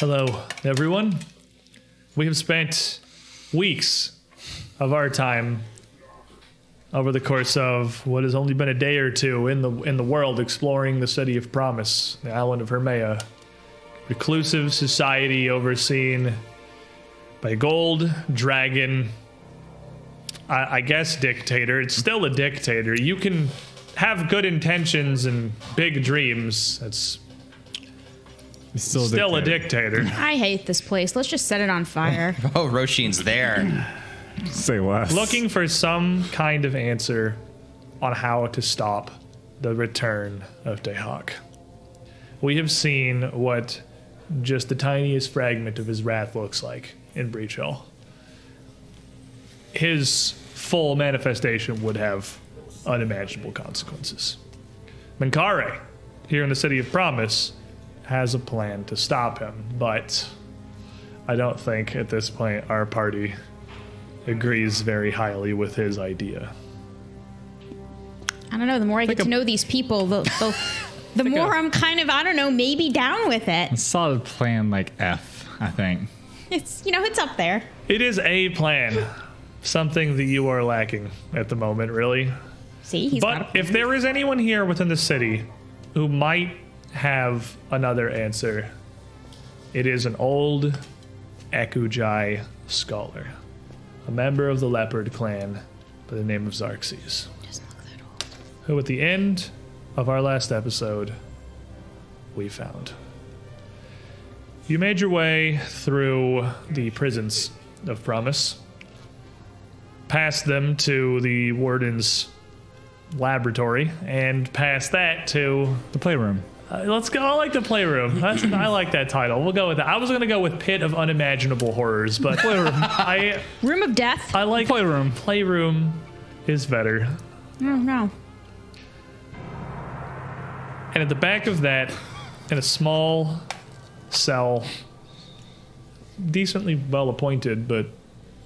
Hello, everyone. We have spent weeks of our time over the course of what has only been a day or two in the world exploring the city of promise, the island of Hermea. Reclusive society overseen by gold dragon, I guess dictator. It's still a dictator. You can have good intentions and big dreams. It's still a dictator. I hate this place. Let's just set it on fire. Oh, Roshin's there. Say less. Looking for some kind of answer on how to stop the return of Dayhawk. We have seen what just the tiniest fragment of his wrath looks like in Breach Hill. His full manifestation would have unimaginable consequences. Minkare, here in the City of Promise, has a plan to stop him, but I don't think at this point our party agrees very highly with his idea. I don't know. The more I get to know these people, the more I'm kind of, I don't know, maybe down with it. A solid plan like F, I think. It's, it's up there. It is a plan. Something that you are lacking at the moment, really. See, he's got a But plan. if there is anyone here within the city who might have another answer, it is an old Ekujai scholar, a member of the Leopard clan by the name of Xerxes, Doesn't look that old. who at the end of our last episode we found. You made your way through the prisons of Promise, past them to the warden's laboratory, and past that to The playroom. let's go. I like the playroom. I like that title. We'll go with that. I was going to go with Pit of Unimaginable Horrors, but Room of Death? I like Playroom. Playroom is better. I don't know. And at the back of that, in a small cell, decently well appointed, but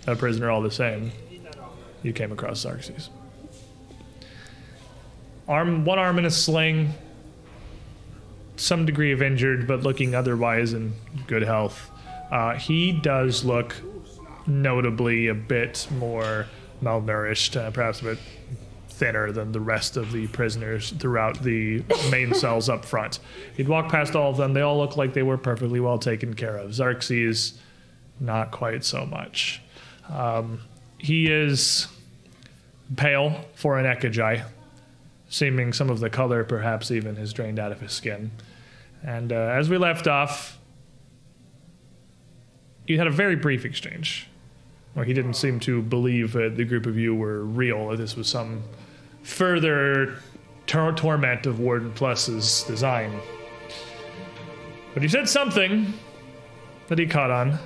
a prisoner all the same, you came across Xerxes. One arm in a sling, some degree of injured, but looking otherwise in good health. He does look notably a bit more malnourished, perhaps a bit thinner than the rest of the prisoners throughout the main cells up front. You'd walk past all of them. They all look like they were perfectly well taken care of. Xerxes, not quite so much. He is pale for an Ekujai, seeming some of the color perhaps even has drained out of his skin. And as we left off, you had a very brief exchange where he didn't seem to believe that the group of you were real, that this was some further torment of Warden Plus's design. But he said something that he caught on,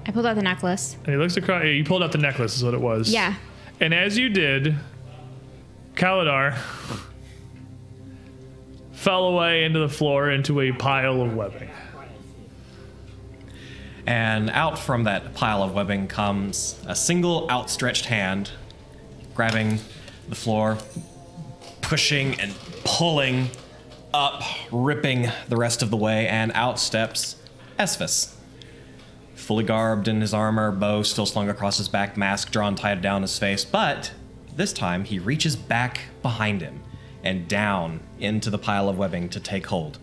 I pulled out the necklace. and he looks across. You pulled out the necklace, is what it was. Yeah. And as you did, Kaladar fell away into the floor into a pile of webbing. And out from that pile of webbing comes a single outstretched hand, grabbing the floor, pushing and pulling up, ripping the rest of the way, and out steps Esphus. Fully garbed in his armor, bow still slung across his back, mask drawn tight down his face, but this time he reaches back behind him and down into the pile of webbing to take hold.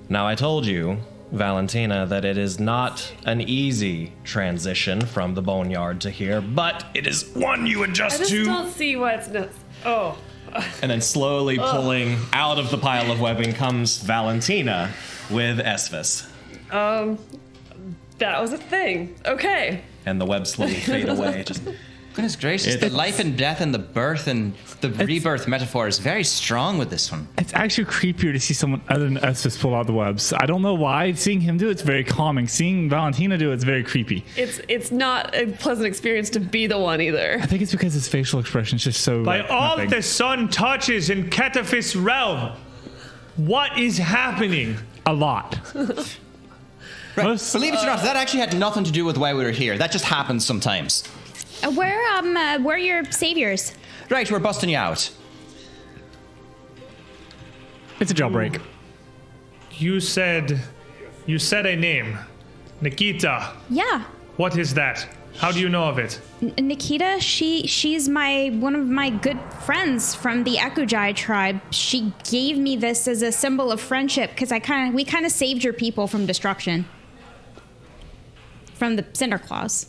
Now I told you, Valentina, that it is not an easy transition from the boneyard to here, but it is one you I adjust just to. don't see why it's not. Oh. And then slowly pulling out of the pile of webbing comes Valentina with Esphus. That was a thing. Okay. And the webs slowly fade away. Just Goodness gracious, the life and death and the birth and the rebirth metaphor is very strong with this one. It's actually creepier to see someone other than us just pull out the webs. I don't know why. Seeing him do it's very calming. Seeing Valentina do it's very creepy. It's not a pleasant experience to be the one either. I think it's because his facial expression is just so. By like, all nothing. the sun touches in Ketafis' realm, what is happening? A lot. Right. Most- Believe it or not, that actually had nothing to do with why we were here. That just happens sometimes. Where are your saviors? Right, we're busting you out. It's a jailbreak. You said a name. Nikita, Yeah. what is that? How do you know of it? Nikita, she's one of my good friends from the Ekujai tribe. She gave me this as a symbol of friendship because we kind of saved your people from destruction. From the Cinder Claws.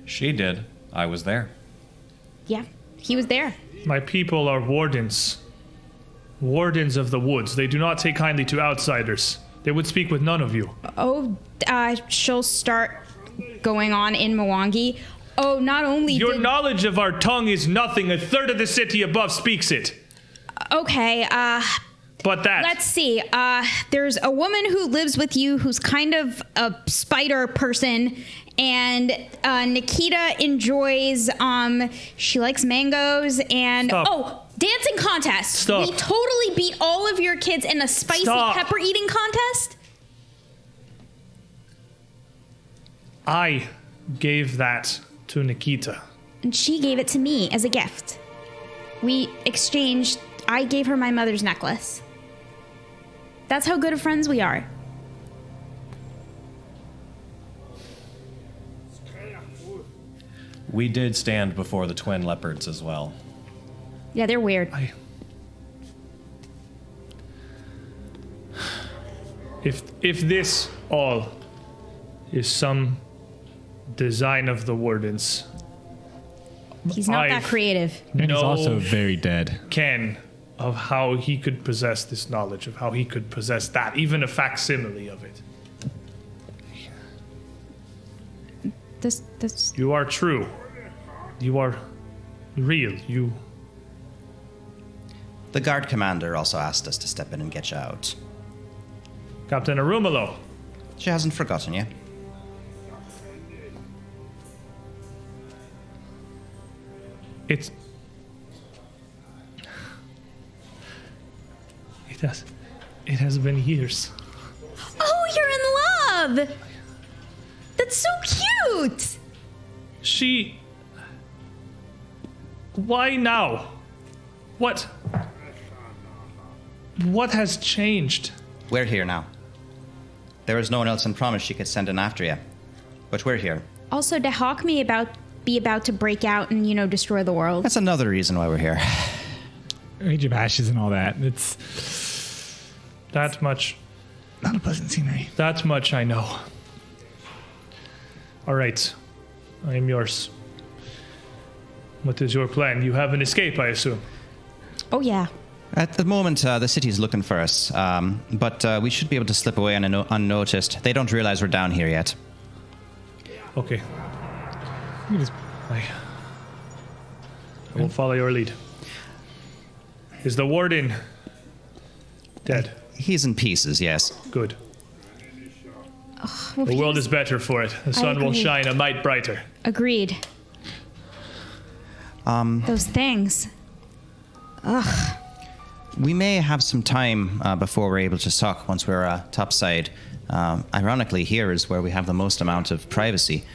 She did. I was there. Yeah, he was there. My people are wardens. Wardens of the woods. They do not take kindly to outsiders. They would speak with none of you. Oh, she'll start going on in Mwangi. Oh, not only Your knowledge of our tongue is nothing. A third of the city above speaks it. Okay, But that. let's see. There's a woman who lives with you who's kind of a spider person, and Nikita enjoys, she likes mangoes, and, Stop. Dancing contest. Stop. We totally beat all of your kids in a spicy pepper eating contest. I gave that to Nikita. And she gave it to me as a gift. We exchanged, I gave her my mother's necklace. That's how good of friends we are. We did stand before the twin leopards as well. Yeah, they're weird. If this all is some design of the wardens, He's not that I've creative. And he's no also very dead. ken of how he could possess this knowledge, of how he could possess that, even a facsimile of it. This You are true. You are real. You. The guard commander also asked us to step in and get you out. Captain Arumalo. She hasn't forgotten you. It has been years. Oh, you're in love! That's so cute! Why now? What has changed? We're here now. There was no one else in Promise she could send in after you. But we're here. Also, to Hawk be about to break out and, destroy the world. That's another reason why we're here. Age of Ashes and all that. It's That much. not a pleasant scenery. That much I know. All right. I am yours. What is your plan? You have an escape, I assume. Oh, yeah. At the moment, the city's looking for us, but we should be able to slip away unnoticed. They don't realize we're down here yet. Okay. I will follow your lead. Is the warden dead? He's in pieces, yes. Good. Well, The world is better for it. The sun will agree. shine a mite brighter. Agreed. Those things. We may have some time before we're able to talk once we're topside. Ironically, here is where we have the most amount of privacy.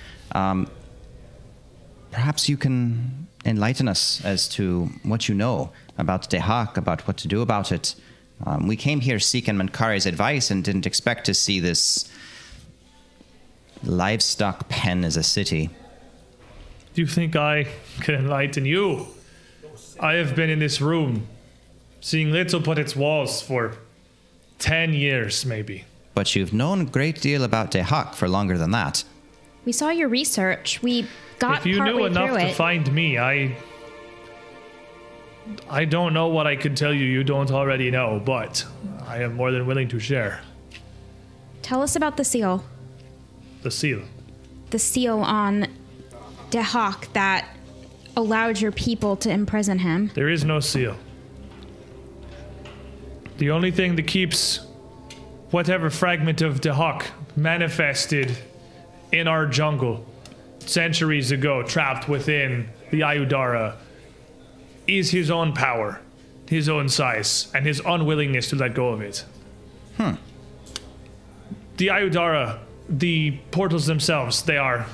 Perhaps you can enlighten us as to what you know about Dehak, about what to do about it. We came here seeking Mankari's advice and didn't expect to see this livestock pen as a city. Do you think I can enlighten you? I have been in this room, seeing little but its walls for 10 years, maybe. But you've known a great deal about Dehak for longer than that. We saw your research. We got If you knew partway enough through to it. find me, I don't know what I could tell you you don't already know, but I am more than willing to share. Tell us about the seal. The seal. The seal on Dehak that allowed your people to imprison him. There is no seal. The only thing that keeps whatever fragment of Dehak manifested in our jungle centuries ago, trapped within the Ayudara, is his own power, his own size, and his unwillingness to let go of it. The Ayudara, the portals themselves, they are,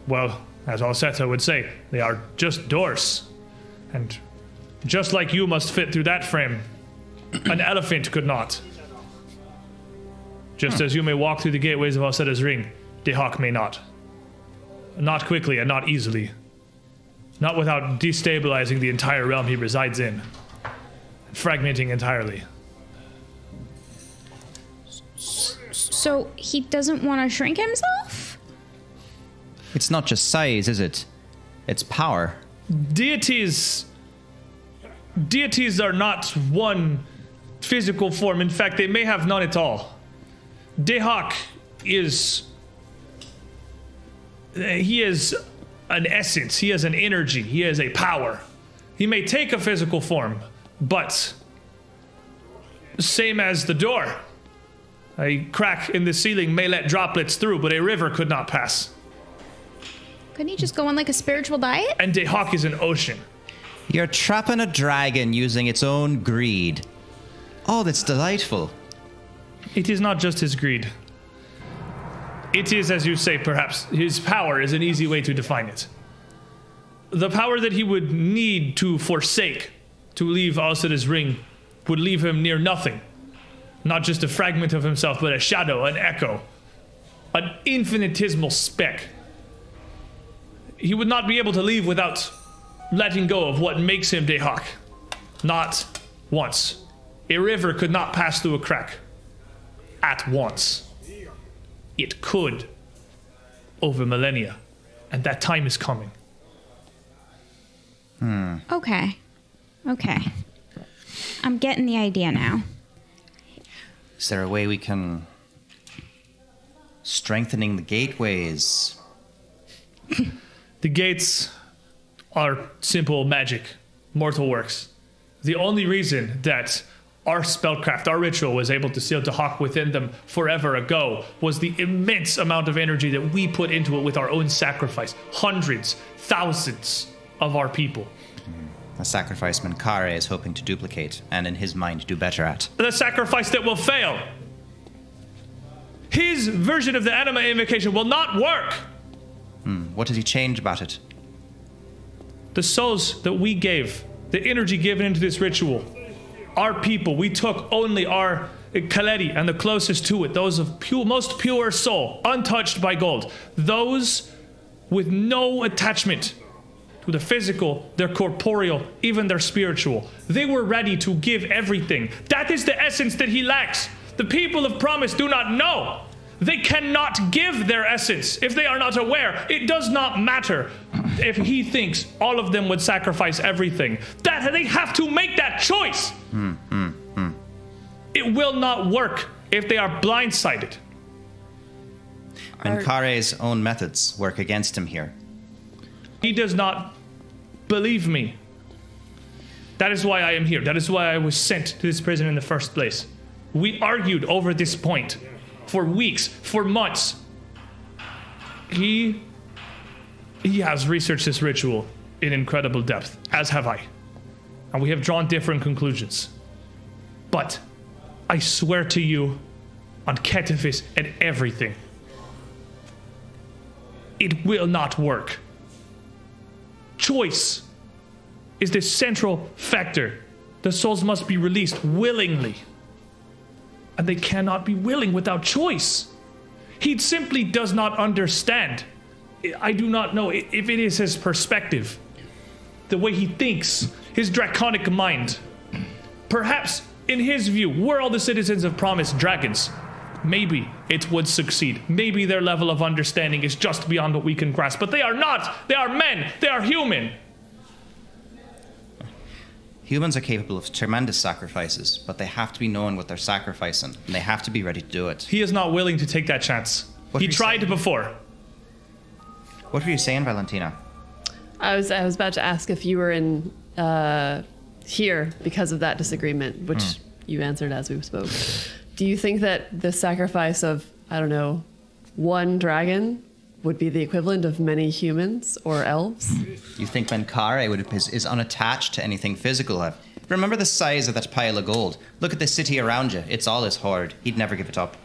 well, as Alseta would say, they are just doors. And just like you must fit through that frame, an elephant could not. Just as you may walk through the gateways of Alcetta's ring, Dehak may not. Not quickly and not easily. Not without destabilizing the entire realm he resides in. Fragmenting entirely. So he doesn't want to shrink himself? It's not just size, is it? It's power. Deities are not one physical form. In fact, they may have none at all. Dehak is... He is an essence. He is an energy. He is a power. He may take a physical form, but same as the door. A crack in the ceiling may let droplets through, but a river could not pass. Couldn't he just go on like a spiritual diet? And Dehak is an ocean. You're trapping a dragon using its own greed. Oh, that's delightful. It is not just his greed. It is, as you say, perhaps, his power is an easy way to define it. The power that he would need to forsake to leave Alcetta's ring would leave him near nothing. Not just a fragment of himself, but a shadow, an echo, an infinitesimal speck. He would not be able to leave without letting go of what makes him Dehak. Not once. A river could not pass through a crack at once. It could over millennia, and that time is coming. Okay. I'm getting the idea now. Is there a way we can... strengthening the gateways? The gates are simple magic, mortal works. The only reason that our spellcraft, our ritual, was able to seal Dehak within them forever ago was the immense amount of energy that we put into it with our own sacrifice. Hundreds, thousands of our people. A sacrifice Mankare is hoping to duplicate, and in his mind do better at. The sacrifice that will fail. His version of the anima invocation will not work. What did he change about it? The souls that we gave, the energy given into this ritual, our people, we took only our Kaledi and the closest to it, those of most pure soul, untouched by gold. Those with no attachment to the physical, their corporeal, even their spiritual. They were ready to give everything. That is the essence that he lacks. The people of promise do not know. They cannot give their essence if they are not aware. It does not matter if he thinks all of them would sacrifice everything. That they have to make that choice. It will not work if they are blindsided. Mankare's own methods work against him here. He does not believe me. That is why I am here. That is why I was sent to this prison in the first place. We argued over this point for weeks, for months. He has researched this ritual in incredible depth, as have I. And we have drawn different conclusions. But I swear to you, on Ketefis and everything, it will not work. Choice is the central factor. The souls must be released willingly. And they cannot be willing without choice. He simply does not understand. I do not know if it is his perspective, the way he thinks, his draconic mind. Perhaps, in his view, were all the citizens of Promise dragons, maybe it would succeed. Maybe their level of understanding is just beyond what we can grasp. But they are not. They are men. They are human. Humans are capable of tremendous sacrifices, but they have to be knowing what they're sacrificing, and they have to be ready to do it. He is not willing to take that chance. He tried before. What were you saying, Valentina? I was about to ask if you were in here because of that disagreement, which you answered as we spoke. Do you think that the sacrifice of, I don't know, one dragon would be the equivalent of many humans or elves? You think Mankare is unattached to anything physical? Remember the size of that pile of gold. Look at the city around you. It's all his hoard. He'd never give it up.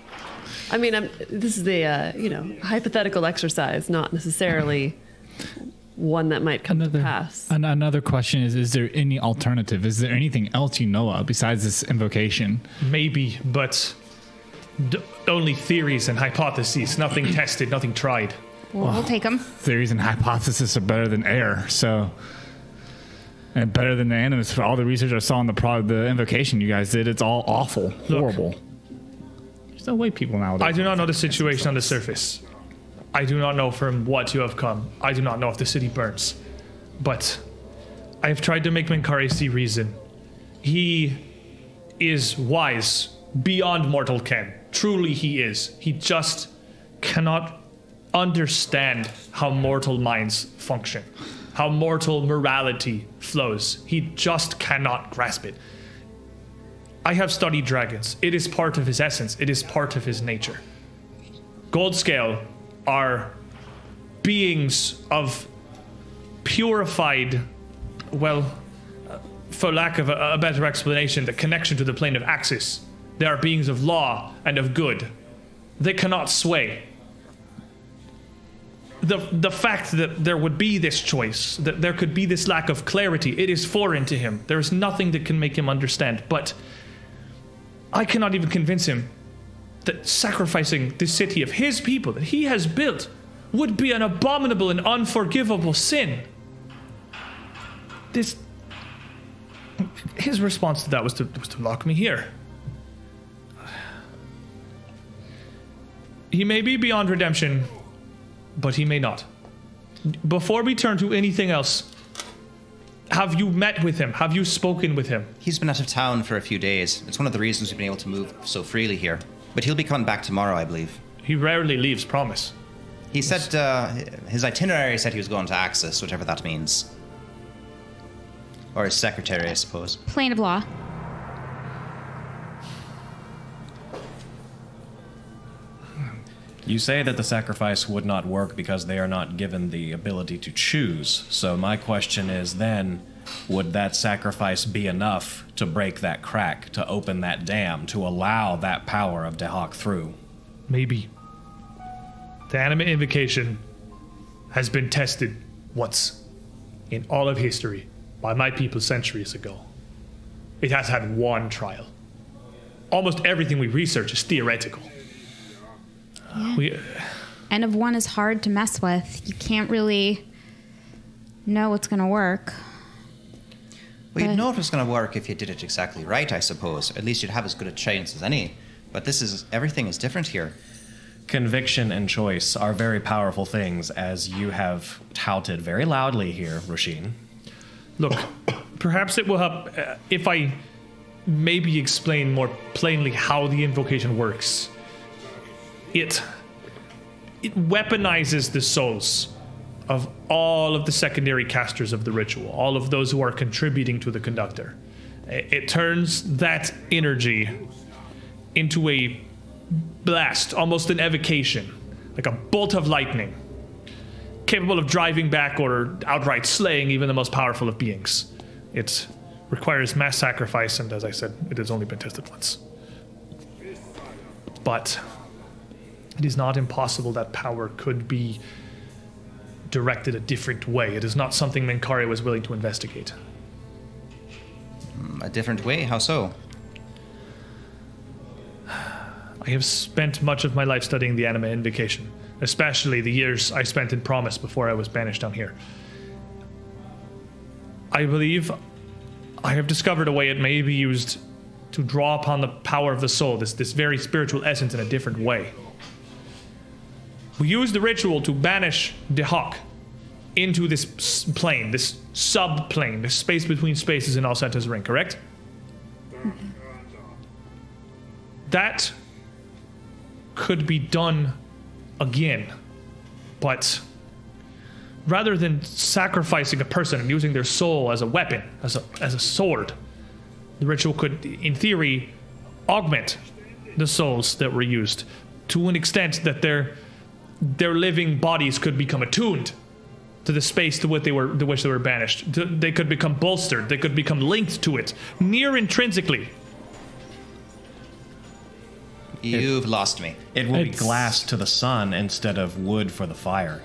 I mean, this is the hypothetical exercise, not necessarily one that might come to pass. Another question is there any alternative? Is there anything else you know of besides this invocation? Maybe, but Only theories and hypotheses, nothing tested, nothing tried. We'll take them. Theories and hypotheses are better than air, so... And better than the animus. For all the research I saw in the invocation you guys did, it's all awful. Horrible. There's no way people nowadays... I do not know the situation on the surface. I do not know from what you have come. I do not know if the city burns. But I have tried to make Menkari see reason. He is wise beyond mortal ken. Truly he is. He just cannot understand how mortal minds function, how mortal morality flows. He just cannot grasp it. I have studied dragons. It is part of his essence. It is part of his nature. Goldscale are beings of purified, well, for lack of a better explanation, the connection to the plane of Axis. They are beings of law and of good. They cannot sway. The fact that there would be this choice, that there could be this lack of clarity, it is foreign to him. There is nothing that can make him understand. But I cannot even convince him that sacrificing the city of his people that he has built would be an abominable and unforgivable sin. His response to that was to lock me here. He may be beyond redemption, but he may not. Before we turn to anything else, have you met with him? Have you spoken with him? He's been out of town for a few days. It's one of the reasons we've been able to move so freely here. But he'll be coming back tomorrow, I believe. He rarely leaves, promise. He said his itinerary said he was going to Axis, whatever that means. Or his secretary, I suppose. Plane of law. You say that the sacrifice would not work because they are not given the ability to choose. So my question is then, would that sacrifice be enough to break that crack, to open that dam, to allow that power of Dehak through? Maybe. The anime invocation has been tested once in all of history by my people centuries ago. It has had one trial. Almost everything we research is theoretical. Yeah. N of 1 is hard to mess with. You can't really know what's going to work. Well, you'd know it was going to work if you did it exactly right, I suppose. At least you'd have as good a chance as any. But everything is different here. Conviction and choice are very powerful things, as you have touted very loudly here, Roshin. Look, perhaps it will help if I maybe explain more plainly how the invocation works. It weaponizes the souls of all of the secondary casters of the ritual, all of those who are contributing to the conductor. It turns that energy into a blast, almost an evocation, like a bolt of lightning, capable of driving back or outright slaying even the most powerful of beings. It requires mass sacrifice, and as I said, it has only been tested once. But it is not impossible that power could be directed a different way. It is not something Menkari was willing to investigate. A different way? How so? I have spent much of my life studying the anime invocation, especially the years I spent in Promise before I was banished down here. I believe I have discovered a way it may be used to draw upon the power of the soul, this very spiritual essence, in a different way. We use the ritual to banish Dehak into this plane, this sub-plane, this space between spaces in Alcenta's ring, correct? Mm-hmm. That could be done again, but rather than sacrificing a person and using their soul as a weapon, as a sword, the ritual could, in theory, augment the souls that were used to an extent that their living bodies could become attuned to the space to which they were banished. They could become bolstered. They could become linked to it, near intrinsically. You've lost me. It will be glass to the sun instead of wood for the fire.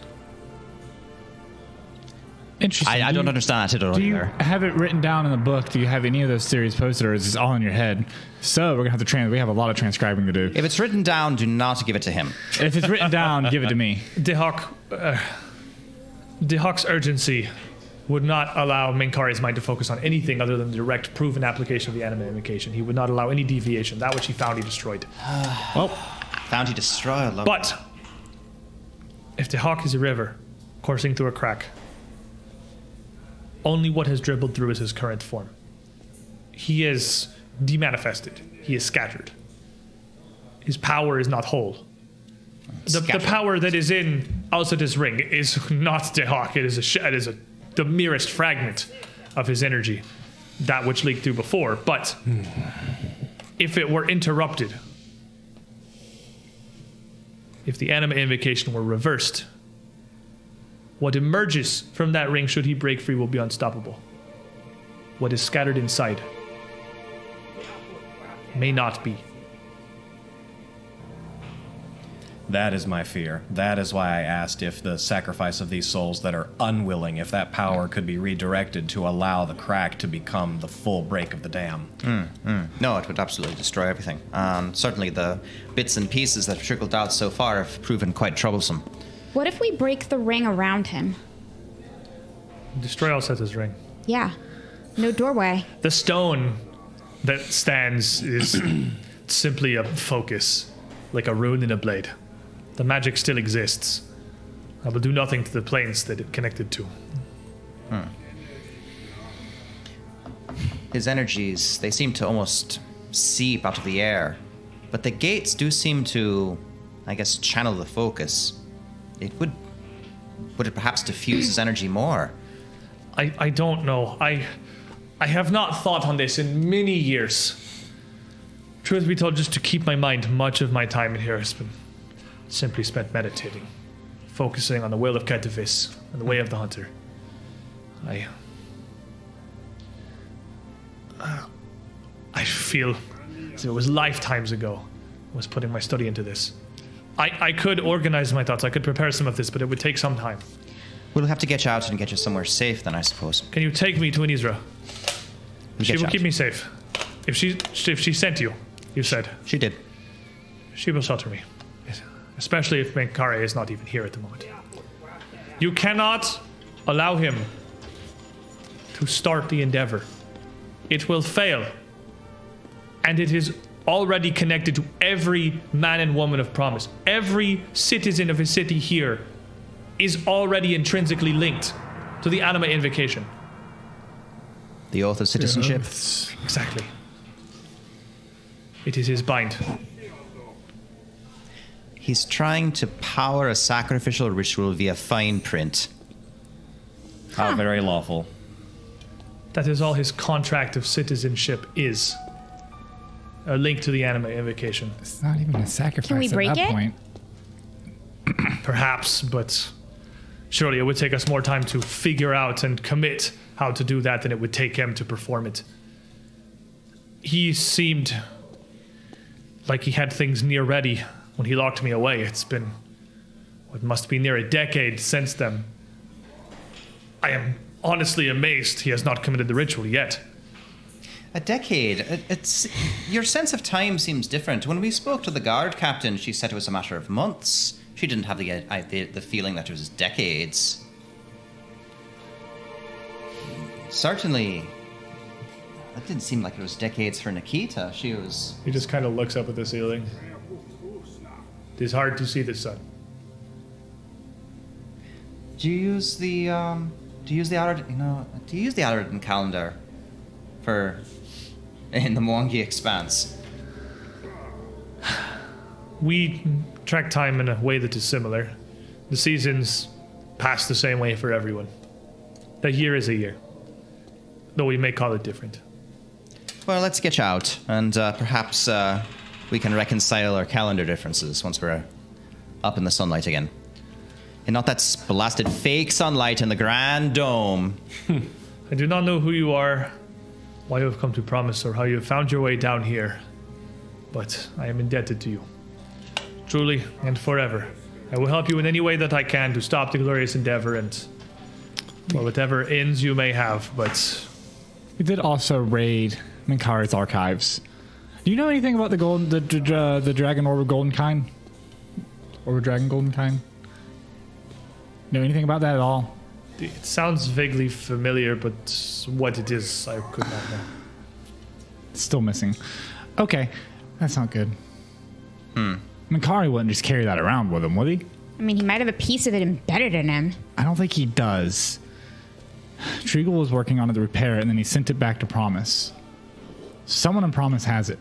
Interesting. I don't understand it at all Do you either. have it written down in the book? Do you have any of those theories posted, or is this all in your head? So we're gonna have to we have a lot of transcribing to do. If it's written down, do not give it to him. If it's written down, give it to me. Dehawk's urgency would not allow Minkari's mind to focus on anything other than the direct proven application of the anima invocation. He would not allow any deviation. That which he found, he destroyed. Well, Found he destroyed. Love. But if Dehawk is a river coursing through a crack, only what has dribbled through is his current form. He is demanifested. He is scattered. His power is not whole. The power that is in Alcida's ring is not Dehawk. It is the merest fragment of his energy, that which leaked through before. But if it were interrupted, if the anima invocation were reversed, what emerges from that ring, should he break free, will be unstoppable. What is scattered inside may not be. That is my fear. That is why I asked if the sacrifice of these souls that are unwilling, if that power could be redirected to allow the crack to become the full break of the dam. No, it would absolutely destroy everything. Certainly the bits and pieces that have trickled out so far have proven quite troublesome. What if we break the ring around him? Destroy Alcida's ring. Yeah. No doorway. The stone that stands is simply a focus, like a rune in a blade. The magic still exists. I will do nothing to the planes that it connected to. His energies, they seem to almost seep out of the air. But the gates do seem to, I guess, channel the focus. Would it perhaps diffuse his energy more? I don't know. I have not thought on this in many years. Truth be told, just to keep my mind, much of my time in here has been simply spent meditating, focusing on the will of Ketavis and the way of the hunter. I feel as if it was lifetimes ago I was putting my study into this. I could organize my thoughts, I could prepare some of this, but it would take some time. We'll have to get you out and get you somewhere safe then, I suppose. Can you take me to Anisra? She will keep me safe. If she sent you, you said. She did. She will shelter me. Especially if Menkare is not even here at the moment. You cannot allow him to start the endeavor. It will fail. And it is already connected to every man and woman of promise. Every citizen of a city here is already intrinsically linked to the anima invocation. The oath of citizenship? Exactly. It is his bind. He's trying to power a sacrificial ritual via fine print. How very lawful. That is all his contract of citizenship is. A link to the anima invocation. it's not even a sacrifice Can we break at that it? point. Perhaps, but surely it would take us more time to figure out and commit how to do that than it would take him to perform it. He seemed like he had things near ready when he locked me away. It's been what must be near a decade since then. I am honestly amazed he has not committed the ritual yet. A decade? It's your sense of time seems different. When we spoke to the guard captain, she said it was a matter of months. She didn't have the feeling that it was decades. Certainly, that didn't seem like it was decades for Nikita. She was... He just kind of looks up at the ceiling. It is hard to see the sun. Do you use the Aladdin calendar for in the Mwangi Expanse? We track time in a way that is similar. The seasons pass the same way for everyone. A year is a year, though we may call it different. Well, let's get you out, and perhaps we can reconcile our calendar differences once we're up in the sunlight again. And not that blasted fake sunlight in the Grand Dome. I do not know who you are, why you have come to promise, or how you have found your way down here, but I am indebted to you. Truly and forever. I will help you in any way that I can to stop the glorious endeavor and or whatever ends you may have, but We did also raid Minkari's archives. Do you know anything about the Dragon Orb of Golden Kind? Or Dragon Golden Kind? Know anything about that at all? it sounds vaguely familiar, but what it is, I could not know. Still missing. Okay, that's not good. Minkari wouldn't just carry that around with him, would he? I mean, he might have a piece of it embedded in him. I don't think he does. Treagle was working on it to repair it, and then he sent it back to Promise. Someone in Promise has it.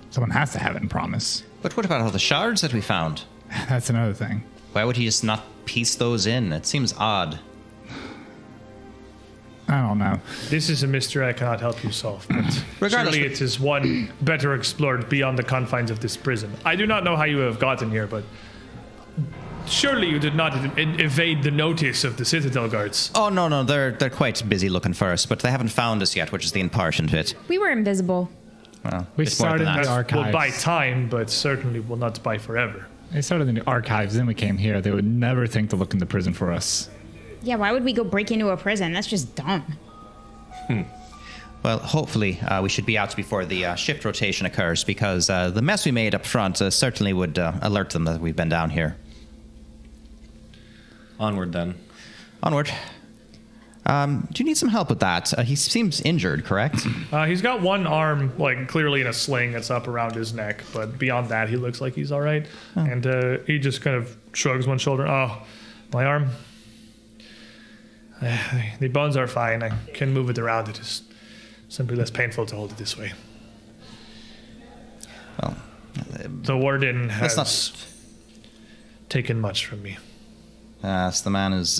Someone has to have it in Promise. But what about all the shards that we found? That's another thing. Why would he just not piece those in? It seems odd. I don't know. This is a mystery I cannot help you solve, but Regardless, surely it is one better explored beyond the confines of this prison. I do not know how you have gotten here, but surely you did not evade the notice of the Citadel guards. Oh, no, they're quite busy looking for us, but they haven't found us yet, which is the important bit. We were invisible. Well, We bit more started than in that. the archives. Will buy time, but certainly will not buy forever. They started in the archives, then we came here. They would never think to look in the prison for us. Yeah, why would we go break into a prison? That's just dumb. Well, hopefully we should be out before the shift rotation occurs, because the mess we made up front certainly would alert them that we've been down here. Onward then. Onward. Do you need some help with that? He seems injured, correct? He's got one arm, like, clearly in a sling that's up around his neck, but beyond that, he looks like he's all right. Oh. And he just kind of shrugs one shoulder. Oh, my arm? The bones are fine. I can move it around. It is simply less painful to hold it this way. Well, the warden has taken much from me. Yes, the man is...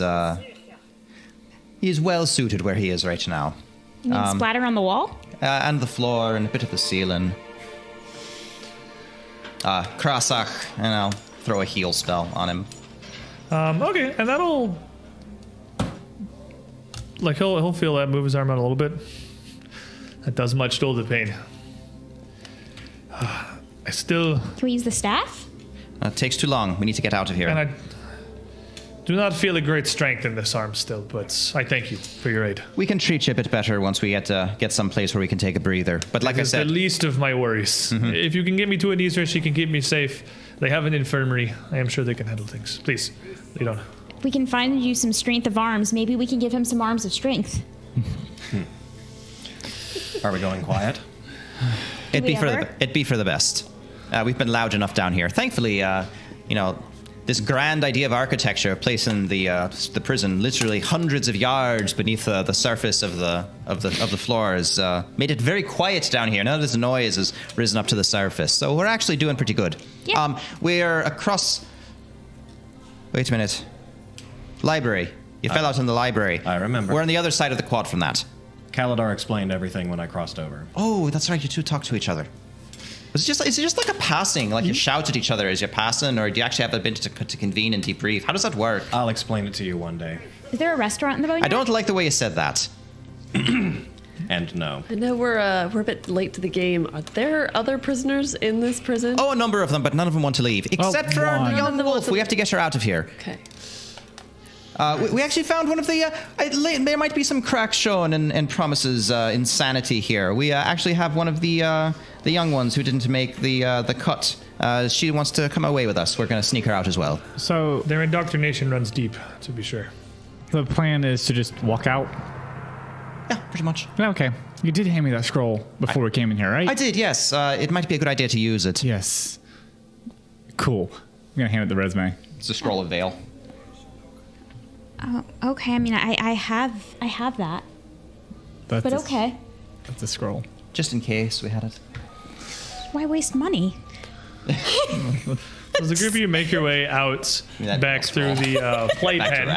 he's well suited where he is right now. You mean splatter on the wall? And the floor and a bit of the ceiling. Krasach, and I'll throw a heal spell on him. Okay, and that'll... Like, he'll feel that, move his arm out a little bit. That does much to the pain. I still... Can we use the staff? It takes too long. We need to get out of here. And I do not feel a great strength in this arm still, but I thank you for your aid. We can treat you a bit better once we get some place where we can take a breather. But like I It's said... the least of my worries. Mm-hmm. If you can get me to Anissa, she can keep me safe. They have an infirmary. I am sure they can handle things. Please, lead on. If we can find you some strength of arms, maybe we can give him some arms of strength. Are we going quiet? It'd be for the best. We've been loud enough down here. Thankfully, this grand idea of architecture, placing the prison literally hundreds of yards beneath the surface of the floor, has made it very quiet down here. None of this noise has risen up to the surface, so we're actually doing pretty good. Yeah. We're across. Wait a minute. Library. You fell out in the library. I remember. We're on the other side of the quad from that. Kaladar explained everything when I crossed over. Oh, that's right. You two talked to each other. Is it just like a passing? Like you shout at each other as you're passing, or do you actually have a bit to convene and debrief? How does that work? I'll explain it to you one day. Is there a restaurant in the boneyard? I don't like the way you said that. And no. I know we're a bit late to the game. Are there other prisoners in this prison? Oh, a number of them, but none of them want to leave. Except for one. the young wolf. We have to get her out of here. Okay. We actually found one of the... there might be some cracks shown in Promise's insanity here. We actually have one of the young ones who didn't make the cut. She wants to come away with us. We're going to sneak her out as well. So Their indoctrination runs deep, to be sure. the plan is to just walk out? Yeah, pretty much. Okay. You did hand me that scroll before we came in here, right? I did, yes. It might be a good idea to use it. Yes. Cool. I'm going to hand it the resume. It's a scroll of Veil. Oh, okay. I mean, I have that. That's But okay. That's a scroll. Just in case we had it. Why waste money? As the group of you make your way out back through the playpen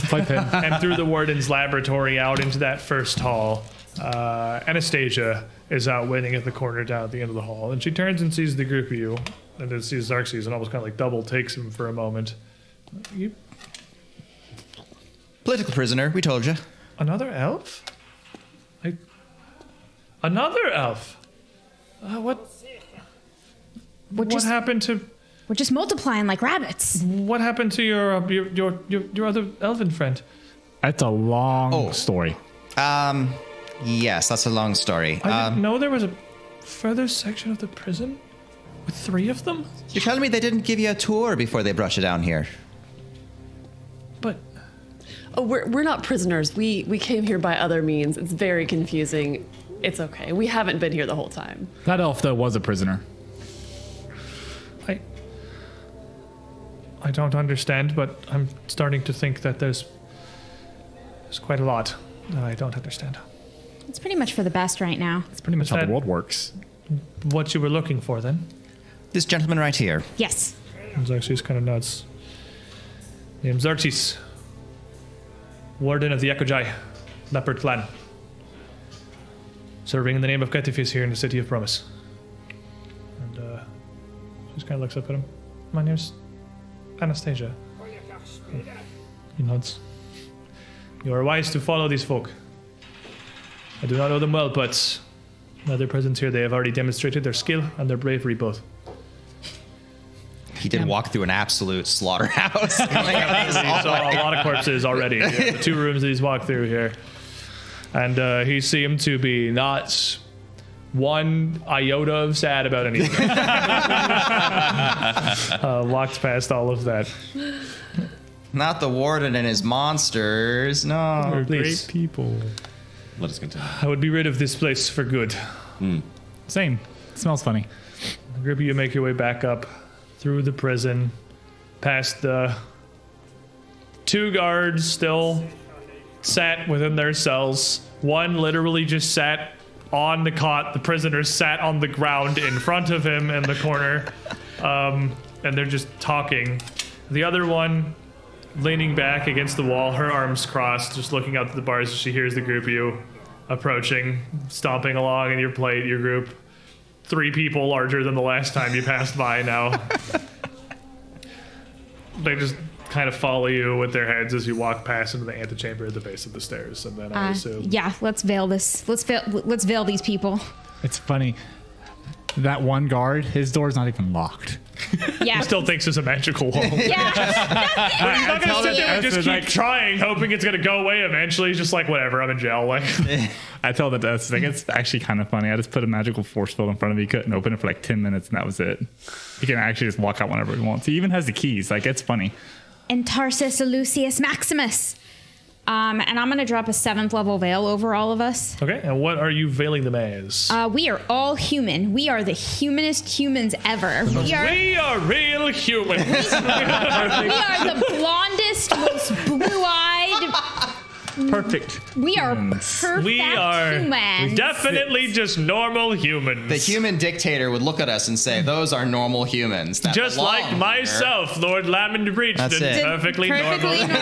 Playpen. and through the warden's laboratory out into that first hall, Anastasia is out waiting at the corner down at the end of the hall, and she turns and sees the group of you, and then sees Xerxes and almost kind of like double takes him for a moment. You, Political prisoner, we told you. another elf? Another elf? What happened to... We're just multiplying like rabbits. What happened to your other elven friend? That's a long story. Yes, that's a long story. I didn't know there was a further section of the prison with 3 of them. You're telling me they didn't give you a tour before they brought you down here? But Oh, we're not prisoners. We came here by other means. It's very confusing. It's okay. We haven't been here the whole time. That elf, though, was a prisoner. I don't understand, but I'm starting to think that there's quite a lot that I don't understand. It's pretty much for the best right now. That's pretty much how the that- world works. What you were looking for, then? This gentleman right here. Yes. Xerxes kind of nuts. Name's Xerxes, Warden of the Ekojai, Leopard Clan. Serving in the name of Ketifis here in the City of Promise. And she just kind of looks up at him. My name's Anastasia. He nods. You are wise to follow these folk. I do not know them well, but by their presence here, they have already demonstrated their skill and their bravery both. He did walk through an absolute slaughterhouse. He saw a lot of corpses already. Yeah, the 2 rooms that he's walked through here. And he seemed to be not one iota of sad about anything. Walked past all of that. Not the warden and his monsters. No. Please, people. Let us continue. I would be rid of this place for good. Same. Smells funny. The group of you make your way back up through the prison, past the 2 guards still sat within their cells. One literally just sat on the cot. The prisoners sat on the ground in front of him in the corner, and they're just talking. The other one leaning back against the wall, her arms crossed, just looking out to the bars as she hears the group of you approaching, stomping along in your group. 3 people larger than the last time you passed by now. They just kind of follow you with their heads as you walk past into the antechamber at the base of the stairs, and then I assume. Yeah, let's veil this. Let's veil these people. It's funny. That one guard, his door's not even locked. Yeah. He still thinks it's a magical wall. Yeah. He's not gonna sit there and just keep trying, hoping it's gonna go away eventually. He's just like, whatever, I'm in jail. Like, I tell the desk, like, it's actually kind of funny. I just put a magical force field in front of me, couldn't open it for like 10 minutes, and that was it. He can actually just walk out whenever he wants. He even has the keys. Like, it's funny. And Tarsus Lucius Maximus. And I'm gonna drop a 7th level veil over all of us. okay, and what are you veiling them as? We are all human. We are the humanest humans ever. We are real human. we are the blondest, most blue-eyed. Perfect. We are humans. perfect We are humans. definitely just normal humans. The human dictator would look at us and say, "Those are normal humans." That Just belong like here." myself, Lord Lamond Breached, That's and it. perfectly normal. human.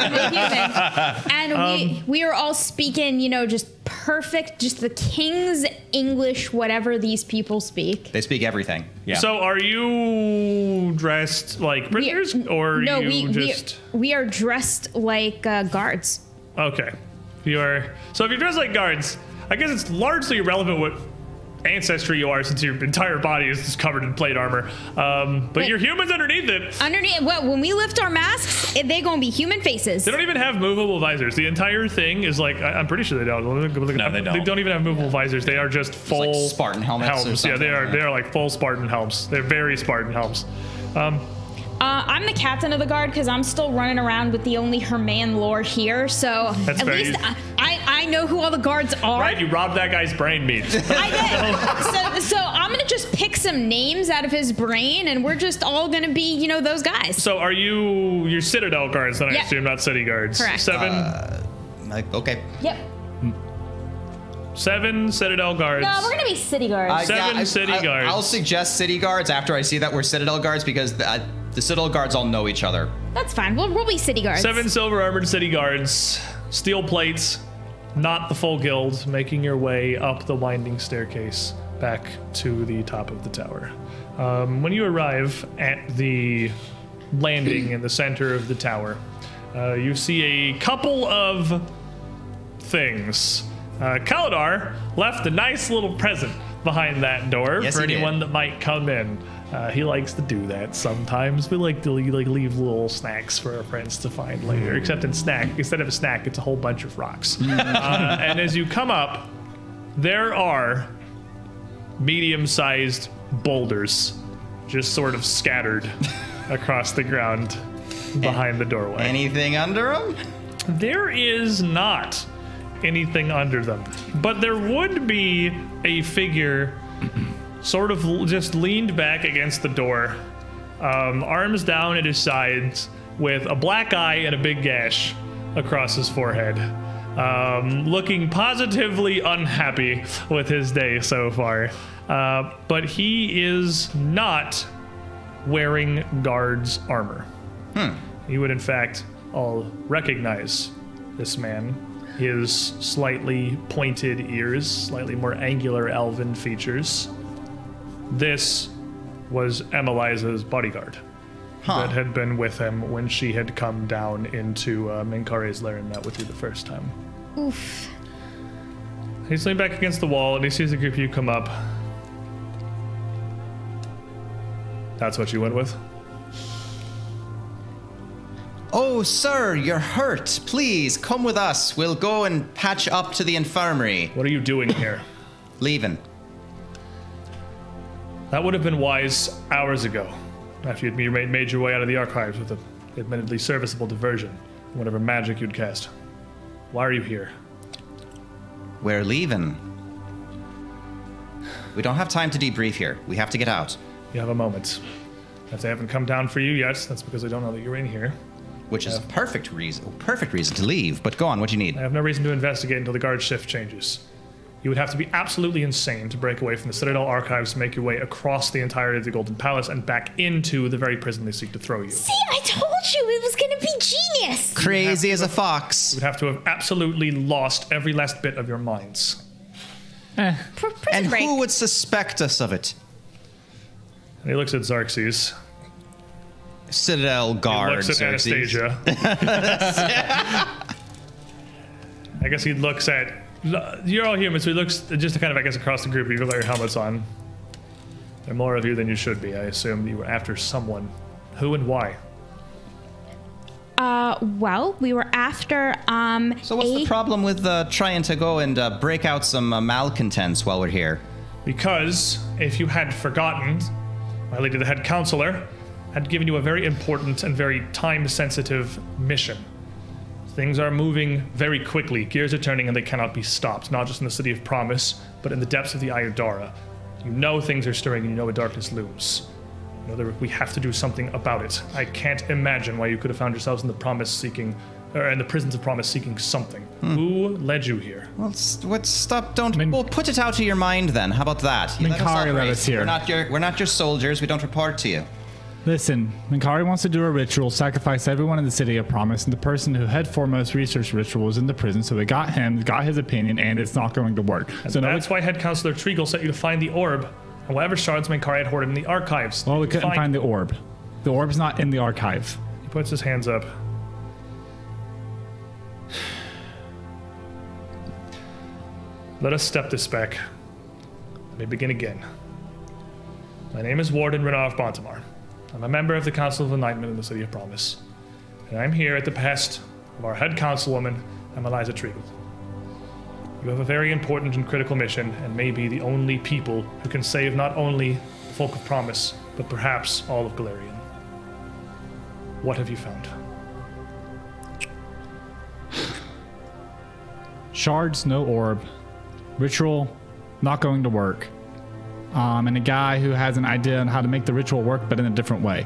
And we are all speaking, just perfect, just the king's English, whatever these people speak. They speak everything. Yeah. So are you dressed like prisoners, or No, you just... we are dressed like guards. Okay. So if you're dressed like guards, I guess it's largely irrelevant what ancestry you are, since your entire body is just covered in plate armor. But you're humans underneath it. Well, when we lift our masks, they gonna be human faces. They don't even have movable visors. The entire thing is like, I'm pretty sure they don't. No, they don't. They don't even have movable visors. They are just full like Spartan helmets or Yeah, something, they are. yeah. They are like full Spartan helms. They're very Spartan helms. I'm the captain of the guard because I'm still running around with the only Herman lore here. So That's at fair. least I know who all the guards are. Right, you robbed that guy's brain meat. I did. So I'm gonna just pick some names out of his brain, and we're just all gonna be, those guys. So are your Citadel guards? Then I Yeah. assume, not city guards. Correct. Okay. Yep. 7 Citadel guards. No, we're gonna be city guards. City guards. I'll suggest city guards after I see that we're Citadel guards, because the Citadel guards all know each other. That's fine. We'll be city guards. 7 silver armored city guards, steel plates, not the full guild, making your way up the winding staircase back to the top of the tower. When you arrive at the landing in the center of the tower, you see a couple of things. Kaladar left a nice little present behind that door Yes, for he did. anyone that might come in. He likes to do that sometimes. We like to leave little snacks for our friends to find later. Except instead of a snack, it's a whole bunch of rocks. And as you come up, there are medium-sized boulders just sort of scattered across the ground behind the doorway. Anything under them? There is not anything under them, but there would be a figure sort of just leaned back against the door, arms down at his sides, with a black eye and a big gash across his forehead, looking positively unhappy with his day so far. But he is not wearing guard's armor. You would, in fact, all recognize this man. His slightly pointed ears, slightly more angular elven features. This was Emiliza's bodyguard that had been with him when she had come down into Minkare's lair and met with you the first time. Oof. He's leaned back against the wall and he sees the group of you come up. That's what you went with? Oh, sir, you're hurt. Please, come with us. We'll go and patch up to the infirmary. What are you doing here? Leaving. That would have been wise hours ago, after you'd made your way out of the archives with an admittedly serviceable diversion, whatever magic you'd cast. Why are you here? We're leaving. We don't have time to debrief here. We have to get out. You have a moment. If they haven't come down for you yet, that's because they don't know that you're in here. Which is a perfect reason to leave. But go on, what do you need? I have no reason to investigate until the guard shift changes. You would have to be absolutely insane to break away from the Citadel archives to make your way across the entirety of the Golden Palace and back into the very prison they seek to throw you. See, I told you it was gonna be genius. Crazy as a fox. You would have to have absolutely lost every last bit of your minds. And break. who would suspect us of it? And he looks at Xerxes. Citadel guard. He looks at Xerxes. Anastasia. I guess he looks at... You're all human, so he looks just kind of, I guess, across the group. You've got your helmets on. There are more of you than you should be. I assume you were after someone. Who and why? Well, we were after, So what's the problem with trying to go and break out some malcontents while we're here? Because, if you had forgotten, my lady the head counselor had given you a very important and very time-sensitive mission. Things are moving very quickly. Gears are turning and they cannot be stopped, not just in the City of Promise, but in the depths of the Eye of Dara. You know things are stirring and you know a darkness looms. You know that we have to do something about it. I can't imagine why you could have found yourselves in the in the prisons of Promise seeking something. Who led you here? Well, stop! Well, put it out of your mind then. How about that? You Minkari led us here. We're not your soldiers. We don't report to you. Listen, Minkari wants to do a ritual, sacrifice everyone in the City of Promise, and the person who head foremost researched ritual was in the prison, so we got him, got his opinion, and it's not going to work. So that's why Head Counselor Treagle sent you to find the orb, and whatever shards Minkari had hoarded in the archives. Well, we couldn't find the orb. The orb's not in the archive. He puts his hands up. Let us step this back. Let me begin again. My name is Warden Renar of Bontamar. I'm a member of the Council of Enlightenment in the City of Promise. And I'm here at the behest of our head councilwoman, Emiliza Treagle. You have a very important and critical mission, and may be the only people who can save not only the folk of Promise, but perhaps all of Galarian. What have you found? Shards, no orb. Ritual, not going to work. And a guy who has an idea on how to make the ritual work, but in a different way.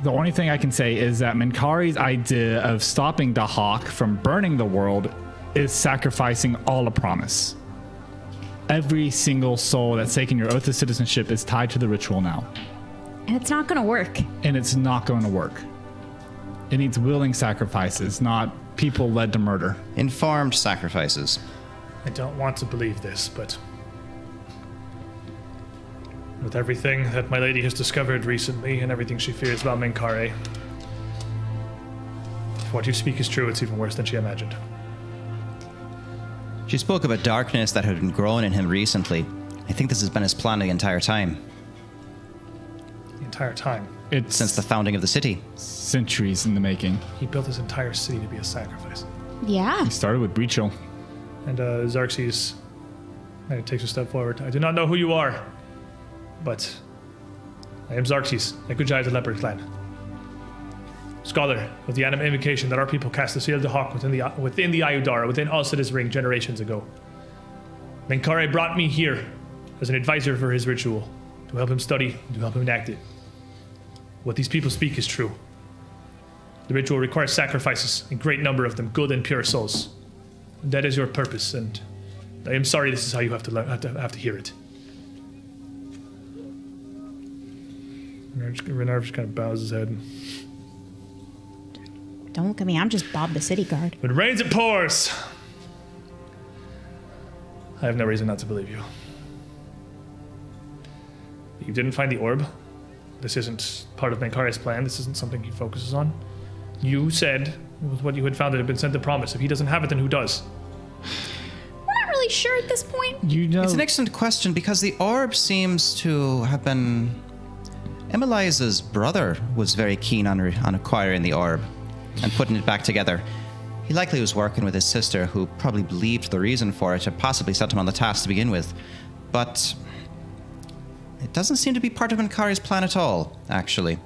The only thing I can say is that Minkari's idea of stopping the Hawk from burning the world is sacrificing all of Promise. Every single soul that's taken your oath of citizenship is tied to the ritual now. And it's not gonna work. And it's not going to work. It needs willing sacrifices, not people led to murder. Informed sacrifices. I don't want to believe this, but with everything that my lady has discovered recently and everything she fears about Minkare, if what you speak is true, it's even worse than she imagined. She spoke of a darkness that had been growing in him recently. I think this has been his plan the entire time. entire time. It's Since the founding of the city. centuries in the making. He built his entire city to be a sacrifice. Yeah. He started with Breachel. And Xerxes takes a step forward. I do not know who you are, but I am Xerxes, Ekujai of the Leopard Clan. Scholar of the anime invocation that our people cast the Seal de Hawk within the Ayudara, within Alcida's ring generations ago. Menkare brought me here as an advisor for his ritual, to help him study and to help him enact it. What these people speak is true. The ritual requires sacrifices, a great number of them, good and pure souls. And that is your purpose, and I am sorry this is how you have to hear it. Renard just kind of bows his head. Don't look at me. I'm just Bob the city guard. When it rains, it pours. I have no reason not to believe you. You didn't find the orb. This isn't part of Menkare's plan. This isn't something he focuses on. You said it was what you had found that had been sent to promise. If he doesn't have it, then who does? We're not really sure at this point. You know, It's an excellent question because the orb seems to have been... Emiliza's brother was very keen on acquiring the orb and putting it back together. He likely was working with his sister, who probably believed the reason for it and possibly set him on the task to begin with. But it doesn't seem to be part of Menkare's plan at all, actually.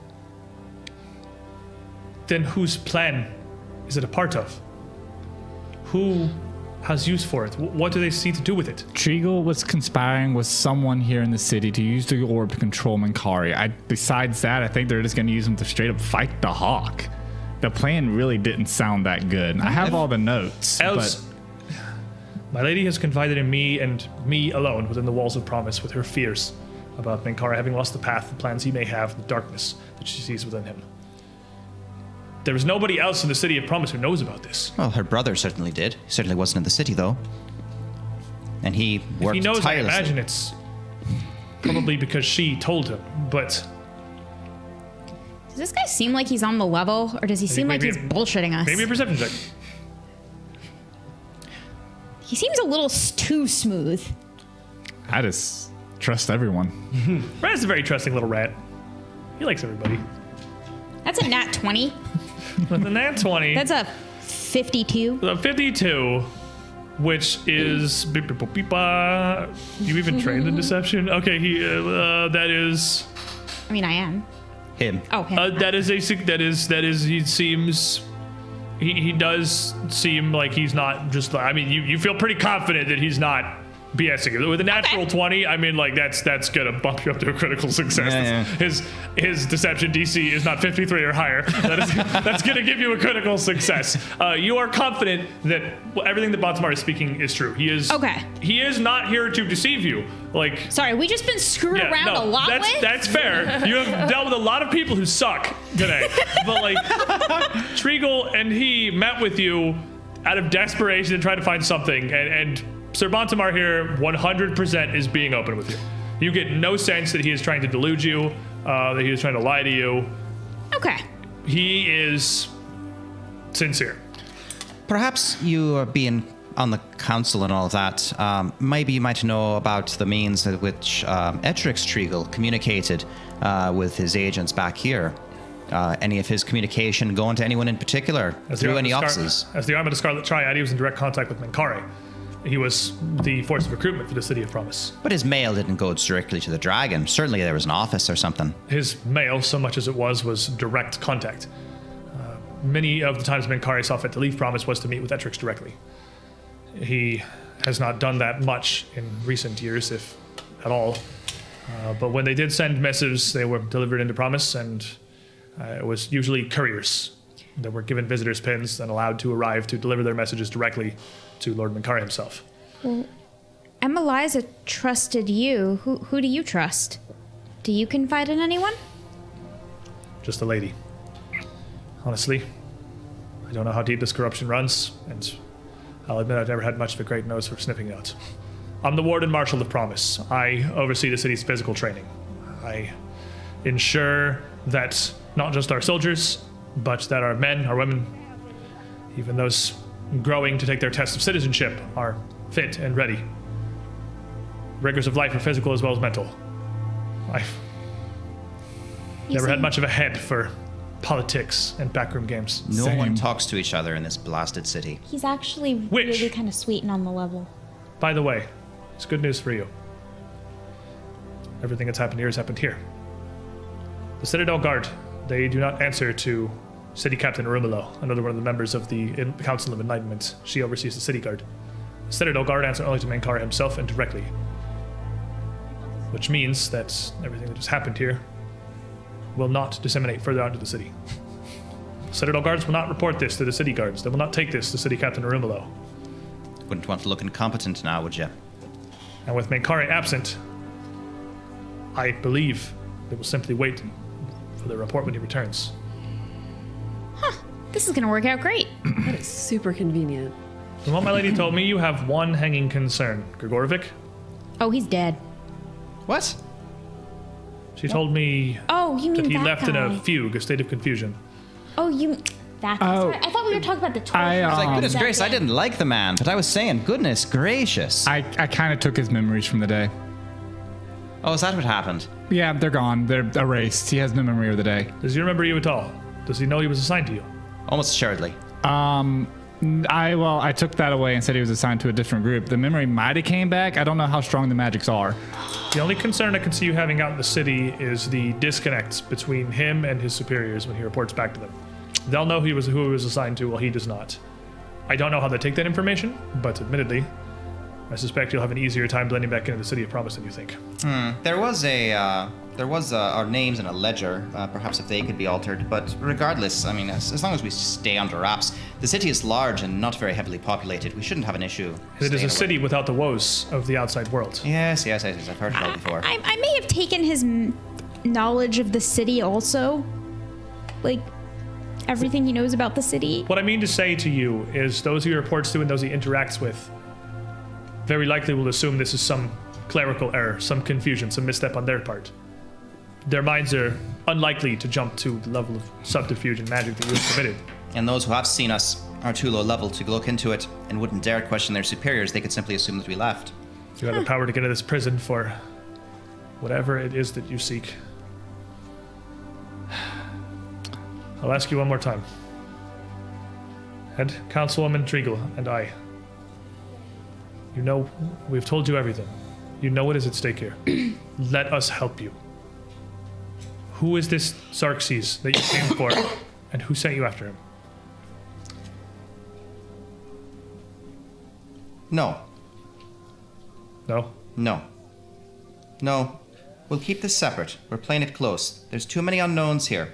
Then whose plan is it a part of? Who has use for it? What do they see to do with it? Trigal was conspiring with someone here in the city to use the orb to control Menkari. Besides that, I think they're just going to use him to straight up fight the Hawk. The plan really didn't sound that good. I have all the notes, but... My lady has confided in me and me alone within the walls of promise with her fears about Menkara having lost the path, the plans he may have, the darkness that she sees within him. There is nobody else in the city of promise who knows about this. Well, her brother certainly did. He certainly wasn't in the city, though. And he worked If he knows, tirelessly. I imagine it's probably because she told him, but... Does this guy seem like he's on the level, or does he seem like maybe he's bullshitting us? Maybe a perception check. He seems a little too smooth. I just trust everyone. Rat's a very trusting little rat. He likes everybody. That's a nat 20. With a nat 20... That's a 52. A 52, which is... You even trained in deception? Okay, that is... I mean, I am. Him. Oh, him. That is, he seems... He does seem like he's not just... I mean, you feel pretty confident that he's not BSing you. With a natural 20, I mean, like, that's gonna bump you up to a critical success. Yeah. His deception DC is not 53 or higher. That's gonna give you a critical success. You are confident that everything that Botsmar is speaking is true. He is... Okay. He is not here to deceive you. Like... Sorry, we just been screwed around a lot with? That's fair. You have dealt with a lot of people who suck today. But, like, Trigal and he met with you out of desperation to try to find something, and Sir Bontamar here 100% is being open with you. You get no sense that he is trying to delude you, that he is trying to lie to you. Okay. He is sincere. Perhaps you are being on the council and all of that. Maybe you might know about the means at which Etrix Trigal communicated with his agents back here. Any of his communication going to anyone in particular through any offices? As the arm of the Scarlet Triad, he was in direct contact with Menkare. He was the force of recruitment for the City of Promise. But his mail didn't go directly to the dragon. Certainly there was an office or something. His mail, so much as it was direct contact. Many of the times Menkare saw fit to leave Promise was to meet with Etrix directly. He has not done that much in recent years, if at all. But when they did send missives, they were delivered into Promise, and it was usually couriers that were given visitors' pins and allowed to arrive to deliver their messages directly to Lord Menkare himself. Well, Emiliza trusted you. Who do you trust? Do you confide in anyone? Just a lady. Honestly, I don't know how deep this corruption runs, and I'll admit I've never had much of a great nose for sniffing it out. I'm the Warden Marshal of Promise. I oversee the city's physical training. I ensure that not just our soldiers, but that our men, our women, even those growing to take their test of citizenship, are fit and ready. Rigors of life are physical as well as mental. Never had much of a head for politics and backroom games. No Same. one talks to each other in this blasted city. He's actually Which- really kind of sweet and on the level. By the way, it's good news for you. Everything that's happened here has happened here. The Citadel Guard, they do not answer to City Captain Rumelo, another one of the members of the Council of Enlightenment. She oversees the City Guard. The Citadel Guard answer only to Mankara himself and directly. Which means that everything that has happened here will not disseminate further out into the city. Citadel Guards will not report this to the City Guards. They will not take this to City Captain Rumelo. Wouldn't want to look incompetent now, would you? And with Mankare absent, I believe they will simply wait for the report when he returns. This is going to work out great. That is super convenient. From what my lady told me, you have one hanging concern. Grigorovic? Oh, he's dead. What? She told me Oh, you mean that he that left in guy. a fugue, a state of confusion. Oh, you... That guy. Oh. Sorry, I thought we were talking about the torture. I was It's like, goodness That gracious, I thing. didn't like the man, but I was saying, goodness gracious. I kind of took his memories from the day. Oh, is that what happened? Yeah, they're gone. They're erased. He has no memory of the day. Does he remember you at all? Does he know he was assigned to you? Almost assuredly. I took that away and said he was assigned to a different group. The memory might have came back. I don't know how strong the magics are. The only concern I can see you having out in the city is the disconnect between him and his superiors when he reports back to them. They'll know who he was assigned to, while he does not. I don't know how they take that information, but admittedly, I suspect you'll have an easier time blending back into the City of Promise than you think. There was our names in a ledger. Perhaps if they could be altered, but regardless, I mean, as long as we stay under wraps, the city is large and not very heavily populated. We shouldn't have an issue. It is staying a away. city without the woes of the outside world. Yes, I've heard it all before. I may have taken his knowledge of the city also. Like, everything he knows about the city. What I mean to say to you is those he reports to and those he interacts with very likely will assume this is some clerical error, some confusion, some misstep on their part. Their minds are unlikely to jump to the level of subterfuge and magic that you have committed. And those who have seen us are too low level to look into it and wouldn't dare question their superiors. They could simply assume that we left. You have the power to get out of this prison for whatever it is that you seek. I'll ask you one more time. Head Councilwoman Triegel and I. You know, we've told you everything. You know what is at stake here. Let us help you. Who is this Xerxes that you came for, and who sent you after him? No. No? No. We'll keep this separate. We're playing it close. There's too many unknowns here.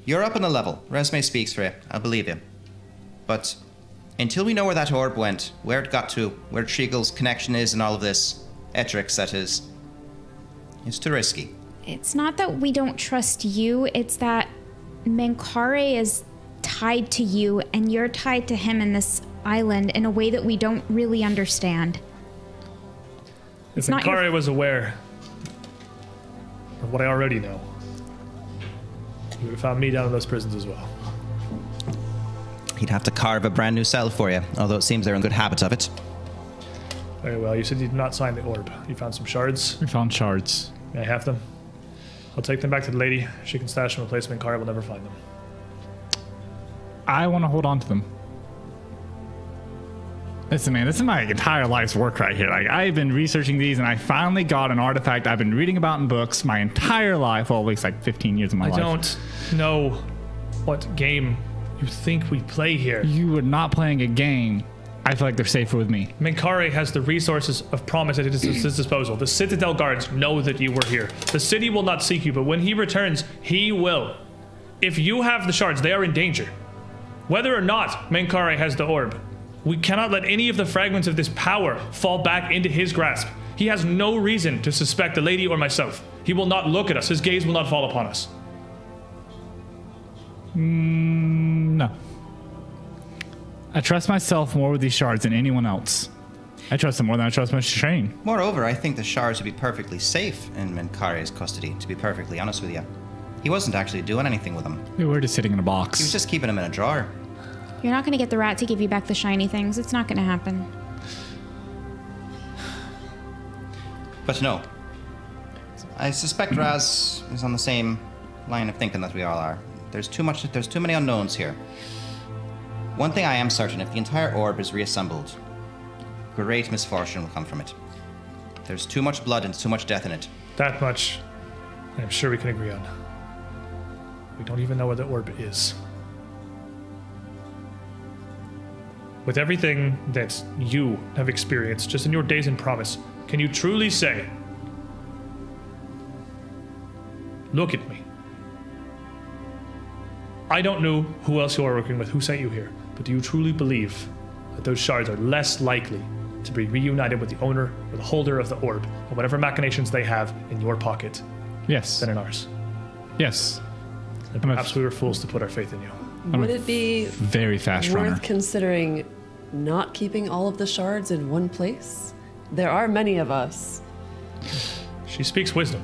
You're up on a level. Resume speaks for you. I believe you. But until we know where that orb went, where it got to, where Triegel's connection is and all of this, Etrix, that is, it's too risky. It's not that we don't trust you, it's that Mankare is tied to you and you're tied to him in this island in a way that we don't really understand. If not your- Mankare was aware of what I already know, he would have found me down in those prisons as well. He'd have to carve a brand new cell for you, although it seems they're in good habits of it. Very well. You said you did not sign the orb. You found some shards. We found shards. May I have them? I'll take them back to the lady. She can stash them in a place Mankare will never find them. I want to hold on to them. Listen, man, this is my entire life's work right here. Like, I've been researching these, and I finally got an artifact I've been reading about in books my entire life. Well, at least like 15 years of my life. I don't know what game you think we play here. You are not playing a game. I feel like they're safer with me. Mankare has the resources of promise at his disposal. The Citadel guards know that you were here. The city will not seek you, but when he returns, he will. If you have the shards, they are in danger. Whether or not Mankare has the orb, we cannot let any of the fragments of this power fall back into his grasp. He has no reason to suspect the lady or myself. He will not look at us. His gaze will not fall upon us. No. I trust myself more with these shards than anyone else. I trust them more than I trust my train. Moreover, I think the shards would be perfectly safe in Mankare's custody, to be perfectly honest with you. He wasn't actually doing anything with them. We were just sitting in a He was box. just keeping them in a drawer. You're not going to get the rat to give you back the shiny things. It's not going to happen. But no. I suspect Raz is on the same line of thinking that we all are. There's too many unknowns here. One thing I am certain, if the entire orb is reassembled, great misfortune will come from it. There's too much blood and too much death in it. That much, I'm sure we can agree on. We don't even know where the orb is. With everything that you have experienced just in your days in Promise, can you truly say, look at me. I don't know who else you are working with, who sent you here, but do you truly believe that those shards are less likely to be reunited with the owner or the holder of the orb, or whatever machinations they have in your pocket, Yes. than in ours? Yes. And perhaps we were fools to put our faith in you. Would it be Very fast worth runner. considering not keeping all of the shards in one place? There are many of us. She speaks wisdom.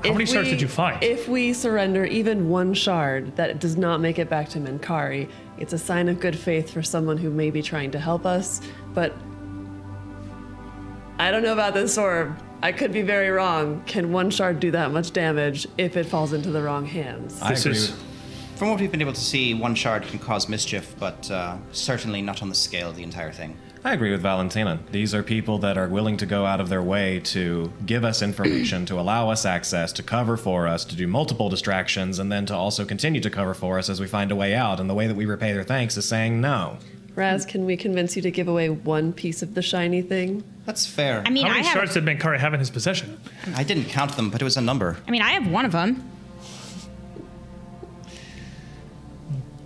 How many shards did you find? If we surrender even one shard that does not make it back to Menkari, it's a sign of good faith for someone who may be trying to help us. But I don't know about this orb. I could be very wrong. Can one shard do that much damage if it falls into the wrong hands? I agree. From what we've been able to see, one shard can cause mischief, but certainly not on the scale of the entire thing. I agree with Valentina. These are people that are willing to go out of their way to give us information, to allow us access, to cover for us, to do multiple distractions, and then to also continue to cover for us as we find a way out. And the way that we repay their thanks is saying no. Raz, can we convince you to give away one piece of the shiny thing? That's fair. I mean, How I many shards have. did Menkari have in his possession? I didn't count them, but it was a number. I mean, I have one of them.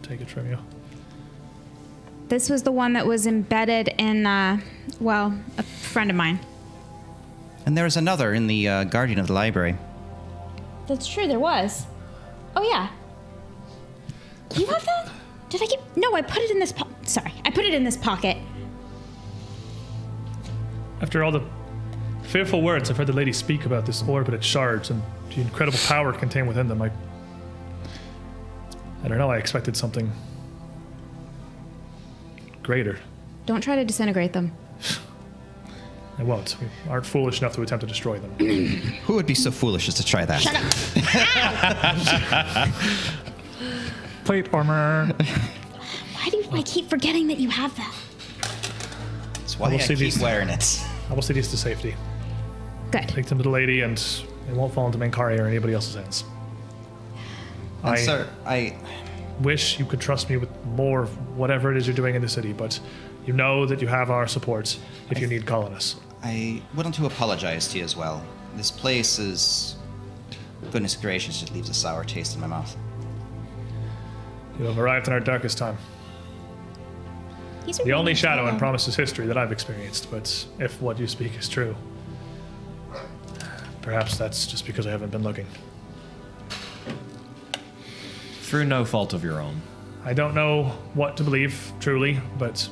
Take it from you. This was the one that was embedded in, well, a friend of mine. And there is another in the guardian of the library. That's true, there was. Oh, yeah. You have that? Did I get... No, I put it in this Sorry, I put it in this pocket. After all the fearful words I've heard the lady speak about this orb and its shards and the incredible power contained within them, I don't know, I expected something greater. Don't try to disintegrate them. I won't. We aren't foolish enough to attempt to destroy them. Who would be so foolish as to try that? Shut up. Plate armor. Why do I keep forgetting that you have that? That's why I I will see keep these- wearing it. I will see these to safety. Good. Take them to the lady and they won't fall into Menkari or anybody else's hands. And I sir, I wish you could trust me with more of whatever it is you're doing in the city, but you know that you have our support if you need calling us. I want to apologize to you as well. This place is... Goodness gracious, it leaves a sour taste in my mouth. You have arrived in our darkest time. He's a The only really shadow in fellow. Promise's history that I've experienced, but if what you speak is true, perhaps that's just because I haven't been looking. Through no fault of your own. I don't know what to believe, truly, but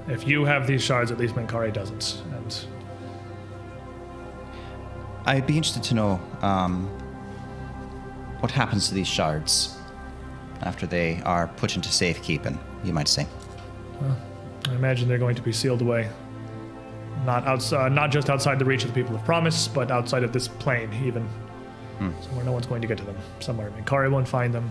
if you have these shards, at least Menkari doesn't. And I'd be interested to know what happens to these shards after they are put into safekeeping, you might say. I imagine they're going to be sealed away. Not just outside the reach of the people of Promise, but outside of this plane, even. Somewhere no one's going to get to them. Somewhere Menkari won't find them.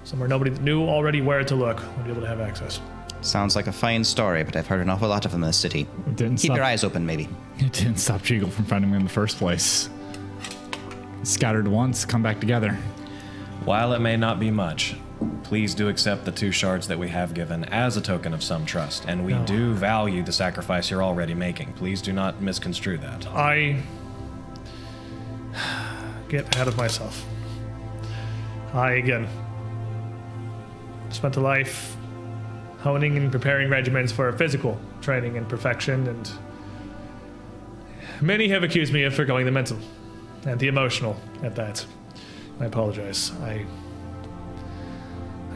Somewhere nobody that knew already where to look would be able to have access. Sounds like a fine story, but I've heard an awful lot of them in the city. It didn't Keep stop, your eyes open, maybe. It didn't stop Trigal from finding me in the first place. Scattered once, come back together. While it may not be much, please do accept the 2 shards that we have given as a token of some trust, and we No. do value the sacrifice you're already making. Please do not misconstrue that. I get ahead of myself. I, again, spent a life honing and preparing regiments for physical training and perfection, and many have accused me of forgoing the mental and the emotional at that. I apologize. I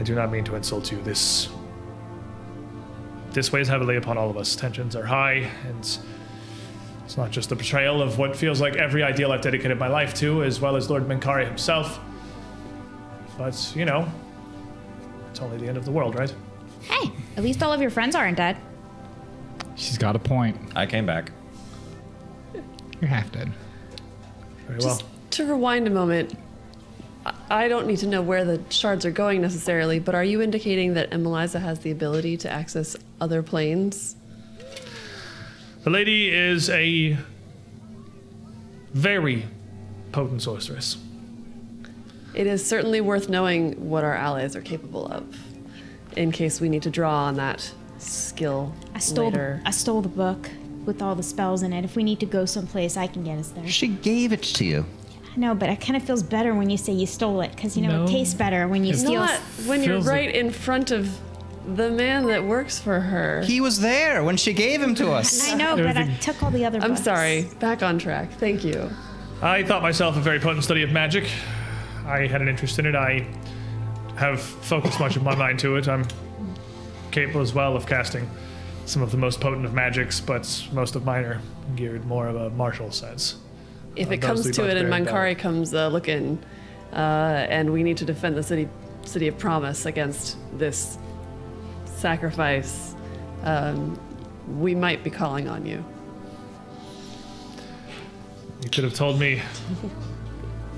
do not mean to insult you. This weighs heavily upon all of us. Tensions are high, and it's not just the betrayal of what feels like every ideal I've dedicated my life to, as well as Lord Menkari himself. But, you know, it's only the end of the world, right? Hey, at least all of your friends aren't dead. She's got a point. I came back. You're half dead. Very well. Just to rewind a moment, I don't need to know where the shards are going necessarily, but are you indicating that Emeliza has the ability to access other planes? The lady is a very potent sorceress. It is certainly worth knowing what our allies are capable of, in case we need to draw on that skill later. I stole the book with all the spells in it. If we need to go someplace, I can get us there. She gave it to you. I know, but it kind of feels better when you say you stole it, because, No. it tastes better when you steal. Not when you're feels right in front of the man that works for her. He was there when she gave him to us. I know, but I took all the other I'm books. sorry. Back on track. Thank you. I thought myself a very potent study of magic. I had an interest in it. I have focused much of my mind to it. I'm capable as well of casting some of the most potent of magics, but most of mine are geared more of a martial sense. If it those comes three to it and bugbear Mankari comes looking, and we need to defend the city of promise against this sacrifice, we might be calling on you. You could have told me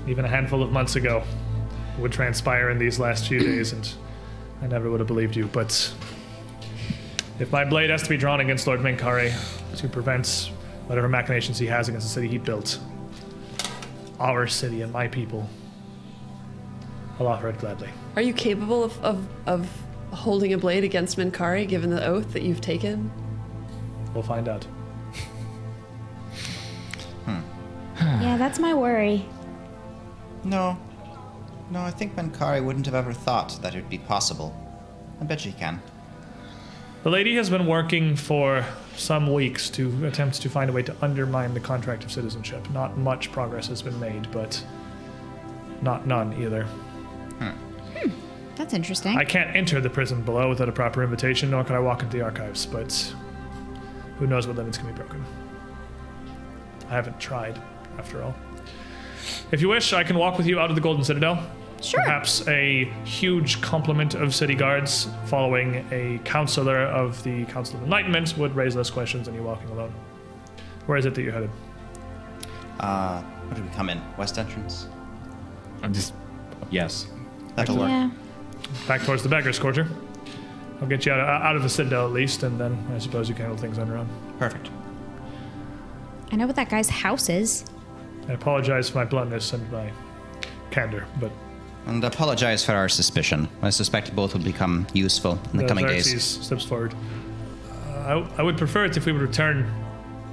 even a handful of months ago what would transpire in these last few days, and I never would have believed you. But if my blade has to be drawn against Lord Mankari to prevent whatever machinations he has against the city he built, our city and my people, I'll offer it gladly. Are you capable of holding a blade against Mankari, given the oath that you've taken? We'll find out. Yeah, that's my worry. No, I think Mankari wouldn't have ever thought that it would be possible. I bet she can. The lady has been working for some weeks to attempt to find a way to undermine the contract of citizenship. Not much progress has been made, but not none either. That's interesting. I can't enter the prison below without a proper invitation, nor can I walk into the archives, but who knows what limits can be broken. I haven't tried, after all. If you wish, I can walk with you out of the Golden Citadel. Sure. Perhaps a huge complement of city guards following a counselor of the Council of Enlightenment would raise less questions than you walking alone. Where is it that you're headed? Where do we come in? West entrance? I'm just. Yes. That'll work. Yeah. Back towards the Beggar's Quarter. I'll get you out of the Citadel at least, and then I suppose you can handle things on your own. Perfect. I know what that guy's house is. I apologize for my bluntness and my candor, but And apologize for our suspicion. I suspect both will become useful in the coming Xerxes days. steps forward. I would prefer it if we would return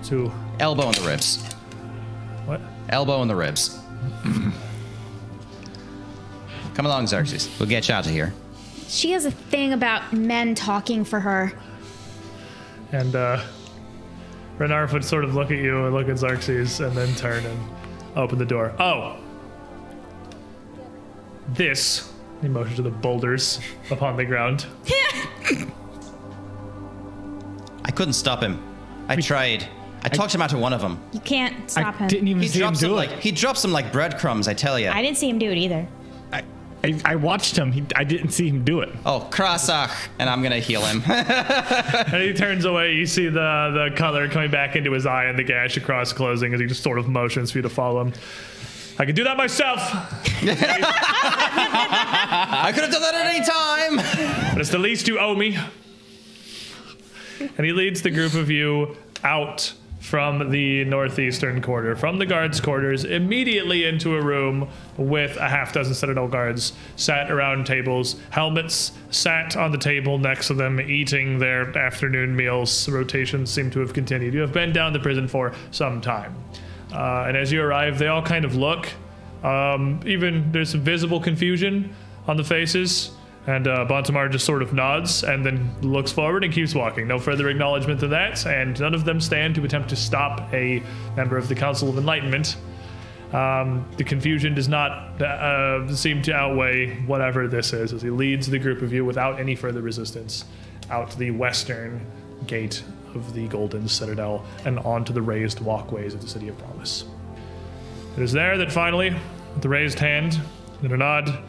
to... Elbow in the ribs. What? Elbow in the ribs. Come along, Xerxes. We'll get you out of here. She has a thing about men talking for her. And Renarf would sort of look at you and look at Xerxes and then turn and open the door. Oh! This, he motions to the boulders upon the ground. I couldn't stop him. I tried. I talked him out of one of them. You can't stop I him. didn't even see him do it. He drops them like breadcrumbs, I tell you. I didn't see him do it either. I watched him. I didn't see him do it. Oh, Krasach, and I'm gonna heal him. And he turns away. You see the color coming back into his eye and the gash across closing as he just sort of motions for you to follow him. I could do that myself. I could have done that at any time. But it's the least you owe me. And he leads the group of you out from the northeastern quarter, from the guards' quarters, immediately into a room with a half dozen Citadel guards sat around tables, helmets sat on the table next to them, eating their afternoon meals. Rotations seem to have continued. You have been down the prison for some time. And as you arrive, they all kind of look. Even there's some visible confusion on the faces. And Bontamar just sort of nods and then looks forward and keeps walking. No further acknowledgement of that, and none of them stand to attempt to stop a member of the Council of Enlightenment. The confusion does not seem to outweigh whatever this is, as he leads the group of you without any further resistance out the western gate of the Golden Citadel and onto the raised walkways of the City of Promise. It is there that finally, with the raised hand and a nod,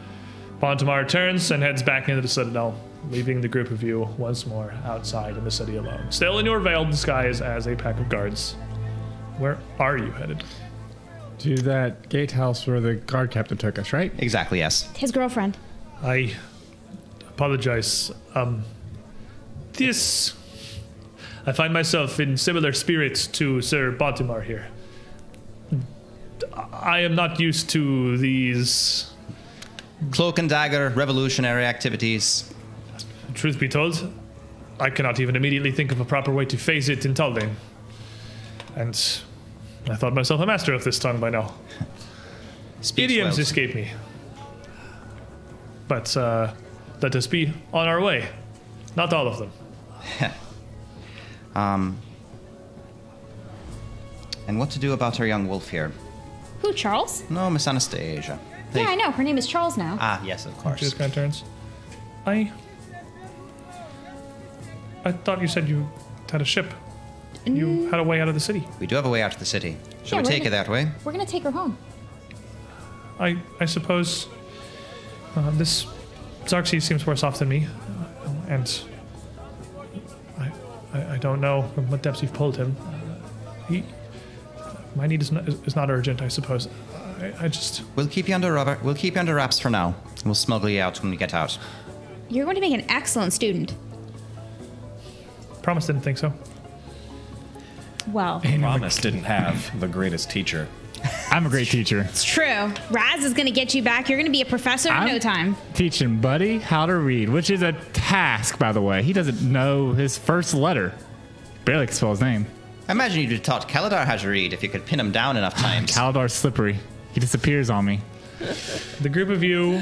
Bontamar turns and heads back into the Citadel, leaving the group of you once more outside in the city alone, still in your veiled disguise as a pack of guards. Where are you headed? To that gatehouse where the guard captain took us, right? Exactly, yes. His girlfriend. I apologize. I find myself in similar spirits to Sir Baltimore here. I am not used to these. Cloak and dagger, revolutionary activities. Truth be told, I cannot even immediately think of a proper way to face it in Taldane. And I thought myself a master of this tongue by now. Speaks Idioms well. escape me. But let us be on our way. Not all of them. And what to do about our young wolf here? Who, Charles? No, Miss Anastasia. Yeah, I know. Her name is Charles now. Ah, yes, of course. She just kind of turns. I thought you said you had a ship. You had a way out of the city. We do have a way out of the city. Shall Yeah, we we're take it gonna- that way? We're gonna take her home. I suppose this Xerxes seems worse off than me, and I don't know from what depths you've pulled him. My need is not urgent, I suppose. I just We'll keep you under rubber. We'll keep you under wraps for now. We'll smuggle you out when we get out. You're going to make an excellent student. promise didn't think so. Well, Promise didn't have the greatest teacher. I'm a great teacher. it's true. Raz is going to get you back. You're going to be a professor in no time. Teaching Buddy how to read, which is a task, by the way. He doesn't know his first letter. Barely can spell his name. I imagine you'd have taught Kaladar how to read if you could pin him down enough times. Kaladar's slippery. He disappears on me. The group of you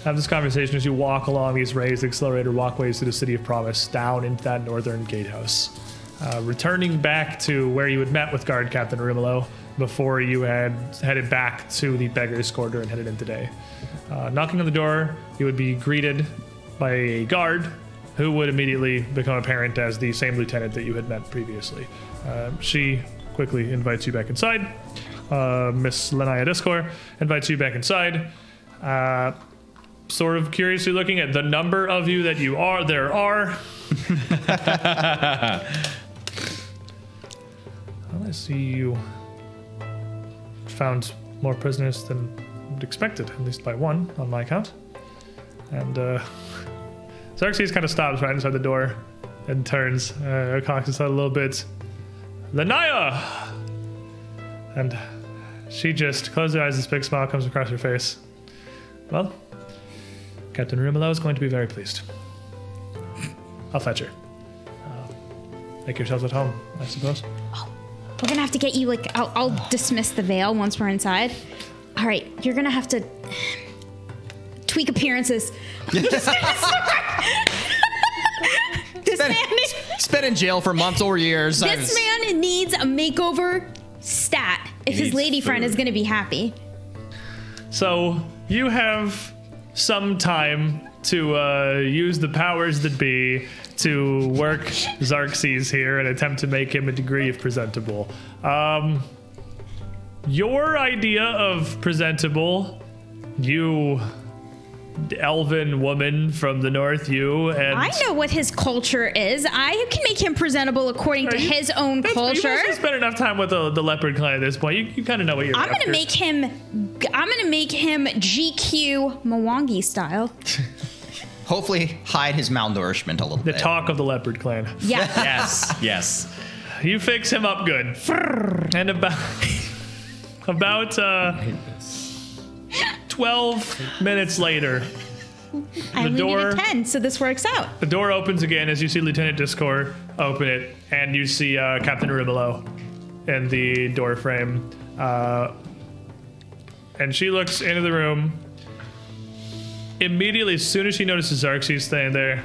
have this conversation as you walk along these raised accelerator walkways to the City of Promise, down into that northern gatehouse. Returning back to where you had met with Guard Captain Rumelo before you had headed back to the Beggar's Quarter and headed in today. Knocking on the door, you would be greeted by a guard who would immediately become apparent as the same lieutenant that you had met previously. She quickly invites you back inside. Miss Lenaya Discor invites you back inside. Sort of curiously looking at the number of you that there are. Well, I see you found more prisoners than expected, at least by one, on my count. And Xerxes kind of stops right inside the door and turns, cocks his head a little bit. Lenaya! And she just closes her eyes, this big smile comes across her face. Well, Captain Rumelo is going to be very pleased. I'll fetch her. Make yourselves at home, I suppose. We're going to have to get you, I'll dismiss the veil once we're inside. All right, you're going to have to tweak appearances. I'm just gonna start. This man... Spent in jail for months or years. This man needs a makeover stat if his needs lady friend is food. going to be happy. So you have some time to use the powers that be to work Xerxes here and attempt to make him a degree of presentable. Your idea of presentable, you elven woman from the north, you and I know what his culture is. I can make him presentable according to his own You've culture. also spent enough time with the leopard clan at this point. You kind of know what you're I'm after. gonna make him GQ Mwangi style. Hopefully hide his malnourishment a little the bit. talk of the leopard clan. Yeah. Yes, yes. You fix him up good. And about 12 minutes later, I'm leaving door- at 10, so this works out. the door opens again as you see Lieutenant Discord open it, and you see Captain Rumelo in the door frame. And she looks into the room. Immediately, as soon as she notices Xerxes standing there,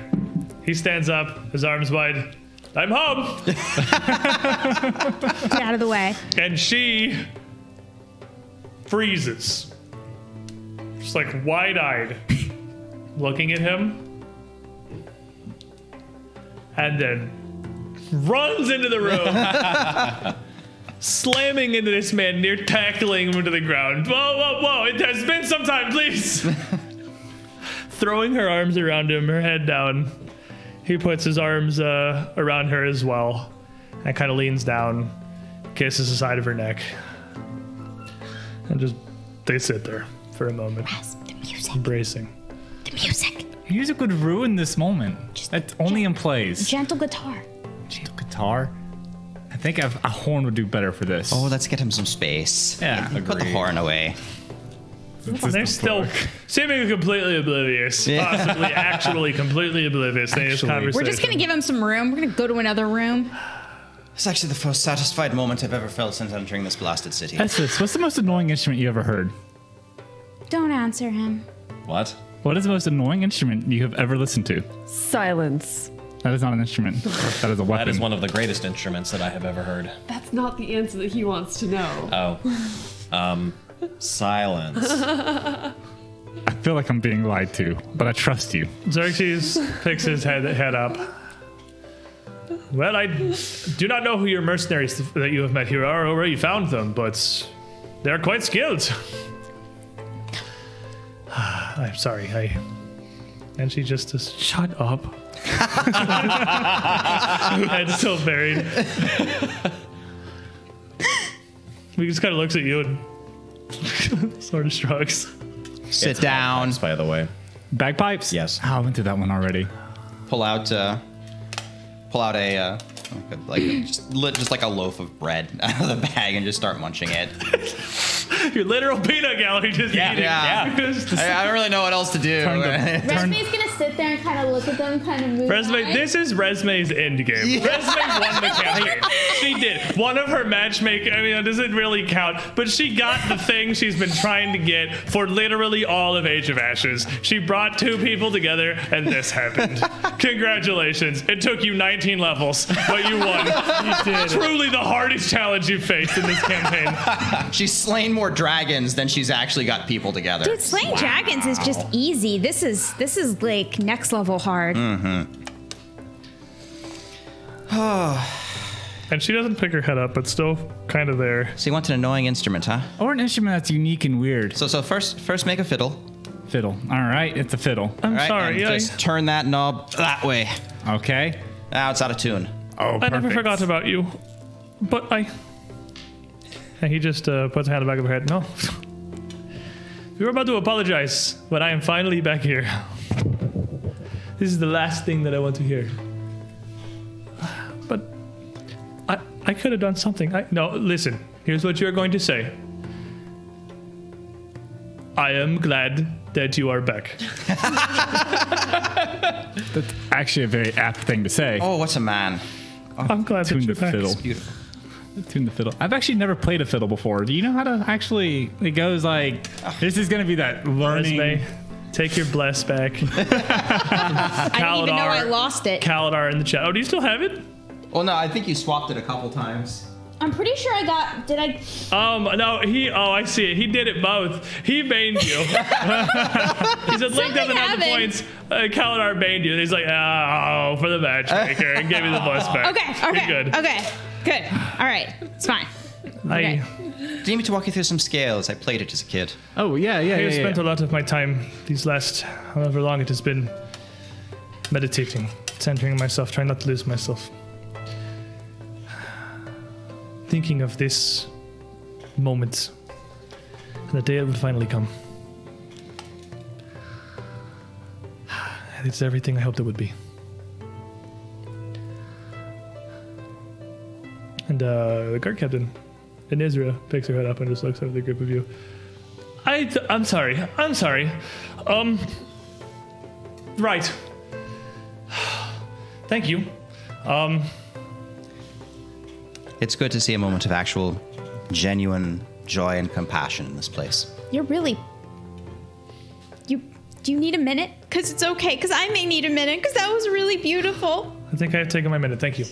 he stands up, his arms wide. I'm home! Get out of the way. And she freezes. Just like wide-eyed, looking at him. And then runs into the room. Slamming into this man, near tackling him to the ground. Whoa, whoa, whoa, it has been some time, please. Throwing her arms around him, her head down. He puts his arms around her as well and kind of leans down. kisses the side of her neck. And just, they sit there for a moment, The music. embracing. The music. Music would ruin this moment. That's only in plays. Gentle guitar. Gentle guitar. I think a horn would do better for this. Oh, let's get him some space. Yeah, Put the agreed. horn away. They're still seemingly completely oblivious. Possibly actually completely oblivious to this conversation. We're just gonna give him some room. We're gonna go to another room. It's actually the most satisfied moment I've ever felt since entering this blasted city. Estes, what's the most annoying instrument you ever heard? Don't answer him. What? What is the most annoying instrument you have ever listened to? Silence. That is not an instrument. That is a weapon. That is one of the greatest instruments that I have ever heard. That's not the answer that he wants to know. Oh. Silence. I feel like I'm being lied to, but I trust you. Xerxes picks his head up. Well, I do not know who your mercenaries that you have met here are or where you found them, but they're quite skilled. I'm sorry, and she just says, shut up. Head still buried. He just kind of looks at you and sort of shrugs. Sit down. By the way. Bagpipes? Yes. Oh, I went through that one already. Pull out a just like a loaf of bread out of the bag and just start munching it. Your literal peanut gallery just eating. I don't really know what else to do. Resume's gonna sit there and kind of look at them, kind of move. Resume, this is Resume's end game. Yeah. Resume won the campaign. She did. One of her matchmaking, I mean, it doesn't really count, but she got the thing she's been trying to get for literally all of Age of Ashes. She brought two people together, and this happened. Congratulations. It took you 19 levels, but you won. You did. Truly the hardest challenge you've faced in this campaign. She's slain more dragons than she's actually got people together. Dude, slaying dragons is just easy. This is like next level hard. And she doesn't pick her head up, but still kind of there. So you want an annoying instrument, huh? Or an instrument that's unique and weird. So first make a fiddle. Fiddle. All right, it's a fiddle. I'm Right? sorry. And just turn that knob that way. Okay. Now it's out of tune. Oh, I never forgot about you, but and he just puts a hand on the back of her head. No. We were about to apologize, but I am finally back here. This is the last thing that I want to hear. But I could have done something. No, listen. Here's what you're going to say. I am glad that you are back. That's actually a very apt thing to say. Oh, what's a man? I'm glad that Tune you're the back. fiddle. Beautiful. Tune the fiddle. I've actually never played a fiddle before. Do you know how to actually? It goes like this is gonna be that learning. Resume, take your bless back. I didn't even know I lost it. Kaladar in the chat. Oh, do you still have it? Well, no, I think you swapped it a couple times. I'm pretty sure I got. Did I? No, I see it. He did it both. He baned you. He said, Link doesn't have the happened. points. Kaladar baned you. And he's like, oh, for the matchmaker. And gave me the bless back. Okay. You're good. Okay. Good. All right. It's fine. I Do you need me to walk you through some scales? I played it as a kid. Oh yeah. have spent a lot of my time these last, however long it has been, meditating, centering myself, trying not to lose myself. Thinking of this moment and the day it would finally come. It's everything I hoped it would be. And the guard captain, Inizra, picks her head up and just looks over the group of you. I'm sorry. Right. Thank you. It's good to see a moment of actual, genuine joy and compassion in this place. You're really. Do you need a minute? Because it's okay. Because I may need a minute. Because that was really beautiful. I think I have taken my minute. Thank you.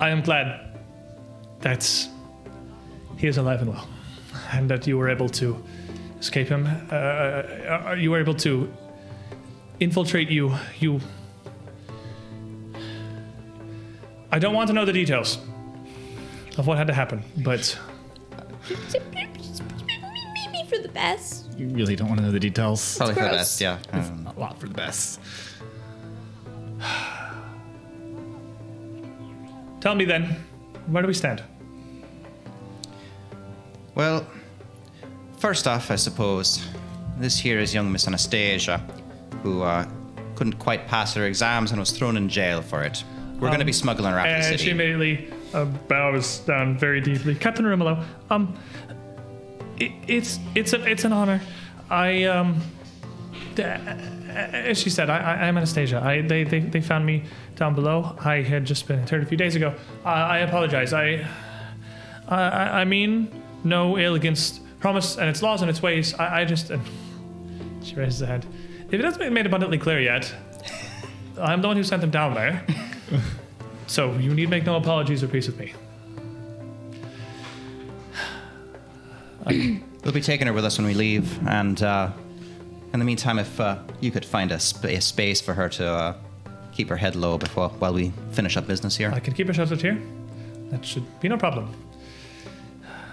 I am glad that he is alive and well, and that you were able to escape him. You were able to infiltrate you. I don't want to know the details of what had to happen, but Maybe for the best. You really don't want to know the details. Probably for the gross. best, yeah. A lot for the best. tell me then, where do we stand? Well, first off, I suppose, this here is young Miss Anastasia, who couldn't quite pass her exams and was thrown in jail for it. We're going to be smuggling her out of the And city. she immediately bows down very deeply. Captain Rumelo, it's an honor. As she said, I'm Anastasia. They found me down below. I had just been interred a few days ago. I apologize. I mean no ill against promise and its laws and its ways. I just... she raises her hand. If it hasn't been made abundantly clear yet, I'm the one who sent them down there. So you need make no apologies or peace with me. We'll be taking her with us when we leave, and in the meantime, if you could find a space for her to keep her head low while we finish up business here. I can keep her sheltered here. That should be no problem.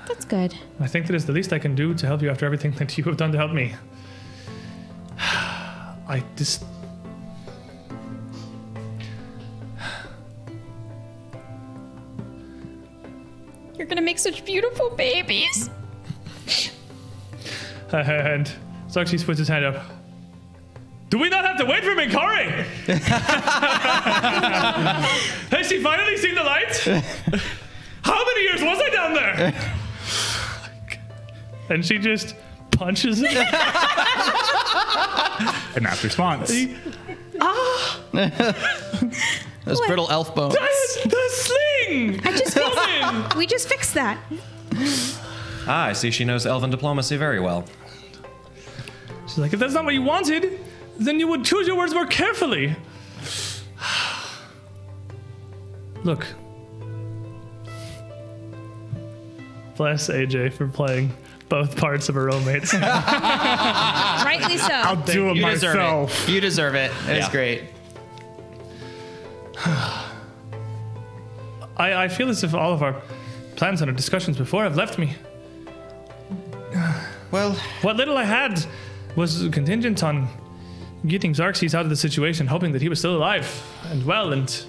That's good. I think that is the least I can do to help you after everything that you have done to help me. I just... You're gonna make such beautiful babies. And Xerxes puts his hand up. Do we not have to wait for Minkari? Has she finally seen the light? How many years was I down there? And she just punches him. And that's response. Those brittle elf bones. The sling! I just fixed We just fixed that. I see she knows elven diplomacy very well. She's like, if that's not what you wanted, then you would choose your words more carefully. Look. Bless AJ for playing both parts of her roommates. Rightly so. I'll do it You deserve myself. it. You deserve it. It's Yeah. great. I feel as if all of our plans and our discussions before have left me. Well, What little I had was contingent on getting Xerxes out of the situation, hoping that he was still alive and well, and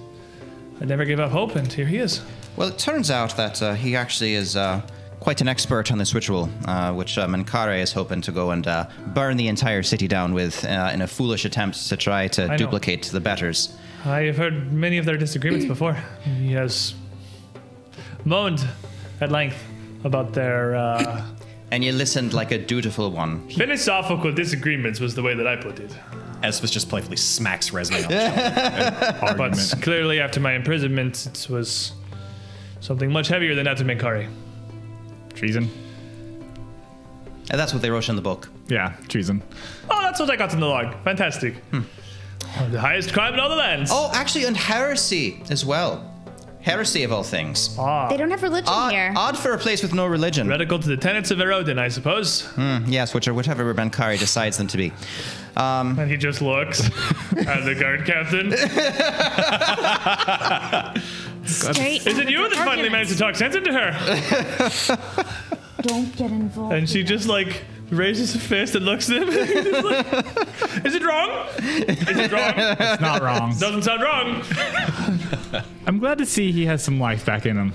I never gave up hope, and here he is. well, it turns out that he actually is quite an expert on this ritual, which Minkare is hoping to go and burn the entire city down with in a foolish attempt to try to know. duplicate the betters. I have heard many of their disagreements before. He has moaned at length about their And you listened like a dutiful one. philosophical disagreements was the way that I put it. Esvis just playfully smacks Resme on the shoulder. But clearly after my imprisonment, it was something much heavier than that to Minkari. Treason. And that's what they wrote in the book. Yeah, treason. Oh, that's what I got in the log. Fantastic. The highest crime in all the lands. Oh, actually, and heresy as well. Heresy of all things. They don't have religion here. Odd for a place with no religion. Radical to the tenets of Erodin, I suppose. Yes, whichever Minkare decides them to be. And he just looks at the guard captain. Straight Is it you that finally managed to talk sense into her? Don't get involved. And she just like raises a fist and looks at him. He's like, is it wrong? Is it wrong? It's not wrong. Doesn't sound wrong. I'm glad to see he has some life back in him.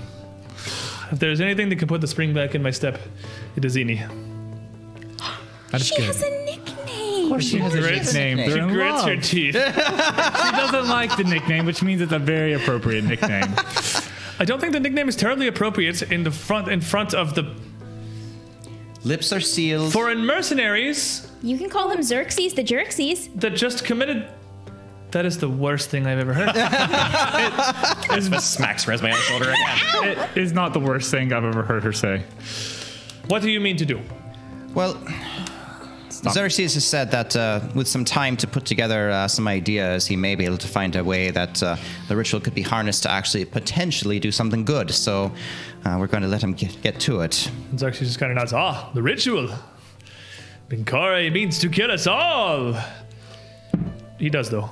If there's anything that can put the spring back in my step, it is Ini. That's She good. has a nickname. She has a grits- nickname. She They're in grits her love. teeth. She doesn't like the nickname, which means it's a very appropriate nickname. I don't think the nickname is terribly appropriate in front of the Lips are sealed. foreign mercenaries You can call him Xerxes the Jerxes. that just committed. That is the worst thing I've ever heard. Esvis smacks Resme on the shoulder again. It is not the worst thing I've ever heard her say. What do you mean to do? Well, Xerxes has said that with some time to put together some ideas, he may be able to find a way that the ritual could be harnessed to actually potentially do something good. So we're going to let him get to it. And Xerxes just kind of nods. Ah, the ritual. Minkare means to kill us all. He does, though.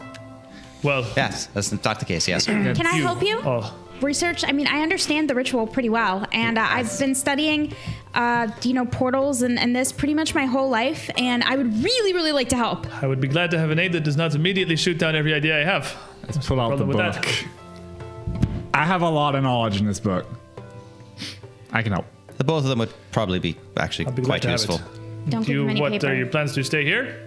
Well, Yes, that's not the case, yes. Can I help you? oh, Research. I mean, I understand the ritual pretty well, and I've been studying, portals and this pretty much my whole life, and I would really, really like to help. I would be glad to have an aid that does not immediately shoot down every idea I have. Let's pull out the Problem with book. that. I have a lot of knowledge in this book. I can help. The both of them would probably be actually I'll be glad quite to have useful. it. Don't Do give you, him any what paper. are your plans to stay here?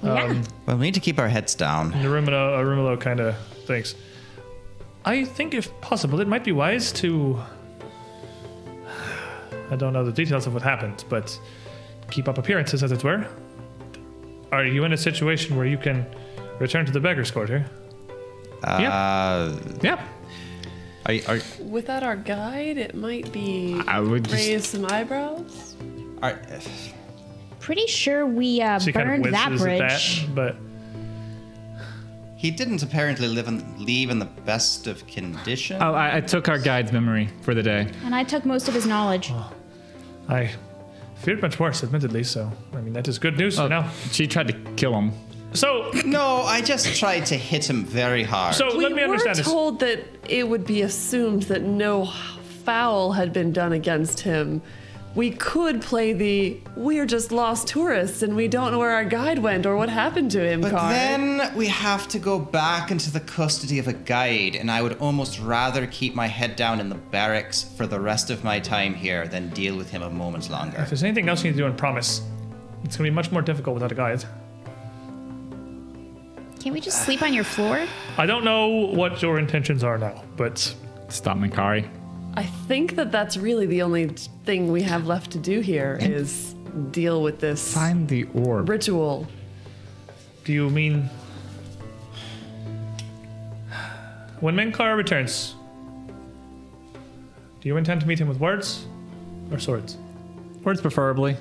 Yeah. Well, we need to keep our heads down. Arumulo kind of thinks. I think if possible, it might be wise to... I don't know the details of what happened, but keep up appearances, as it were. Are you in a situation where you can return to the beggar's quarter? Yep. Are, Without our guide, it might be I would just- raise some eyebrows. are, Pretty sure we She kind of burned that winces at bridge. that, but he didn't apparently leave in the best of condition. Oh, I took our guide's memory for the day. And I took most of his knowledge. I feared much worse, admittedly, so, I mean, that is good news for now. She tried to kill him. So, No, I just tried to hit him very hard. so let me we were understand this. told that it would be assumed that no foul had been done against him. We could play we're just lost tourists and we don't know where our guide went or what happened to him But card. then we have to go back into the custody of a guide, and I would almost rather keep my head down in the barracks for the rest of my time here than deal with him a moment longer. If there's anything else you need to do on Promise, it's going to be much more difficult without a guide. Can't we just sleep on your floor? I don't know what your intentions are now, but Stop Mikari. I think that that's really the only thing we have left to do here is deal with this Find the orb. ritual. do you mean... When Menkar returns, do you intend to meet him with words or swords? Words preferably.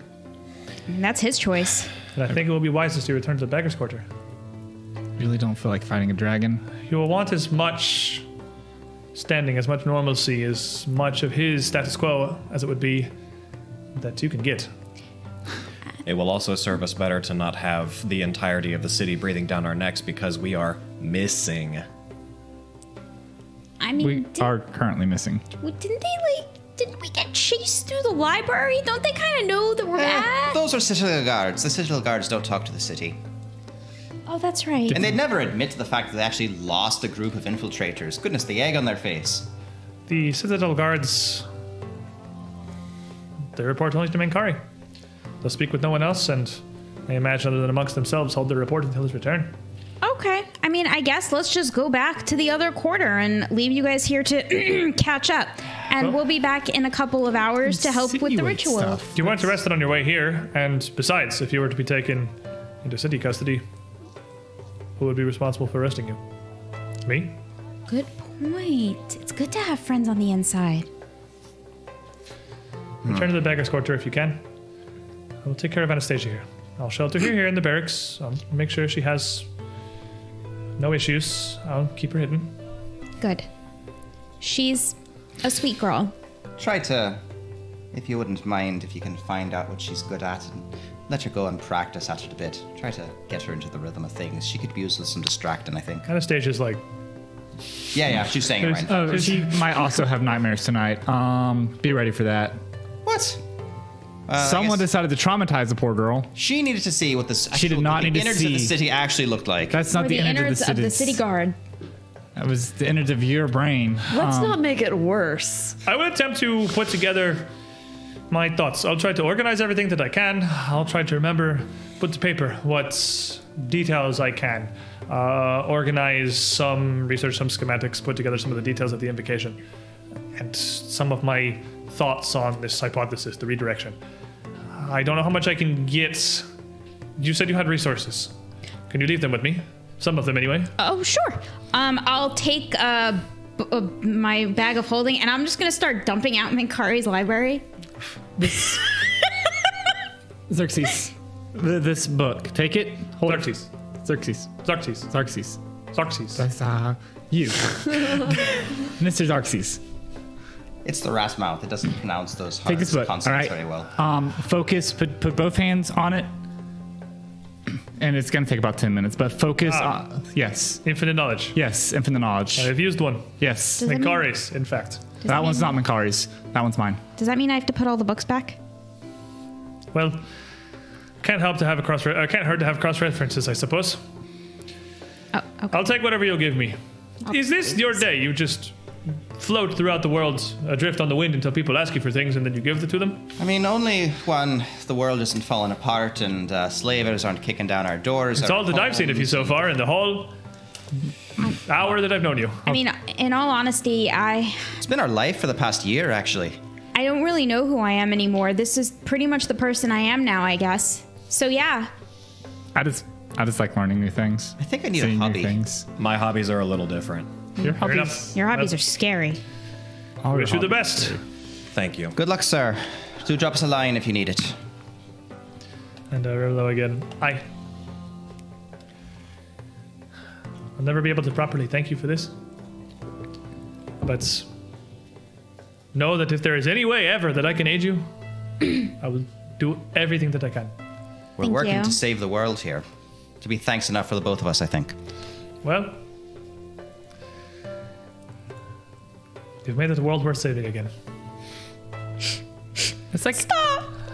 I mean, that's his choice. And I think it will be wisest to return to the beggar's quarter. Really don't feel like fighting a dragon. You will want as much standing, as much normalcy, as much of his status quo as it would be that you can get. It will also serve us better to not have the entirety of the city breathing down our necks because we are missing. I mean, We are currently missing. didn't we get chased through the library? Don't they kind of know that we're back? Those are Citadel guards. The Citadel guards don't talk to the city. Oh, that's right. And they'd never admit to the fact that they actually lost a group of infiltrators. Goodness, the egg on their face. The Citadel guards, they report only to Menkari. They'll speak with no one else, and I imagine other than amongst themselves, hold their report until his return. Okay. I mean, I guess let's just go back to the other quarter and leave you guys here to catch up. And we'll be back in a couple of hours to help with the Insinuate ritual. stuff. You weren't arrested on your way here, and besides, if you were to be taken into city custody, who would be responsible for arresting you? Me? Good point. It's good to have friends on the inside. Return to the beggar's quarter if you can. I will take care of Anastasia here. I'll shelter her here in the barracks. I'll make sure she has no issues. I'll keep her hidden. Good. She's a sweet girl. Try to, if you wouldn't mind, if you can find out what she's good at and let her go and practice at it a bit. Try to get her into the rhythm of things. She could be used with some distracting, I think. Anastasia's like, Yeah, she's saying it right. Oh, she might also have nightmares tonight. Be ready for that. What? Someone I guess decided to traumatize the poor girl. she needed to see what this She did not the need to innards of the see. city actually looked like. That's Or not the innards of the city guard. That was the innards of your brain. Let's not make it worse. I will attempt to put together my thoughts. I'll try to organize everything that I can. I'll try to remember, put to paper what details I can. Organize some research, some schematics, put together some of the details of the invocation, and some of my thoughts on this hypothesis, the redirection. I don't know how much I can get. You said you had resources. Can you leave them with me? Some of them, anyway. Oh, sure. I'll take my bag of holding, and I'm just gonna start dumping out Minkari's library. Xerxes. This book. Take it. Hold it. Xerxes. Xerxes. Xerxes. Xerxes. Xerxes. That's you. Mr. Xerxes. It's the rat mouth. It doesn't pronounce those Take hard this book. All consonants right. very well. Focus. Put both hands on it. And it's gonna take about 10 minutes, but focus. Yes. Infinite knowledge. Yes. Infinite knowledge. I've used one. Yes. Does that mean- Minkari's, in fact. That one's not Mikari's. That one's mine. Does that mean I have to put all the books back? Well, can't hurt to have cross references, I suppose. Oh, okay. I'll take whatever you'll give me. Is this your day? You just float throughout the world, adrift on the wind until people ask you for things and then you give it to them? I mean, only when the world isn't falling apart and slavers aren't kicking down our doors. It's all that I've seen of you so far in the whole hour that I've known you. I mean, in all honesty, It's been our life for the past year, actually. I don't really know who I am anymore. This is pretty much the person I am now, I guess. So yeah. I just like learning new things. I think I need seeing a new hobby. things. My hobbies are a little different. Your Fair hobbies. enough. Your hobbies are scary. all your Wish you the hobbies. best. Thank you. Good luck, sir. Do drop us a line if you need it. And Rolo again. I'll never be able to properly thank you for this. But know that if there is any way ever that I can aid you, I will do everything that I can. We're Thank working you. to save the world here. To be thanks enough for the both of us, I think. Well, you've made the world worth saving again. It's like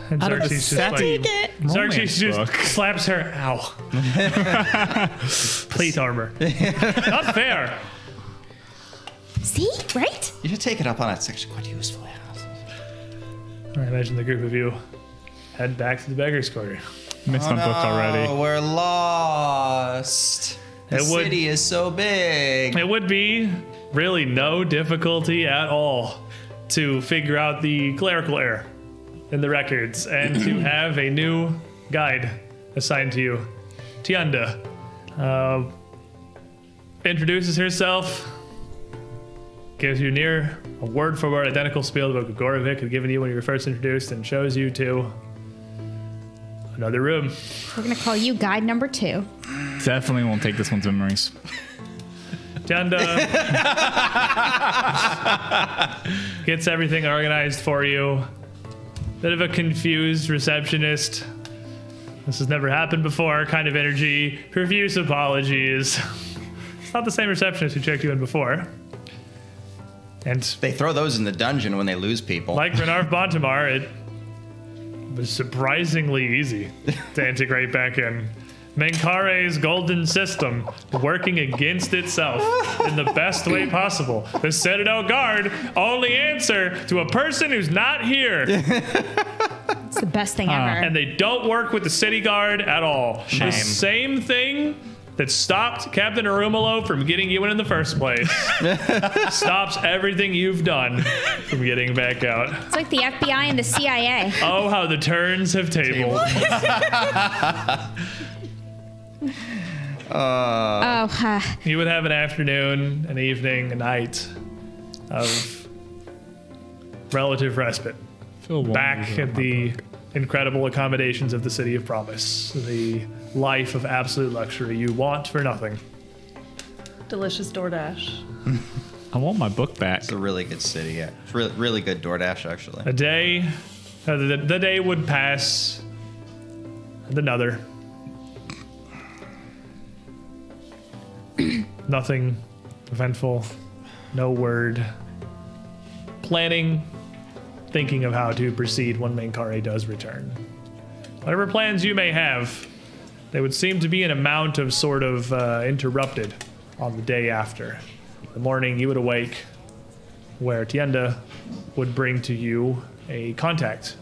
And out of the Xerxes just sappy like, romance Xerxes just book. slaps her. Ow. Plate armor. Not fair. See? Right? You should take it up on it. It's actually quite useful. Yeah. I imagine the group of you head back to the beggar's quarter. Missed my book already. Oh, we're lost. The It would- city is so big. It would be really no difficulty at all to figure out the clerical error in the records and to have a new guide assigned to you. Tianda introduces herself, gives you near a word for word identical spiel that Gogorovic had given you when you were first introduced, and shows you to another room. We're gonna call you guide number 2. Definitely won't take this one's memories. Tianda gets everything organized for you. Bit of a confused receptionist. This has never happened before kind of energy. Profuse apologies. It's not the same receptionist who checked you in before. And They throw those in the dungeon when they lose people. like Renarv Bontamar, it was surprisingly easy to integrate back in. Menkare's golden system working against itself in the best way possible. The Citadel Guard only answer to a person who's not here. It's the best thing ever. And they don't work with the city guard at all. Shame. The same thing that stopped Captain Arumalo from getting you in the first place stops everything you've done from getting back out. It's like the FBI and the CIA. Oh, how the turns have tabled. You would have an afternoon, an evening, a night of relative respite. Back at the incredible accommodations of the City of Promise. The life of absolute luxury you want for nothing. Delicious DoorDash. I want my book back. It's a really good city, yeah. It's really, really good DoorDash, actually. A day, the day would pass, and another. Nothing eventful, no word. Planning, thinking of how to proceed when Menkare does return. Whatever plans you may have, they would seem to be an amount of sort of interrupted on the day after. The morning you would awake, where Tienda would bring to you a contact.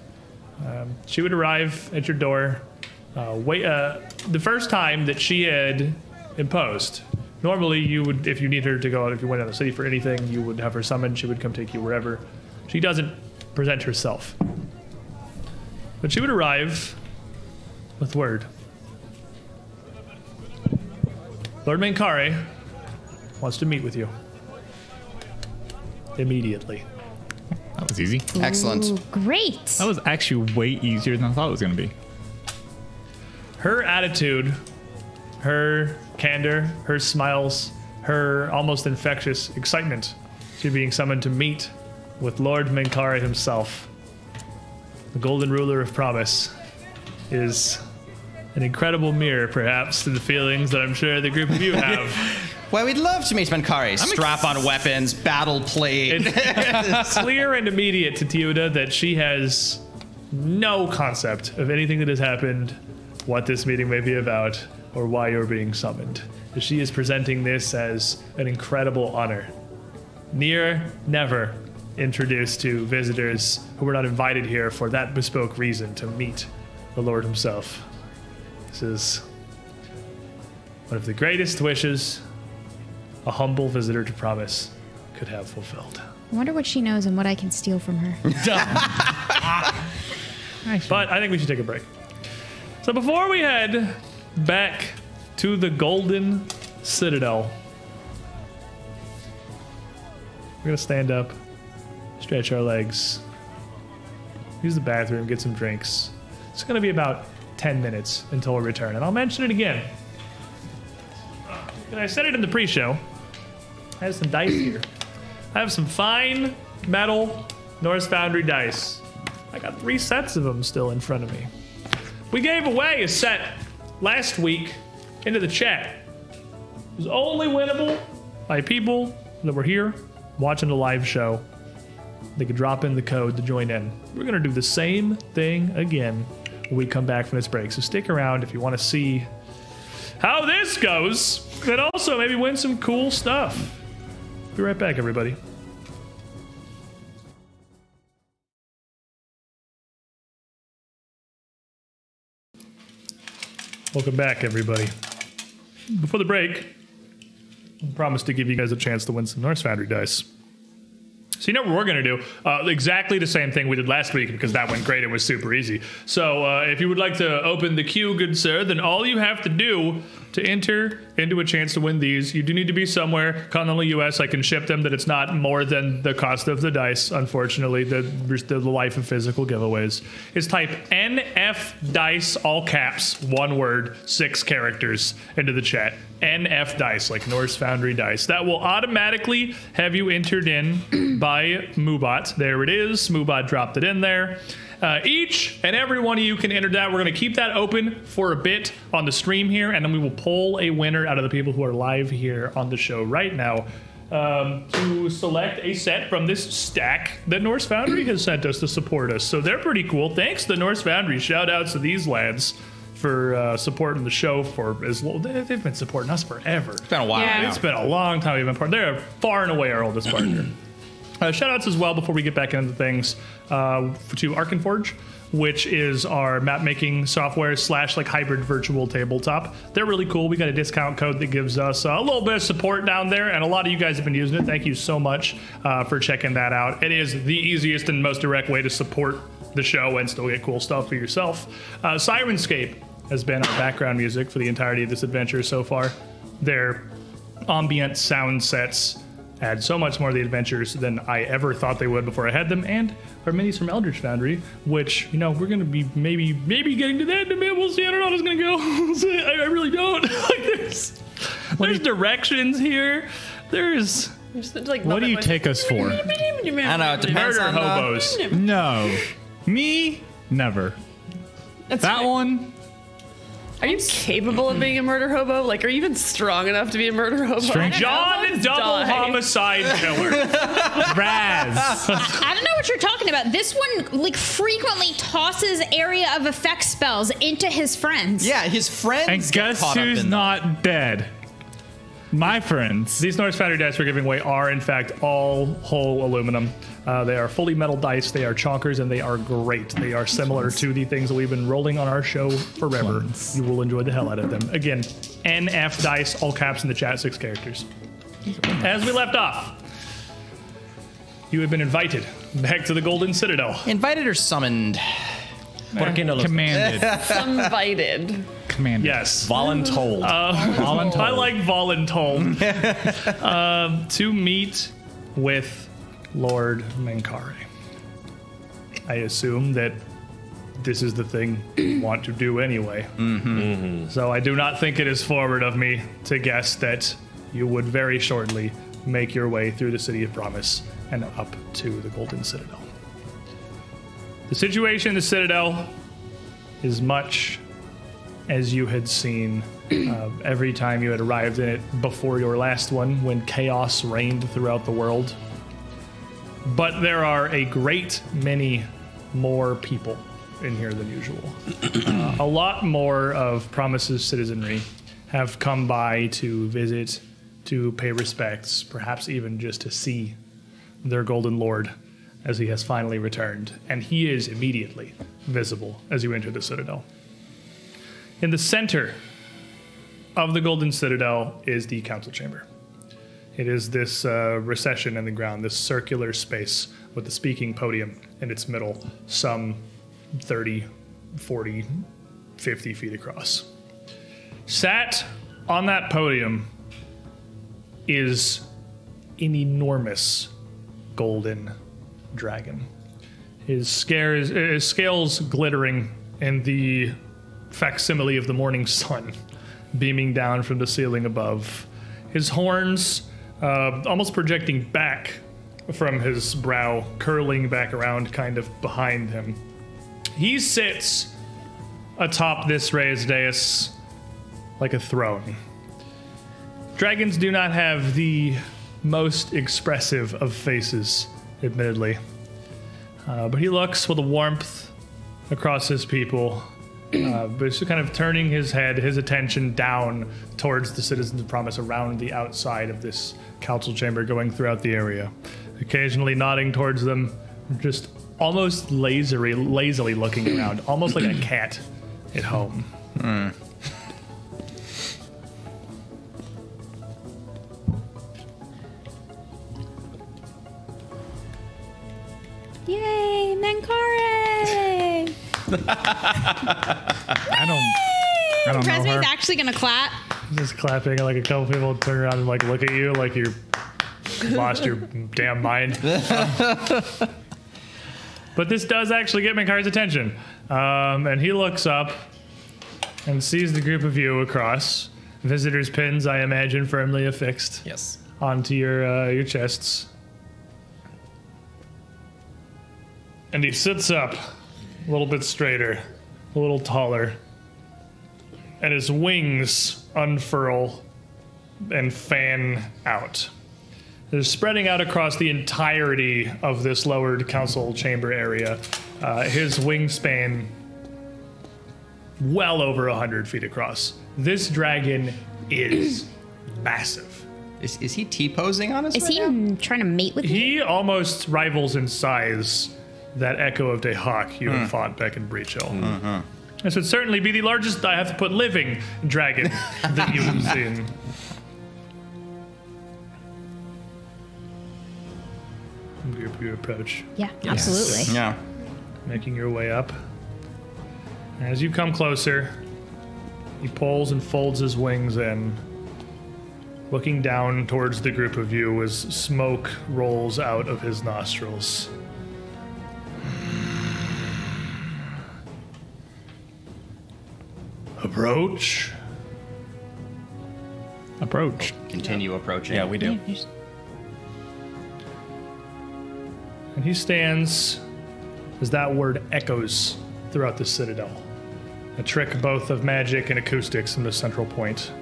She would arrive at your door. The first time that she had imposed. Normally, you would, if you need her to go out, if you went out of the city for anything, you would have her summoned. She would come take you wherever. She doesn't present herself, but she would arrive with word. Lord Menkare wants to meet with you immediately. That was easy. Excellent. Ooh, great. That was actually way easier than I thought it was going to be. Her attitude, her candor, her smiles, her almost infectious excitement to being summoned to meet with Lord Menkare himself, the Golden Ruler of Promise, is an incredible mirror, perhaps, to the feelings that I'm sure the group of you have. Well, we'd love to meet Menkare. Strap on weapons, battle plate. It's clear and immediate to Tiuda that she has no concept of anything that has happened, what this meeting may be about, or why you're being summoned. She is presenting this as an incredible honor never introduced to visitors who were not invited here for that bespoke reason to meet the Lord himself. This is one of the greatest wishes a humble visitor to Promise could have fulfilled. I wonder what she knows and what I can steal from her. But I think we should take a break. So before we head back to the Golden Citadel, we're going to stand up, stretch our legs, use the bathroom, get some drinks. It's going to be about 10 minutes until we return. And I'll mention it again. And I said it in the pre-show. I have some dice here. I have some fine metal Norse Foundry dice. I got 3 sets of them still in front of me. We gave away a set last week into the chat. It was only winnable by people that were here watching the live show. They could drop in the code to join in. We're going to do the same thing again when we come back from this break. So stick around if you want to see how this goes, and also maybe win some cool stuff. Be right back, everybody. Welcome back, everybody. Before the break, I promised to give you guys a chance to win some Norse Foundry dice. So you know what we're going to do? Exactly the same thing we did last week, because that went great. It was super easy. So if you would like to open the queue, good sir, then all you have to do to enter into a chance to win these, you do need to be somewhere. Continental US, I can ship them, that it's not more than the cost of the dice, unfortunately. The life of physical giveaways is type NF dice, all caps, one word, 6 characters into the chat. NF dice, like Norse Foundry dice. That will automatically have you entered in by Moobot. There it is. Moobot dropped it in there. Each and every one of you can enter that. We're going to keep that open for a bit on the stream here, and then we will pull a winner out of the people who are live here on the show right now to select a set from this stack that Norse Foundry has sent us to support us. So they're pretty cool. Thanks to Norse Foundry. Shout outs to these lads for supporting the show for as long. They've been supporting us forever. It's been a while. Yeah. Now. It's been a long time we've been part. They're far and away our oldest partner. Shout outs as well before we get back into things to Arkenforge, which is our map making software / like hybrid virtual tabletop. They're really cool. We got a discount code that gives us a little bit of support down there, and a lot of you guys have been using it. Thank you so much for checking that out. It is the easiest and most direct way to support the show and still get cool stuff for yourself. Sirenscape has been our background music for the entirety of this adventure so far. Their ambient sound sets add so much more to the adventures than I ever thought they would before I had them, and our minis from Eldritch Foundry, which, you know, we're going to be maybe getting to that in a minute. We'll see. I don't know how it's going to go. I really don't. Like, there's directions here. There's... Like, What do you take us for? I don't know. It depends murder on hobos. No. Me? Never. That's That fine. one? Are you capable of being a murder hobo? Like, are you even strong enough to be a murder hobo? Strange. John, Hobos double die. homicide killer. Raz. I don't know what you're talking about. This one, like, frequently tosses area of effect spells into his friends. Yeah, his friends. And get guess caught up who's in not dead? My friends. These Norse Foundry dice we're giving away are, in fact, all whole aluminum. They are fully metal dice. They are chonkers, and they are great. They are similar to the things that we've been rolling on our show forever. You will enjoy the hell out of them. Again, NF dice, all caps in the chat, 6 characters. As we left off, you have been invited back to the Golden Citadel. Invited or summoned? ¿Por qué no los Commanded. Invited. Commanded. Yes. voluntold? I like voluntold. To meet with Lord Menkare. I assume that this is the thing you want to do anyway. So I do not think it is forward of me to guess that you would very shortly make your way through the City of Promise and up to the Golden Citadel. The situation in the Citadel is much as you had seen every time you had arrived in it before your last one, when chaos reigned throughout the world. But there are a great many more people in here than usual. A lot more of Promise's citizenry have come by to visit, to pay respects, perhaps even just to see their golden lord as he has finally returned. And he is immediately visible as you enter the citadel. In the center of the golden citadel is the council chamber. It is this recession in the ground, this circular space with the speaking podium in its middle, some 30, 40, 50 feet across. Sat on that podium is an enormous golden dragon. His scales glittering in the facsimile of the morning sun beaming down from the ceiling above. His horns almost projecting back from his brow, curling back around kind of behind him. He sits atop this raised dais like a throne. Dragons do not have the most expressive of faces, admittedly. But he looks with a warmth across his people, but he's kind of turning his head, his attention down towards the citizens of Promise around the outside of this council chamber, going throughout the area. Occasionally nodding towards them, just almost lazily looking around, almost like a cat at home. Yay, Mankare! I don't know Resme's her. actually gonna clap. Just clapping, like a couple people turn around and like look at you like you lost your damn mind. But this does actually get Minkar's attention. And he looks up and sees the group of you across. Visitors' pins, I imagine, firmly affixed Yes. onto your chests. And he sits up a little bit straighter, a little taller, and his wings unfurl and fan out. They're spreading out across the entirety of this lowered council chamber area. His wingspan well over 100 feet across. This dragon is massive. Is he T-posing on us Is right he now? trying to mate with you? He almost rivals in size that Echo of Dehawk you had fought back in Breach Hill. This would certainly be the largest, I have to put, living dragon that you have seen. You approach, Yeah, absolutely. Yeah. making your way up. As you come closer, he pulls and folds his wings in, looking down towards the group of you as smoke rolls out of his nostrils. Approach. Approach. Continue approaching. Yeah, we do. And he stands as that word echoes throughout the citadel. A trick both of magic and acoustics in the central point,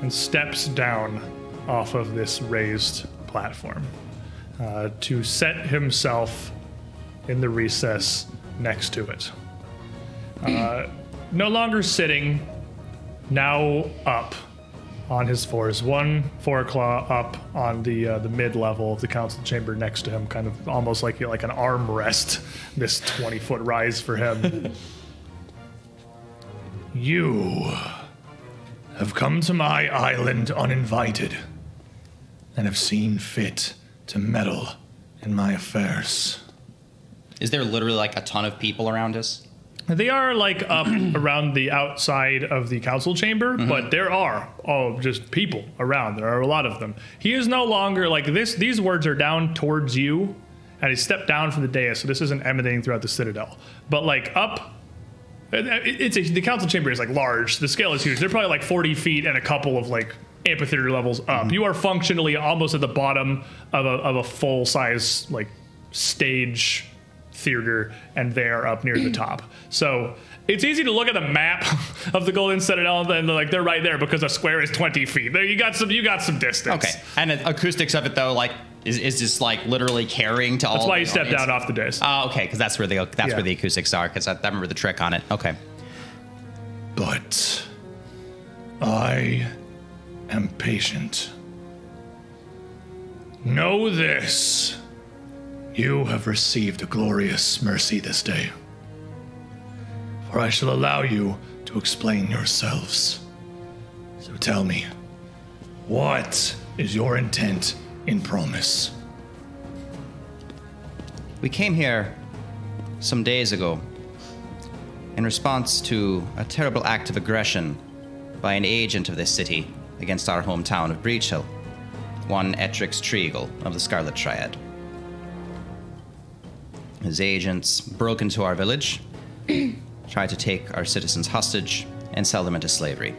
and steps down off of this raised platform to set himself in the recess next to it. No longer sitting, now up on his fours, one foreclaw up on the mid-level of the council chamber next to him, kind of almost like an armrest, this 20-foot rise for him. You have come to my island uninvited and have seen fit to meddle in my affairs. Is there literally like a ton of people around us? They are like up around the outside of the council chamber, but there are just people around. There are a lot of them. He is no longer like this. These words are down towards you, and he stepped down from the dais, so this isn't emanating throughout the citadel. But like up, the council chamber is like large. The scale is huge. They're probably like 40 feet and a couple of like amphitheater levels up. You are functionally almost at the bottom of a full size like stage theater, and they're up near the top. So it's easy to look at the map of the Golden Citadel and like they're right there because a square is 20 feet. There you got some distance. Okay. And the acoustics of it though, like is just like literally carrying to all. That's why the you stepped audience? down off the dais. Oh, okay, because that's where the acoustics are. Because I remember the trick on it. Okay. But I am patient Know this. You have received a glorious mercy this day. For I shall allow you to explain yourselves. So tell me, what is your intent in promise? We came here some days ago in response to a terrible act of aggression by an agent of this city against our hometown of Breach Hill, one Etrix Treagle of the Scarlet Triad. His agents broke into our village, tried to take our citizens hostage, and sell them into slavery.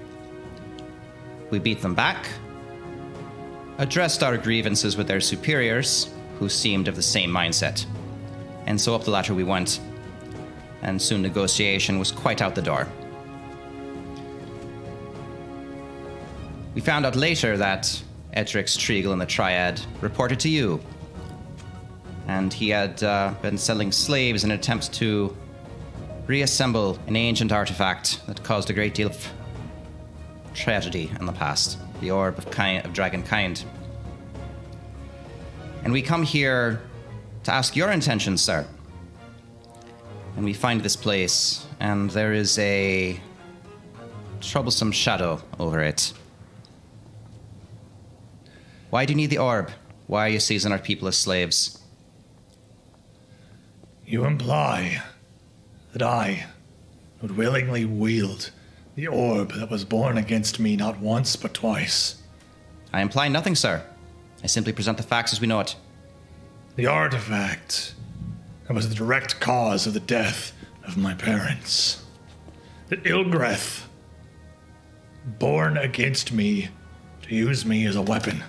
We beat them back, addressed our grievances with their superiors, who seemed of the same mindset, and so up the ladder we went, and soon negotiation was quite out the door. We found out later that Etrix Treagle and the Triad reported to you, and he had been selling slaves in an attempt to reassemble an ancient artifact that caused a great deal of tragedy in the past, the Orb of Dragonkind. And we come here to ask your intentions, sir. And we find this place, and there is a troublesome shadow over it. Why do you need the orb? Why are you seizing our people as slaves? You imply that I would willingly wield the orb that was born against me not once but twice. I imply nothing, sir. I simply present the facts as we know it. The artifact that was the direct cause of the death of my parents. That Ilgreth, born against me to use me as a weapon.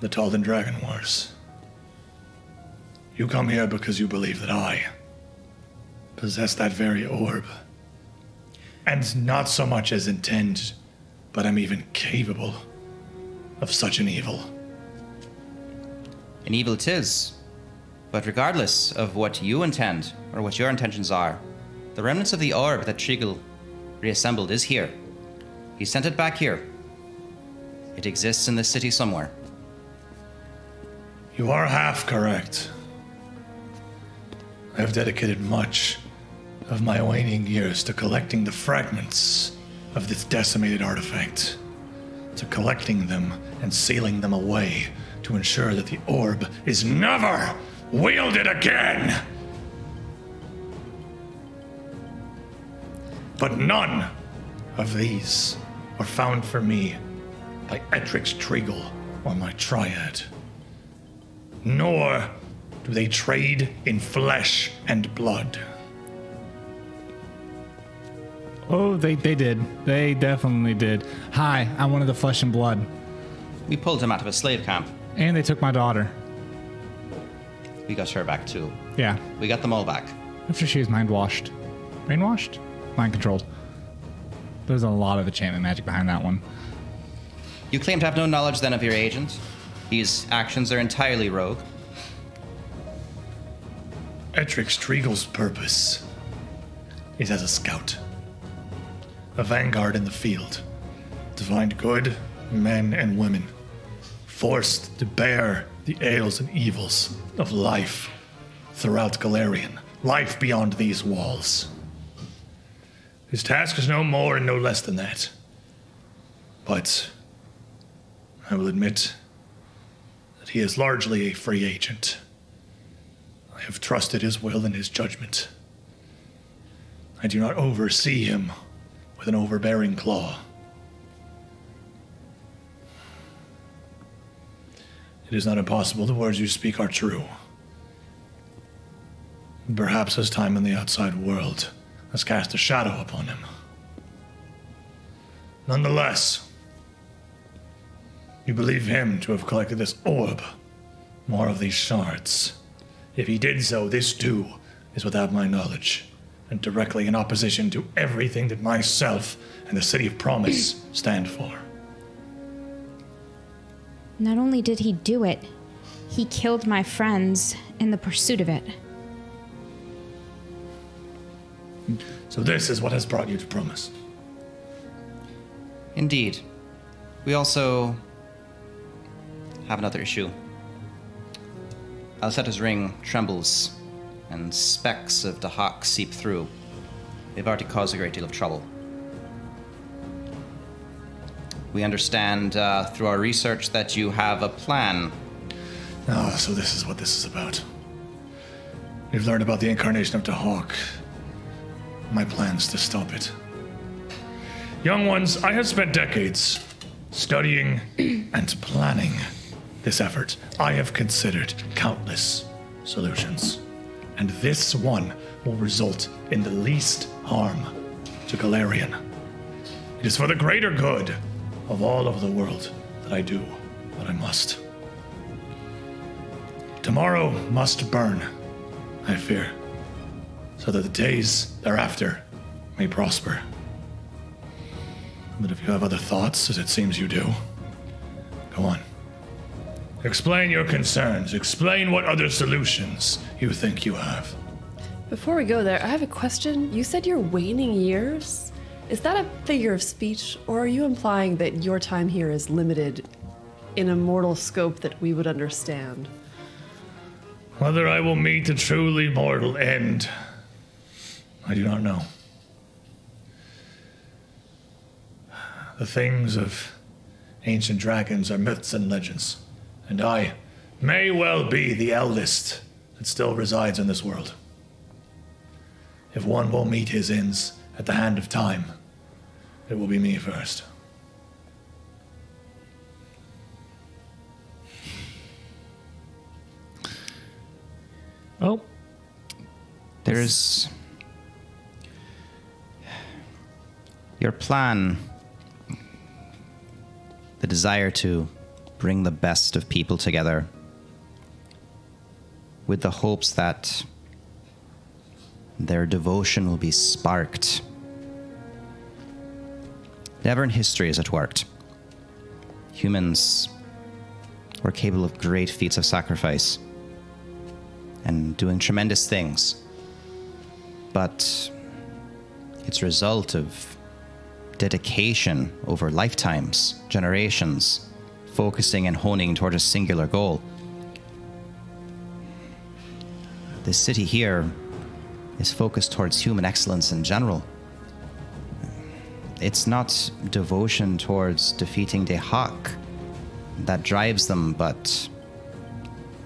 The Taldan Dragon Wars. You come here because you believe that I possess that very orb. And not so much as intend, but am even capable of such an evil. An evil it is. But regardless of what you intend, or what your intentions are, the remnants of the orb that Treagle reassembled is here. He sent it back here. It exists in this city somewhere. You are half correct. I have dedicated much of my waning years to collecting the fragments of this decimated artifact, to collecting them and sealing them away to ensure that the orb is never wielded again. But none of these are found for me by Etrix Treagle or my Triad. Nor do they trade in flesh and blood. Oh, they did. They definitely did. Hi, I'm one of the flesh and blood. We pulled him out of a slave camp. And they took my daughter. We got her back too. Yeah, We got them all back. after she was mind washed. Brainwashed? Mind controlled. There's a lot of enchantment magic behind that one. You claim to have no knowledge then of your agent. His actions are entirely rogue. Etrix Treagle's purpose is as a scout, a vanguard in the field, to find good men and women, forced to bear the ails and evils of life throughout Galarian, life beyond these walls. His task is no more and no less than that. But I will admit that he is largely a free agent. I have trusted his will and his judgment. I do not oversee him with an overbearing claw. It is not impossible the words you speak are true. Perhaps his time in the outside world has cast a shadow upon him. Nonetheless, you believe him to have collected this orb, more of these shards. If he did so, this too is without my knowledge, and directly in opposition to everything that myself and the City of Promise stand for. Not only did he do it, he killed my friends in the pursuit of it. So this is what has brought you to Promise. Indeed. We also have another issue. Alcetta's ring trembles, and specks of Dahak seep through. They've already caused a great deal of trouble. We understand through our research that you have a plan. Ah, so this is what this is about. We've learned about the incarnation of Dahak. My plans to stop it. Young ones, I have spent decades studying and planning this effort. I have considered countless solutions, and this one will result in the least harm to Galarian. It is for the greater good of all of the world that I do what I must. Tomorrow must burn, I fear, so that the days thereafter may prosper. But if you have other thoughts, as it seems you do, go on. Explain your concerns. Explain what other solutions you think you have. Before we go there, I have a question. You said you're waning years? Is that a figure of speech, or are you implying that your time here is limited in a mortal scope that we would understand? Whether I will meet a truly mortal end, I do not know. The things of ancient dragons are myths and legends, and I may well be the eldest that still resides in this world. If one will meet his ends at the hand of time, it will be me first. Oh. There's your plan, the desire to bring the best of people together with the hopes that their devotion will be sparked. Never in history has it worked. Humans were capable of great feats of sacrifice and doing tremendous things. But it's a result of dedication over lifetimes, generations, focusing and honing toward a singular goal. This city here is focused towards human excellence in general. It's not devotion towards defeating Dahak that drives them, but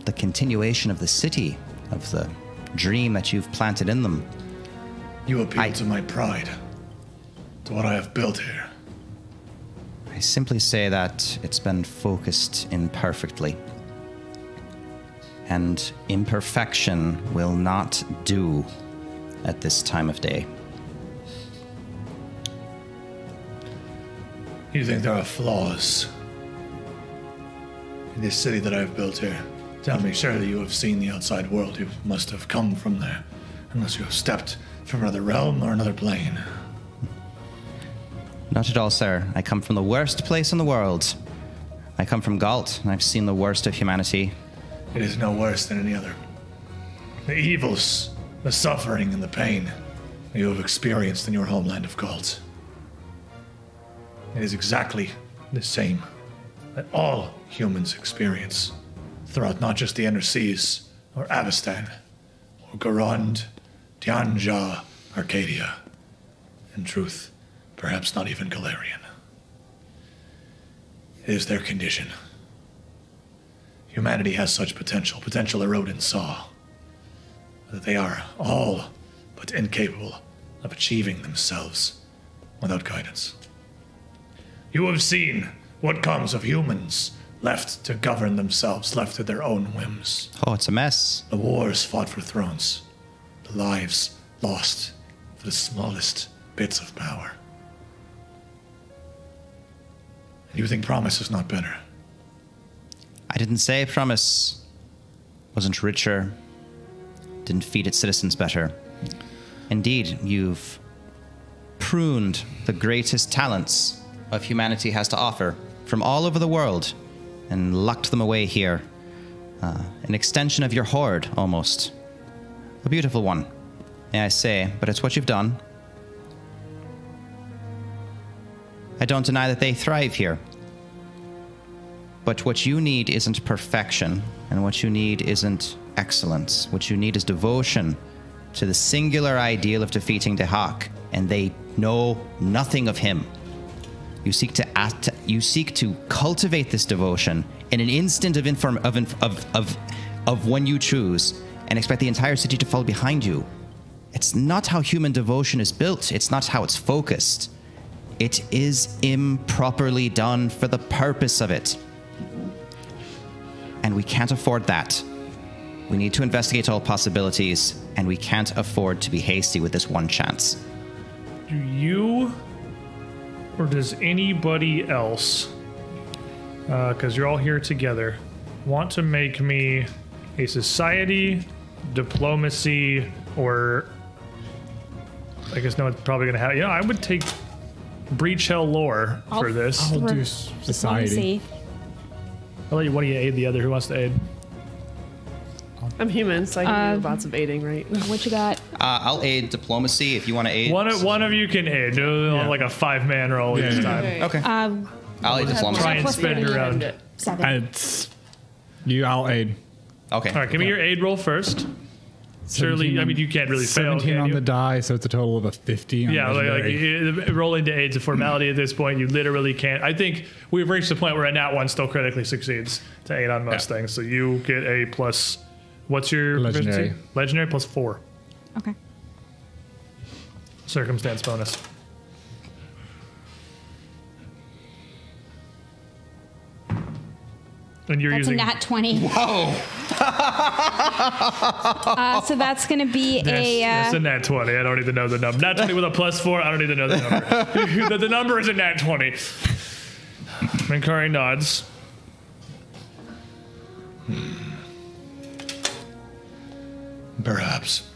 the continuation of the city, of the dream that you've planted in them. You appeal to my pride, to what I have built here. I simply say that it's been focused imperfectly. And imperfection will not do at this time of day. You think there are flaws in this city that I have built here? Tell me, surely you have seen the outside world. You must have come from there, unless you have stepped from another realm or another plane. Not at all, sir. I come from the worst place in the world. I come from Galt, and I've seen the worst of humanity. It is no worse than any other. The evils, the suffering, and the pain that you have experienced in your homeland of Galt. It is exactly the same that all humans experience throughout not just the Inner Seas, or Avestan, or Garand, Tianja, Arcadia. In truth, perhaps not even Galarian. It is their condition. Humanity has such potential Erodin saw, that they are all but incapable of achieving themselves without guidance. You have seen what comes of humans left to govern themselves, left to their own whims. Oh, it's a mess. The wars fought for thrones, the lives lost for the smallest bits of power. And you think Promise is not better? I didn't say Promise wasn't richer, didn't feed its citizens better. Indeed, you've pruned the greatest talents of humanity has to offer from all over the world and locked them away here. An extension of your horde, almost. A beautiful one, may I say, but it's what you've done. I don't deny that they thrive here. But what you need isn't perfection, and what you need isn't excellence. What you need is devotion to the singular ideal of defeating the Hawk, and they know nothing of him. You seek to cultivate this devotion in an instant of when you choose, and expect the entire city to follow behind you. It's not how human devotion is built. It's not how it's focused. It is improperly done for the purpose of it. And we can't afford that. We need to investigate all possibilities, and we can't afford to be hasty with this one chance. Do you, or does anybody else, because you're all here together, want to make me a society, diplomacy, or I guess no one's probably going to have, I would take Breach Hell lore for this. I'll do society. I'll let you, one of you aid the other. Who wants to aid? I'm human, so I can do lots of aiding, right? What you got? I'll aid diplomacy if you want to aid. One of you can aid. Do like a 5-man roll each time. Okay. I'll aid diplomacy. Try and spin around. 7. I'll aid. Okay. All right, give me your aid roll first. Surely, I mean, you can't really fail. 17 on the die, so it's a total of a 50. Yeah, like rolling to aid's a formality at this point. You literally can't. I think we've reached the point where a nat 1 still critically succeeds to aid on most things. So you get a plus. What's your Legendary? proficiency? Legendary plus 4. Okay. Circumstance bonus. And you're That's using a nat 20. Whoa! So that's going to be That's a nat 20. I don't even know the number. Nat 20 with a plus 4. I don't even know the number. The number is a nat 20. Minkari nods. Perhaps.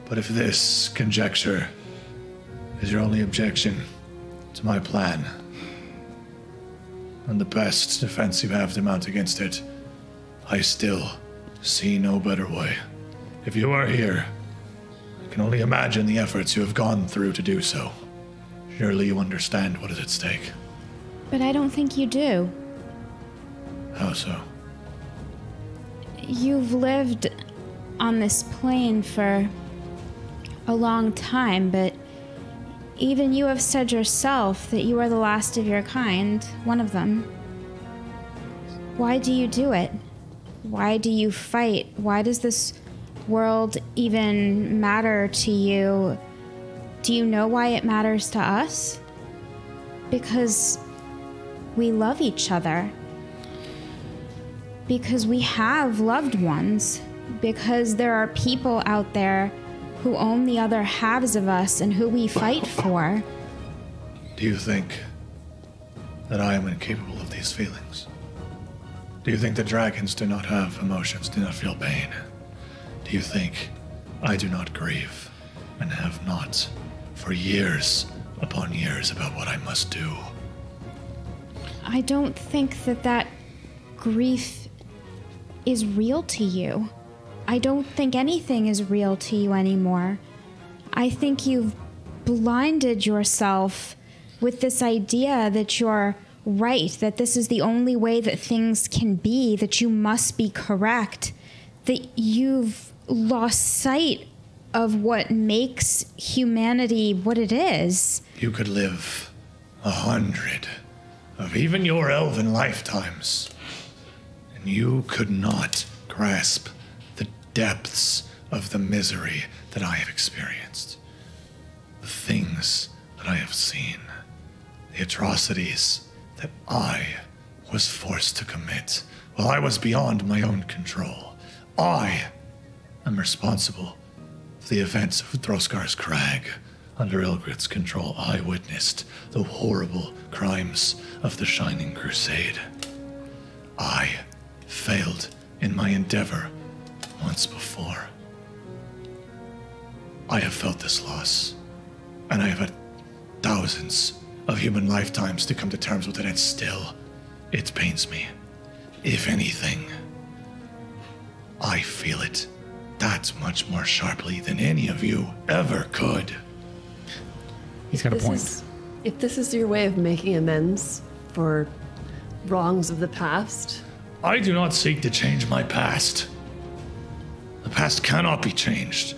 But if this conjecture is your only objection to my plan, and the best defense you have to mount against it, I still see no better way. If you are here, I can only imagine the efforts you have gone through to do so. Surely you understand what is at stake. But I don't think you do. How so? You've lived on this plane for a long time, but even you have said yourself that you are the last of your kind, one of them. Why do you do it? Why do you fight? Why does this world even matter to you? Do you know why it matters to us? Because we love each other. Because we have loved ones. Because there are people out there who own the other halves of us and who we fight for. Do you think that I am incapable of these feelings? Do you think that dragons do not have emotions, do not feel pain? Do you think I do not grieve and have not for years upon years about what I must do? I don't think that grief is real to you. I don't think anything is real to you anymore. I think you've blinded yourself with this idea that you're right, that this is the only way that things can be, that you must be correct, that you've lost sight of what makes humanity what it is. You could live 100 of even your elven lifetimes, and you could not grasp the depths of the misery that I have experienced, the things that I have seen, the atrocities that I was forced to commit while I was beyond my own control. I am responsible for the events of Throskar's Crag. Under Ilgrit's control, I witnessed the horrible crimes of the Shining Crusade. I failed in my endeavor once before. I have felt this loss, and I have had thousands of human lifetimes to come to terms with it, and still, it pains me. If anything, I feel it that much more sharply than any of you ever could. He's got a point. If this is your way of making amends for wrongs of the past? I do not seek to change my past. The past cannot be changed,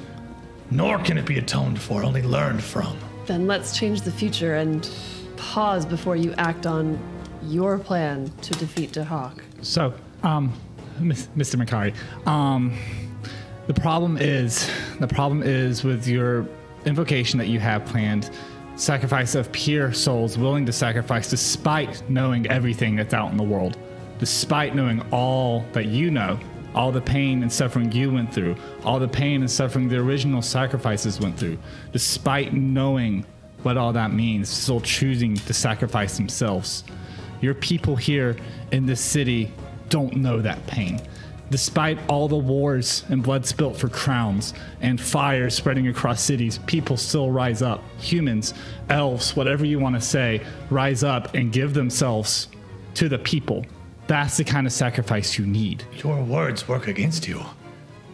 nor can it be atoned for, only learned from. Then let's change the future and pause before you act on your plan to defeat Dahak. So, Mr. Makari, the problem is with your invocation that you have planned, sacrifice of pure souls willing to sacrifice despite knowing everything that's out in the world, despite knowing all that you know, all the pain and suffering you went through, all the pain and suffering the original sacrifices went through, despite knowing what all that means, still choosing to sacrifice themselves. Your people here in this city don't know that pain. Despite all the wars and blood spilt for crowns and fire spreading across cities, people still rise up. Humans, elves, whatever you want to say, rise up and give themselves to the people. That's the kind of sacrifice you need. Your words work against you.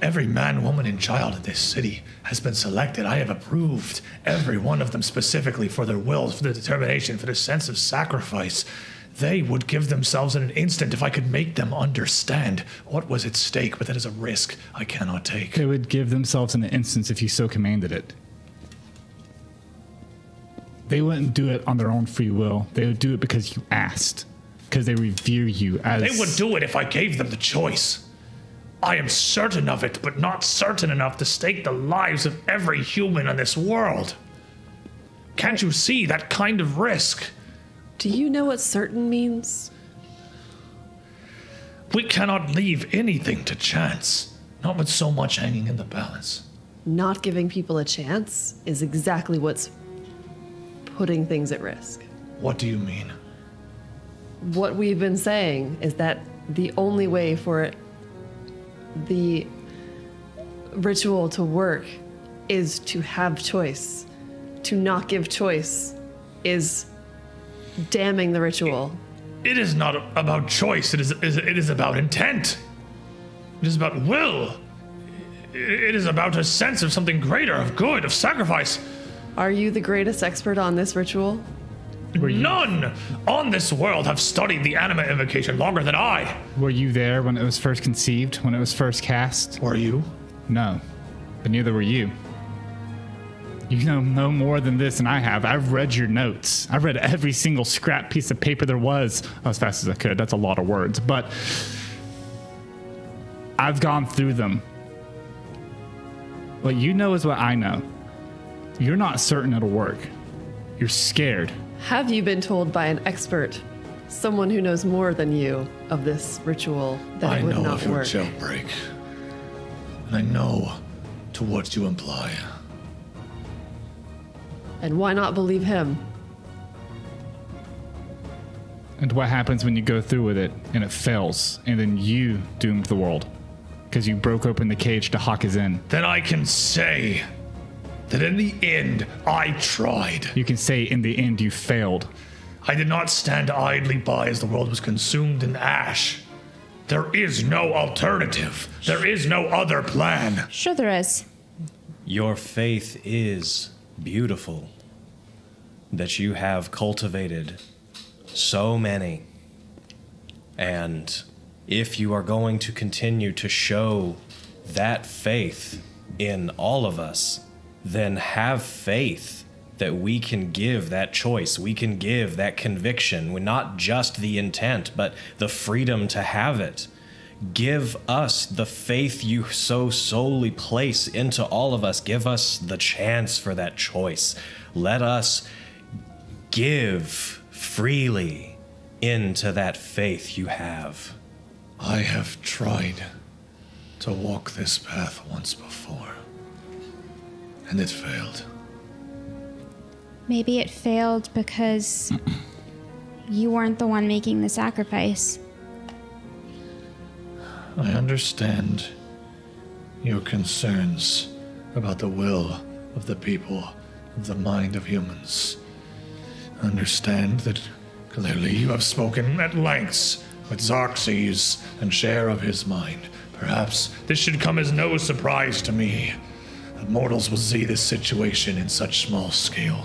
Every man, woman, and child in this city has been selected. I have approved every one of them specifically for their wills, for their determination, for their sense of sacrifice. They would give themselves in an instant if I could make them understand what was at stake, but that is a risk I cannot take. They would give themselves in an instant if you so commanded it. They wouldn't do it on their own free will. They would do it because you asked, because they revere you as... They would do it if I gave them the choice. I am certain of it, but not certain enough to stake the lives of every human in this world. Can't you see that kind of risk? Do you know what certain means? We cannot leave anything to chance, not with so much hanging in the balance. Not giving people a chance is exactly what's putting things at risk. What do you mean? What we've been saying is that the only way for the ritual to work is to have choice. To not give choice is damning the ritual. It is not about choice. It is about intent. It is about will. It is about a sense of something greater, of good, of sacrifice. Are you the greatest expert on this ritual? None on this world have studied the anima invocation longer than I. Were you there when it was first conceived, when it was first cast? Were you? No, but neither were you. You know no more than this than I have. I've read your notes. I've read every single scrap piece of paper there was as fast as I could. That's a lot of words, but I've gone through them. What you know is what I know. You're not certain it'll work. You're scared. Have you been told by an expert, someone who knows more than you, of this ritual that it would not I know work? of your jailbreak, and I know to what you imply. And why not believe him? And what happens when you go through with it and it fails, and then you doomed the world because you broke open the cage to Hawk is in? Then I can say that in the end, I tried. You can say in the end you failed. I did not stand idly by as the world was consumed in ash. There is no alternative. There is no other plan. Sure there is. Your faith is beautiful, that you have cultivated so many. And if you are going to continue to show that faith in all of us, then have faith that we can give that choice, we can give that conviction, not just the intent, but the freedom to have it. Give us the faith you so solely place into all of us. Give us the chance for that choice. Let us give freely into that faith you have. I have tried to walk this path once before, and it failed. Maybe it failed because you weren't the one making the sacrifice. I understand your concerns about the will of the people, of the mind of humans. Understand that clearly you have spoken at lengths with Xerxes and share of his mind. Perhaps this should come as no surprise to me that mortals will see this situation in such small scale.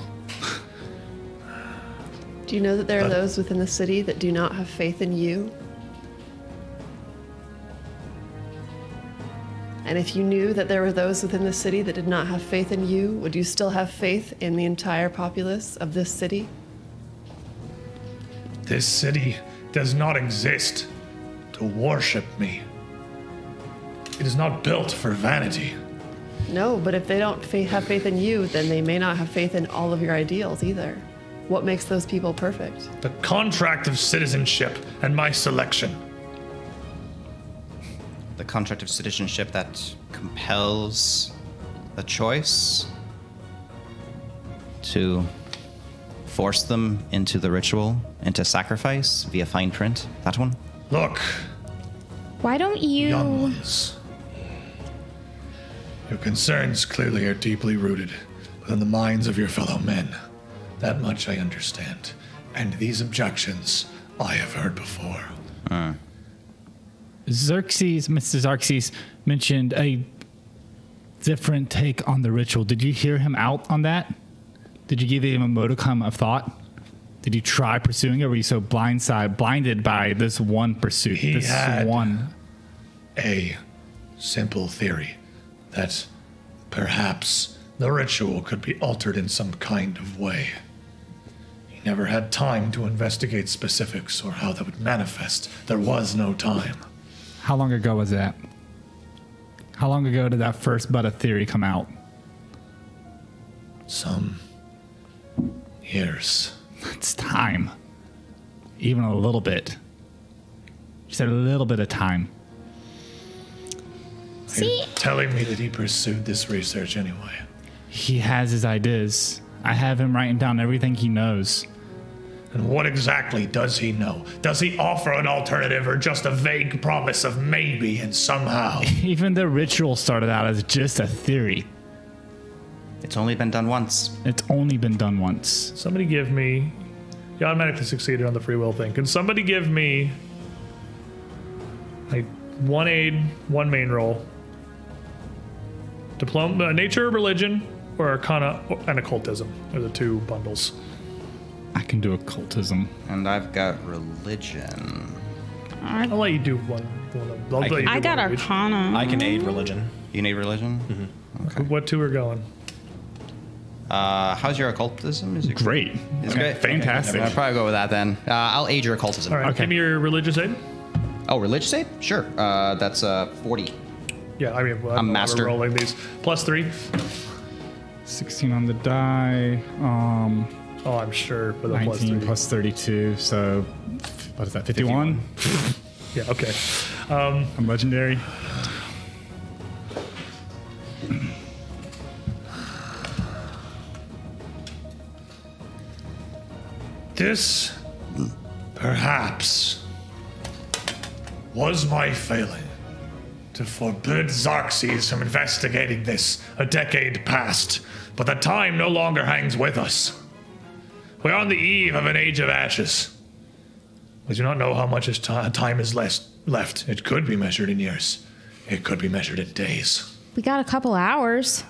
Do you know that there are those within the city that do not have faith in you? And if you knew that there were those within the city that did not have faith in you, would you still have faith in the entire populace of this city? This city does not exist to worship me. It is not built for vanity. No, but if they don't have faith in you, then they may not have faith in all of your ideals either. What makes those people perfect? The contract of citizenship and my selection. The contract of citizenship that compels the choice to force them into the ritual, into sacrifice via fine print. That one? Look, Why don't you? young ones. Your concerns clearly are deeply rooted within the minds of your fellow men. That much I understand. And these objections I have heard before. Mr. Xerxes mentioned a different take on the ritual. Did you hear him out on that? Did you give him a modicum of thought? Did you try pursuing it, or were you so blinded by this one pursuit? He this had one. A simple theory that perhaps the ritual could be altered in some kind of way. He never had time to investigate specifics or how that would manifest. There was no time. How long ago was that? How long ago did that first bud of theory come out? Some years. It's time. Even a little bit. You said a little bit of time. See, Telling me that he pursued this research anyway. He has his ideas. I have him writing down everything he knows. And what exactly does he know? Does he offer an alternative or just a vague promise of maybe and somehow? Even the ritual started out as just a theory. It's only been done once. It's only been done once. Somebody give me. You automatically succeeded on the free will thing. Can somebody give me like one aid, one main roll, diploma, nature, religion, or arcana and occultism? Are the two bundles. I can do occultism. And I've got religion. I'll let you do one. I'll let you do I got one each. Arcana. I can aid religion. You need religion? What two are going? How's your occultism? Is it Great. It's great. Fantastic. I'll probably go with that then. I'll aid your occultism. All right, Okay. give me your religious aid. Oh, religious aid? Sure. That's 40. Yeah, I mean, well, I'm master. We're rolling these. +3. 16 on the die. Oh, I'm sure for the 19 +3. plus 32. So, what is that? 51? Yeah, okay. I'm legendary. This, perhaps, was my failing to forbid Xerxes from investigating this a decade past, but the time no longer hangs with us. We are on the eve of an age of ashes. We do not know how much time is left. It could be measured in years. It could be measured in days. We got a couple hours.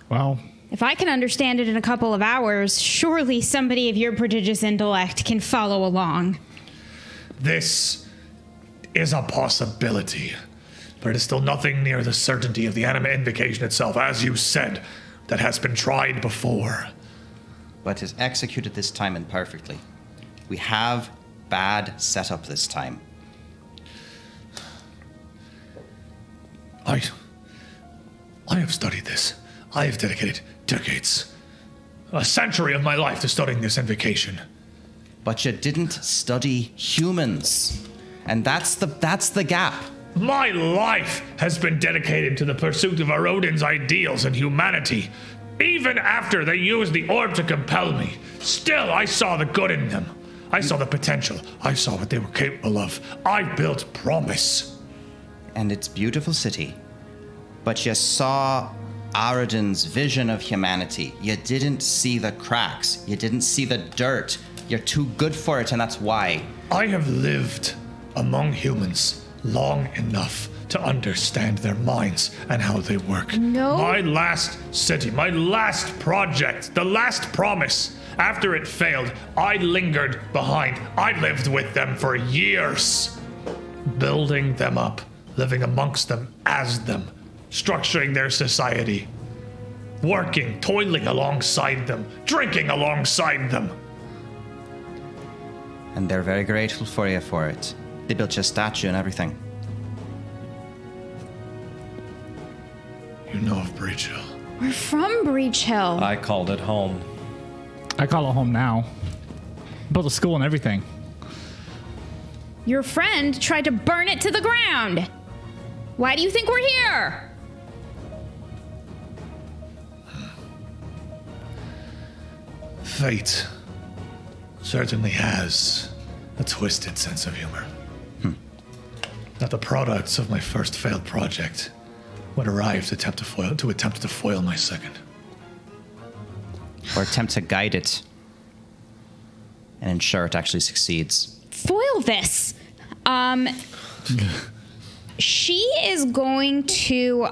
Well, If I can understand it in a couple of hours, surely somebody of your prodigious intellect can follow along. This is a possibility, but it is still nothing near the certainty of the anima invocation itself, as you said, that has been tried before. But is executed this time imperfectly. We have bad setup this time. I have studied this. I have dedicated decades, a century of my life to studying this invocation. But you didn't study humans. And that's the gap. My life has been dedicated to the pursuit of Arodin's ideals and humanity. Even after they used the orb to compel me, still I saw the good in them. I saw the potential. I saw what they were capable of. I built promise. And it's beautiful city. But you saw Arodin's vision of humanity. You didn't see the cracks. You didn't see the dirt. You're too good for it, and that's why. I have lived among humans long enough to understand their minds and how they work. No. My last city, my last project, the last promise, After it failed, I lingered behind. I lived with them for years, building them up, living amongst them as them, structuring their society, working, toiling alongside them, drinking alongside them. And they're very grateful for you for it. They built you a statue and everything. You know of Breach Hill. We're from Breach Hill. I called it home. I call it home now. Built a school and everything. Your friend tried to burn it to the ground. Why do you think we're here? Fate certainly has a twisted sense of humor. That the products of my first failed project would arrive to attempt to foil my second. Or attempt to guide it and ensure it actually succeeds. Foil this. She is going to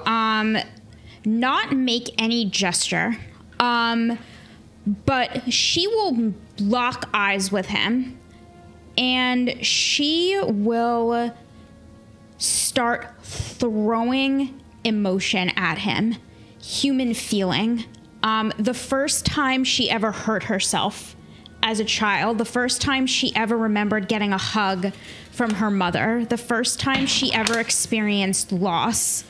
not make any gesture. But she will lock eyes with him, and she will start throwing emotion at him, human feeling. The first time she ever hurt herself as a child, the first time she ever remembered getting a hug from her mother, the first time she ever experienced loss,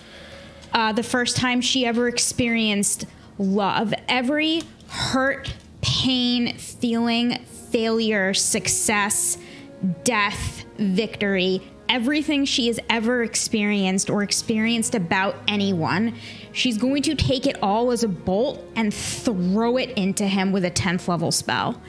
the first time she ever experienced love. Every hurt, pain, feeling, failure, success, death, victory, everything she has ever experienced or experienced about anyone, she's going to take it all as a bolt and throw it into him with a 10th level spell.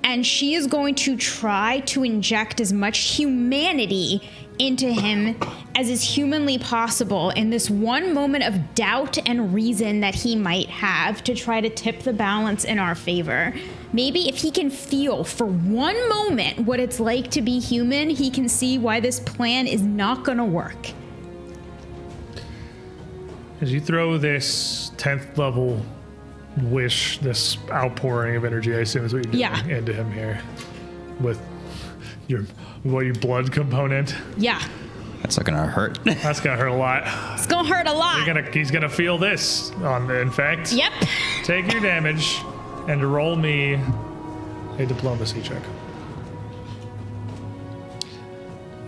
And she is going to try to inject as much humanity into him as is humanly possible in this one moment of doubt and reason that he might have to try to tip the balance in our favor. Maybe if he can feel for one moment what it's like to be human, he can see why this plan is not going to work. As you throw this 10th level wish, this outpouring of energy, I assume is what you're doing, into him here with your blood component. Yeah. That's not gonna hurt. That's gonna hurt a lot. It's going to hurt a lot. He's gonna feel this in fact. Yep. Take your damage and roll me a diplomacy check.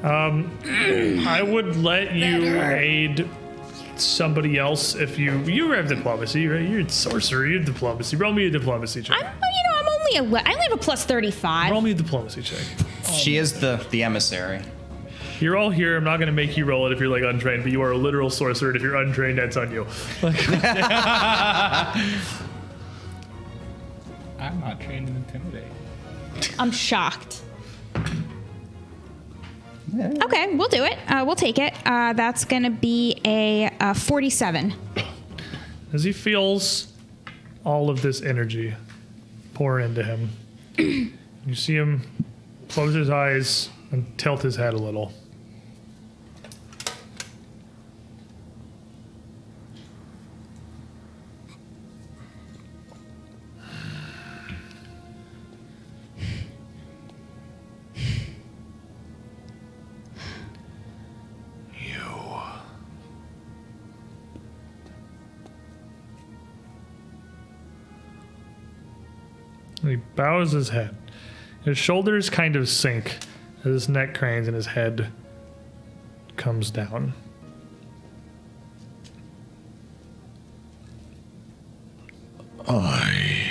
I would let you aid somebody else if you have diplomacy, right? You're a sorcerer, you have diplomacy. Roll me a diplomacy check. I only have a plus 35. Roll me a diplomacy check. She is the emissary. You're all here. I'm not going to make you roll it if you're like untrained, but you are a literal sorcerer, and if you're untrained, that's on you. I'm not trained in Intimidate. I'm shocked. Okay, we'll do it. We'll take it. That's going to be a 47. As he feels all of this energy pour into him, you see him close his eyes and tilt his head a little. He bows his head. His shoulders kind of sink as his neck cranes and his head comes down. I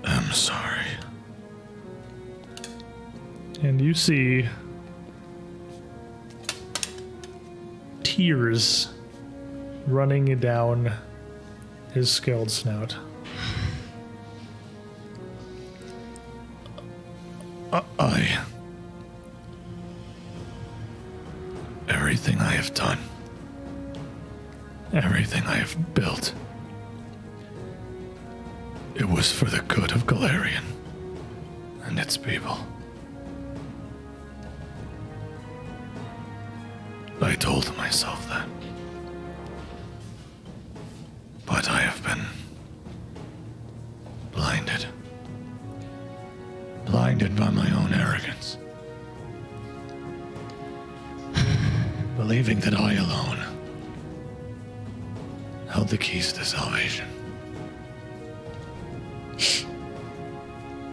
am sorry. And you see tears running down his scaled snout. Everything I have done, everything I have built, it was for the good of Galarian and its people. I told myself that. blinded. Blinded by my own arrogance. Believing that I alone held the keys to salvation.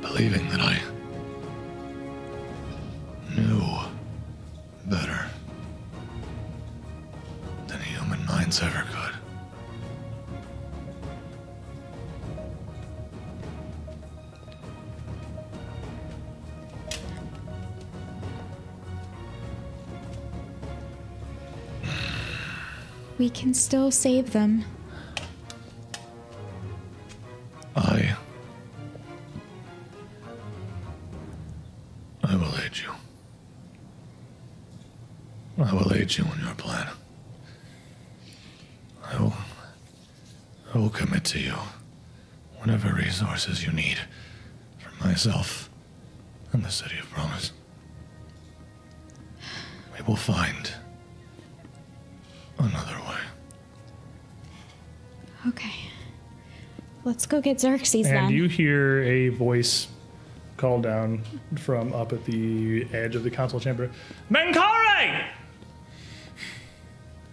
Believing that I knew better than human minds ever could. We can still save them. I will aid you. I will aid you in your plan. I will commit to you whatever resources you need for myself and the City of Promise. We will find another way. Okay. Let's go get Xerxes And then. you hear a voice call down from up at the edge of the council chamber. Menkare!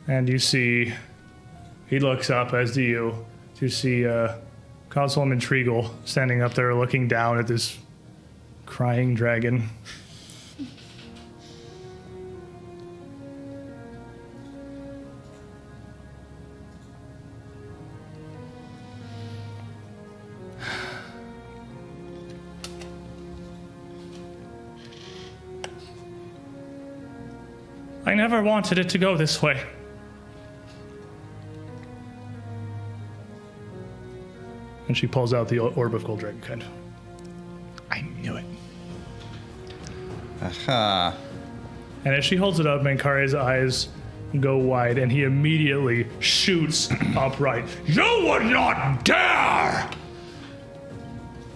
And you see, he looks up, as do you. You see Councilwoman Treagle standing up there looking down at this crying dragon. I never wanted it to go this way. And she pulls out the orb of gold dragonkind. I knew it. Aha. And as she holds it up, Menkare's eyes go wide, and he immediately shoots upright. You would not dare!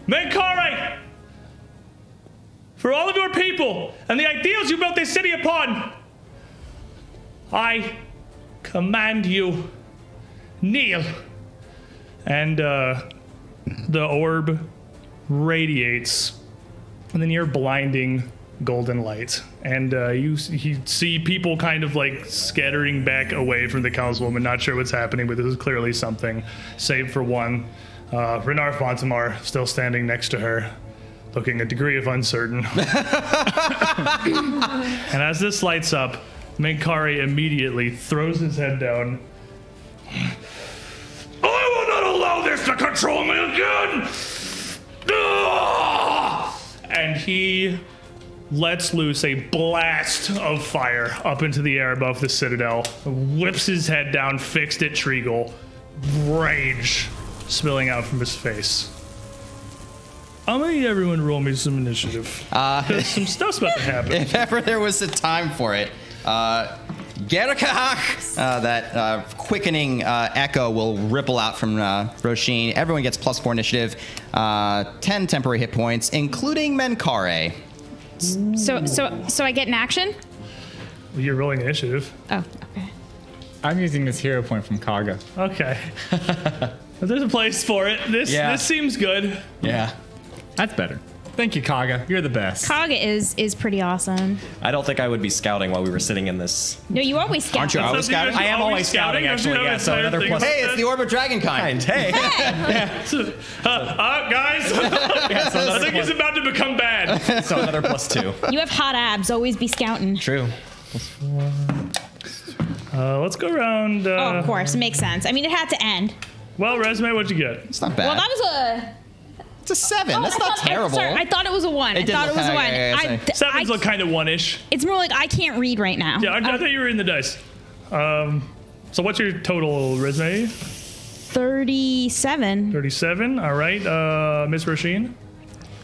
Menkare! For all of your people and the ideals you built this city upon, I command you, kneel. And the orb radiates in the near blinding golden light. And you see people kind of like scattering back away from the councilwoman, not sure what's happening, but this is clearly something, save for one. Renar Fontamar still standing next to her, looking a degree of uncertain. And as this lights up, Menkare immediately throws his head down. I will not allow this to control me again! And he lets loose a blast of fire up into the air above the citadel, whips his head down, fixed at Treagle, rage spilling out from his face. I'm gonna need everyone to roll me some initiative. Because some stuff's about to happen. If ever there was a time for it, Gerakach! That quickening echo will ripple out from Roshin. Everyone gets +4 initiative, 10 temporary hit points, including Menkare. So I get an action? You're rolling initiative. Oh, okay. I'm using this hero point from Kaga. Okay. There's a place for it. This seems good. Yeah. That's better. Thank you, Kaga. You're the best. Kaga is pretty awesome. I don't think I would be scouting while we were sitting in this. No, you always scout. Aren't you always scouting? I am always scouting, actually. Yeah, so another plus. Hey, it's the Orb of Dragonkind. Hey. Guys, I think it's about to become bad. So another +2. You have hot abs. Always be scouting. True. Let's go around. Oh, of course. It makes sense. I mean, it had to end. Well, Resume, what'd you get? It's not bad. Well, that was a... It's a 7. That's not terrible. Sorry, I thought it was a 1. I thought it was a 1. Sevens look kind of one-ish. It's more like I can't read right now. Yeah, I thought you were in the dice. So what's your total, Resume? 37. 37. All right. Miss Roshin?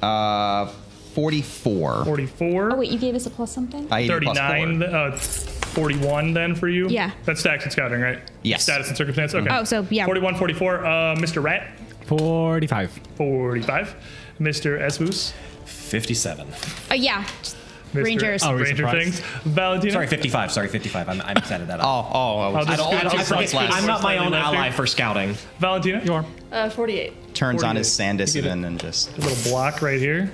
44. 44. Oh, wait, you gave us a plus something? 39. 41 then for you? Yeah. That's stacks and scouting, right? Yes. Status and circumstance? Okay. Oh, so, yeah. 41, 44. Mr. Rat? 45. 45. Mr. Esbus? 57. Oh, yeah. Mr. Rangers. Oh, Ranger surprised. things. Valentina? Sorry, 55. Sorry, 55. I'm excited that up. I was I'll just I do forget, fronts last. I'm not my own Slightly left ally here. for scouting. Valentina? You are. 48. turns on his 48. Sandisivan and just. A little block right here.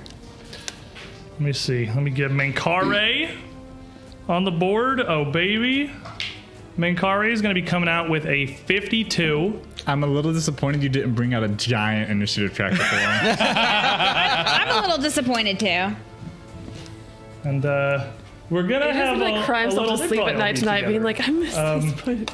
Let me see. Let me get Menkare on the board. Oh, baby. Menkare is going to be coming out with a 52. I'm a little disappointed you didn't bring out a giant initiative tracker for him. I'm a little disappointed too. And we're going to have like cry himself to sleep at night tonight, being like, I'm disappointed.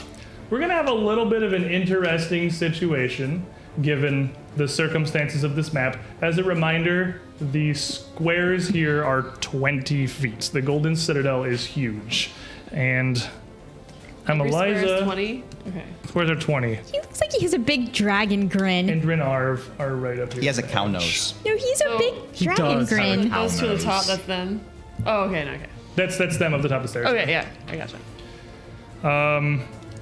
We're going to have a little bit of an interesting situation given the circumstances of this map. As a reminder, the squares here are 20 feet. The Golden Citadel is huge. And Every square is Eliza, 20? Okay. squares are 20. He looks like he has a big dragon grin. And Arv are right up here. He has a cow nose. No, he's a big dragon does have a grin. cow Those two at the nose. top, that's them. Oh, okay, no, okay. That's them up the top of the stairs. Okay, yeah, I gotcha.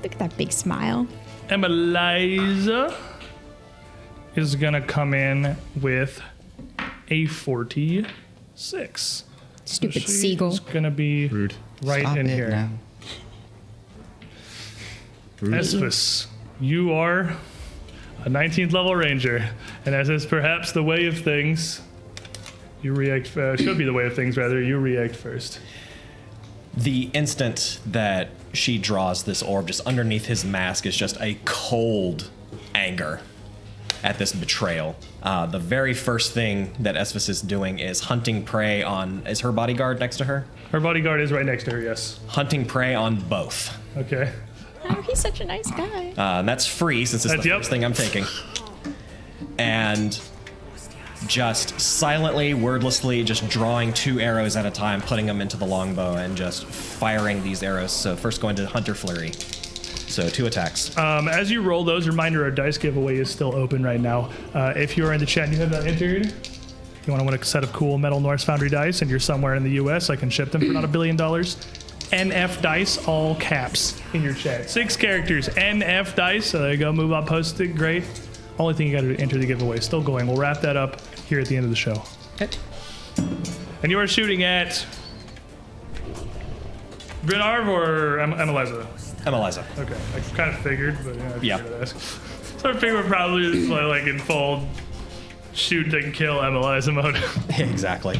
Look at that big smile. Eliza is gonna come in with a 46. Stupid She seagull. is gonna be Rude. right Stop in it here. now. Esphus, you are a 19th level ranger, and as is perhaps the way of things, you react. Should be the way of things, rather. You react first. The instant that she draws this orb, just underneath his mask is just a cold anger at this betrayal. The very first thing that Esphus is doing is hunting prey on. Is her bodyguard next to her? Her bodyguard is right next to her. Yes. Hunting prey on both. Okay. Oh, he's such a nice guy. And that's free since it's the Yep. first thing I'm taking. And just silently, wordlessly, just drawing 2 arrows at a time, putting them into the longbow, and just firing these arrows. So first going to Hunter Flurry. So 2 attacks. As you roll those, reminder our dice giveaway is still open right now. If you are in the chat and you have not entered, you want to win a set of cool Metal Norse Foundry dice, and you're somewhere in the U.S., I can ship them for not $1 billion. NF dice, all caps in your chat. 6 characters, NF dice. So there you go. Move up, post it. Great. Only thing you got to enter the giveaway. Still going. We'll wrap that up here at the end of the show. Okay. And you are shooting at Brynarv or Eliza? Eliza. Okay, I kind of figured, but Yeah. I figured I'd ask. So I figured probably just like in full shoot and kill Eliza mode. Exactly.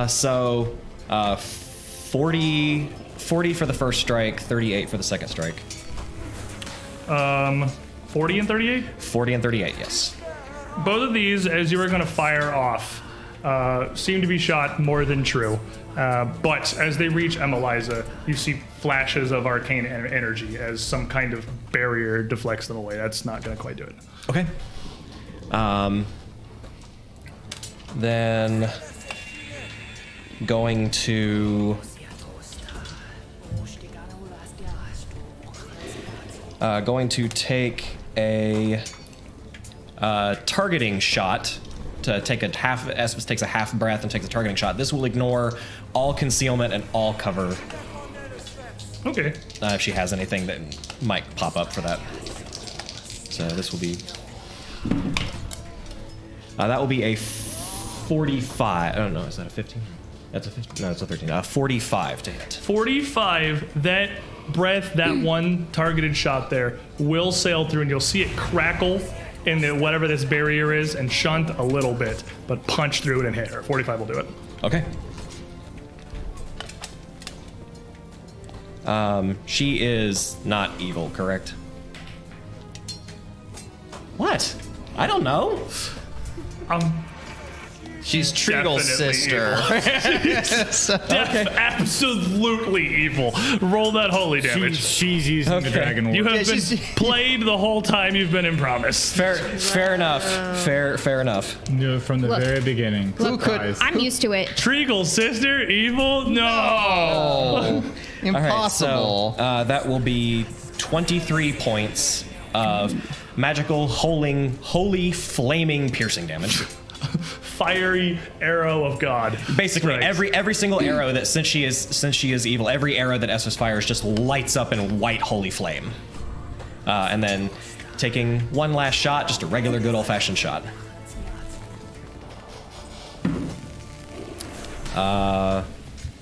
So 40 for the first strike, 38 for the second strike. 40 and 38? 40 and 38, yes. Both of these, as you were going to fire off, seem to be shot more than true. But as they reach Eliza, you see flashes of arcane energy as some kind of barrier deflects them away. That's not going to quite do it. Okay. Then going to take a targeting shot to take a half. Esphus takes a half breath and takes a targeting shot. This will ignore all concealment and all cover. Okay. If she has anything that might pop up for that. So this will be. That will be a 45. I don't know. Is that a 15? That's a 15. No, it's a 13. 45 to hit. 45, that breath, that one targeted shot there will sail through, and you'll see it crackle in whatever this barrier is and shunt a little bit, but punch through it and hit her. 45 will do it. Okay. She is not evil, correct? What? I don't know. She's Treagle's Definitely sister. Absolutely evil. Roll that holy damage. She's using the dragon ward. You have been she's- played the whole time you've been in Promise. Fair enough. Fair enough. Knew it from the Look. very beginning. Who could- Surprise. I'm used to it. Treagle's sister, evil? No. Oh, impossible. All right, so that will be 23 points of magical, holy, flaming, piercing damage. Fiery arrow of God. Basically, Right. every single arrow that since she is evil, every arrow that Esphus fires just lights up in white holy flame. And then taking one last shot, just a regular good old fashioned shot.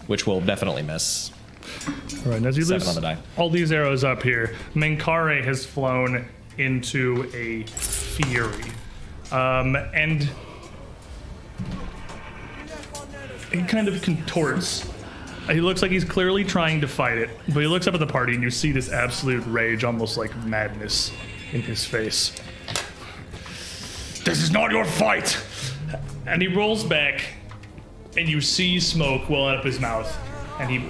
Which will definitely miss. All right, and as you 7 lose on the die. all these arrows up here, Menkare has flown into a fury. And he kind of contorts. He looks like he's clearly trying to fight it, but he looks up at the party and you see this absolute rage, almost like madness in his face. This is not your fight! And he rolls back and you see smoke welling up his mouth, and he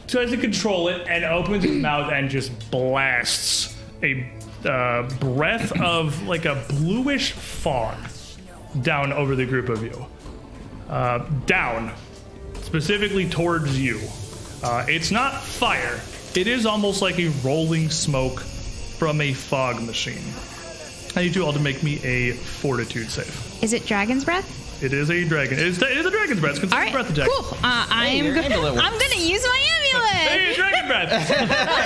tries to control it and opens his mouth and just blasts a breath of like a bluish fog down over the group of you. Down, specifically towards you. It's not fire. It is almost like a rolling smoke from a fog machine. I need you all to make me a fortitude save. Is it dragon's breath? It is a dragon. It is a dragon's breath. It's considered All right, breath attack. cool. I'm gonna use my amulet. Hey, dragon breath!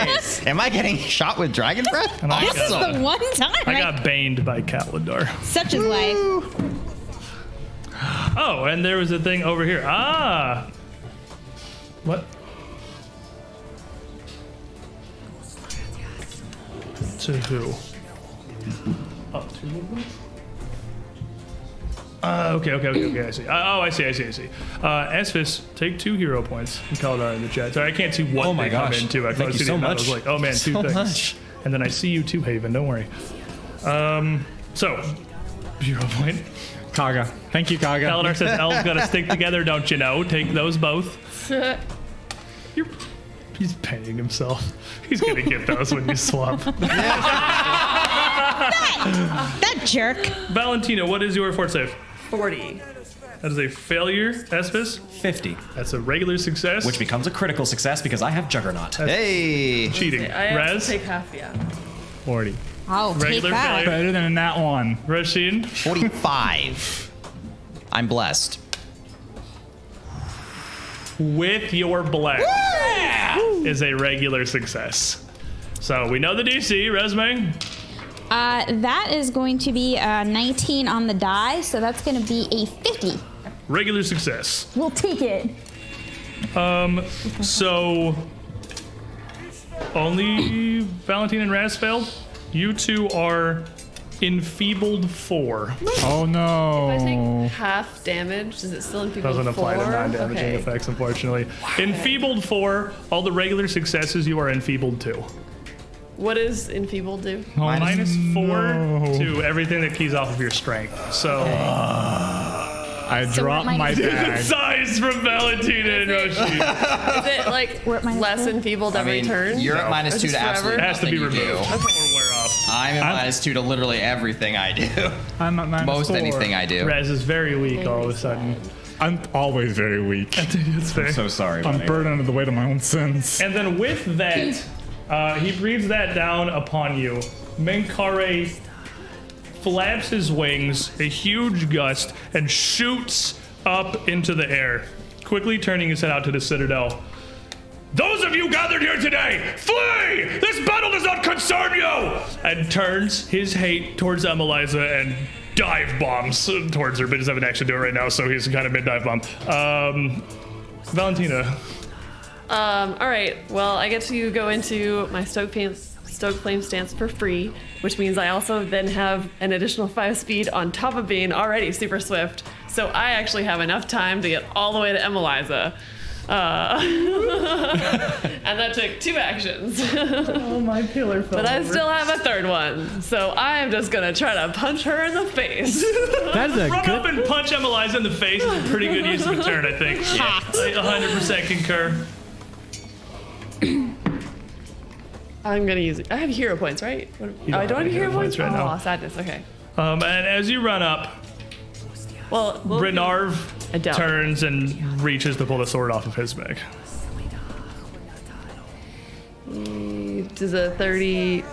Nice. Am I getting shot with dragon breath? And I This is got- the one time. I got baned by Kalendar. Such is life. Oh, and there was a thing over here. Ah! What? To who? Oh, two of them? Okay, I see. I see. Esphis, take 2 hero points. You called out in the chat. Sorry, I can't see what Oh my they come gosh. into. I Thank couldn't you see so the amount. much. I was like, oh man, 2 So things. much. And then I see you too, Haven. Don't worry. So, hero point. Kaga. Thank you, Kaga. Kalendar says elves gotta stick together, don't you know? Take those both. He's paying himself. He's gonna get those when you swap. That jerk. Valentina, what is your fort save? 40. That is a failure. Espis, 50, that's a regular success. which becomes a critical success because I have Juggernaut. Hey. cheating. I have Rez, to take half, yeah. 40. Oh, take Regular that. failure. Better than that one. Rasheen, 45. I'm blessed. with your bless is a regular success. So we know the DC. Resume. That is going to be a 19 on the die, so that's going to be a 50. Regular success. We'll take it. So only Valentine and Raz failed. You two are enfeebled 4. Oh no. If I take half damage, does it still enfeeble Doesn't apply to 4? non-damaging Okay. effects, unfortunately. Enfeebled 4. All the regular successes, you are enfeebled 2. What does enfeebled do? Minus 4 no. to everything that keys off of your strength. So I So dropped we're at my minus- bag. size from Valentina and Roshi. Is it like We're at minus less 4? enfeebled every turn? You're at minus Or 2 to just absolutely It has to nothing be you removed do. or wear off. I'm at minus 2 to literally everything I do. I'm at minus Most 4. anything I do. Raz is very weak all of a sudden. I'm always very weak. It's fair. So sorry, I'm buddy. burdened under the weight of my own sins. And then with that, he breathes that down upon you. Menkare flaps his wings, a huge gust, and shoots up into the air, quickly turning his head out to the citadel. Those of you gathered here today, flee! This battle does not concern you! And turns his hate towards Emeliza and dive bombs towards her, but doesn't have an action to do it right now, so he's kind of mid-dive bomb. Valentina. All right. Well, I get to go into my Stoke Flame stance for free, which means I also then have an additional 5 speed on top of being already super swift. So I actually have enough time to get all the way to Emeliza. And that took 2 actions. Oh, my pillar fell But I still have a 3rd one. So I'm just going to try to punch her in the face. That is a Run good. up and punch Emeliza in the face is a pretty good use of a turn, I think. Hot. I 100% concur. I'm going to use it. I have hero points, right? don't I don't have have hero points right now. Oh, sadness. Okay. And as you run up, Well, I Brenarv doubt it. turns and reaches to pull the sword off of his back. Does a 30...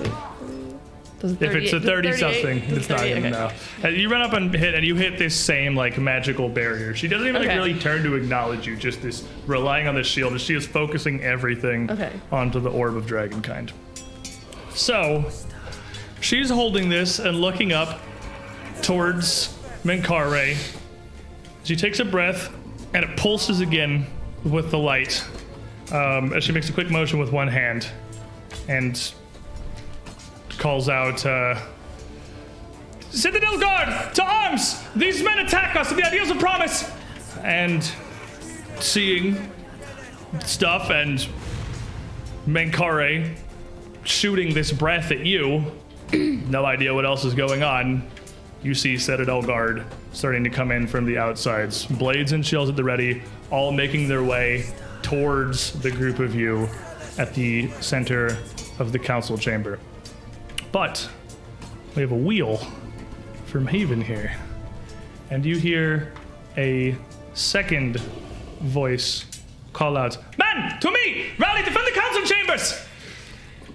Does If it's a 30 something, it's not even now. And you run up and you hit this same like magical barrier. She doesn't even like, Okay. really turn to acknowledge you, just this relying on the shield, and she is focusing everything Okay. onto the orb of dragonkind. So she's holding this and looking up towards Menkare. She takes a breath and it pulses again with the light as she makes a quick motion with one hand and calls out, Citadel Guard, to arms! These men attack us with the ideals of promise! And seeing stuff and Menkare shooting this breath at you, no idea what else is going on, you see Citadel Guard starting to come in from the outsides. Blades and shields at the ready, all making their way towards the group of you at the center of the council chamber. But we have a wheel from Haven here. And you hear a second voice call out, "Men, to me! Rally, defend the council chambers!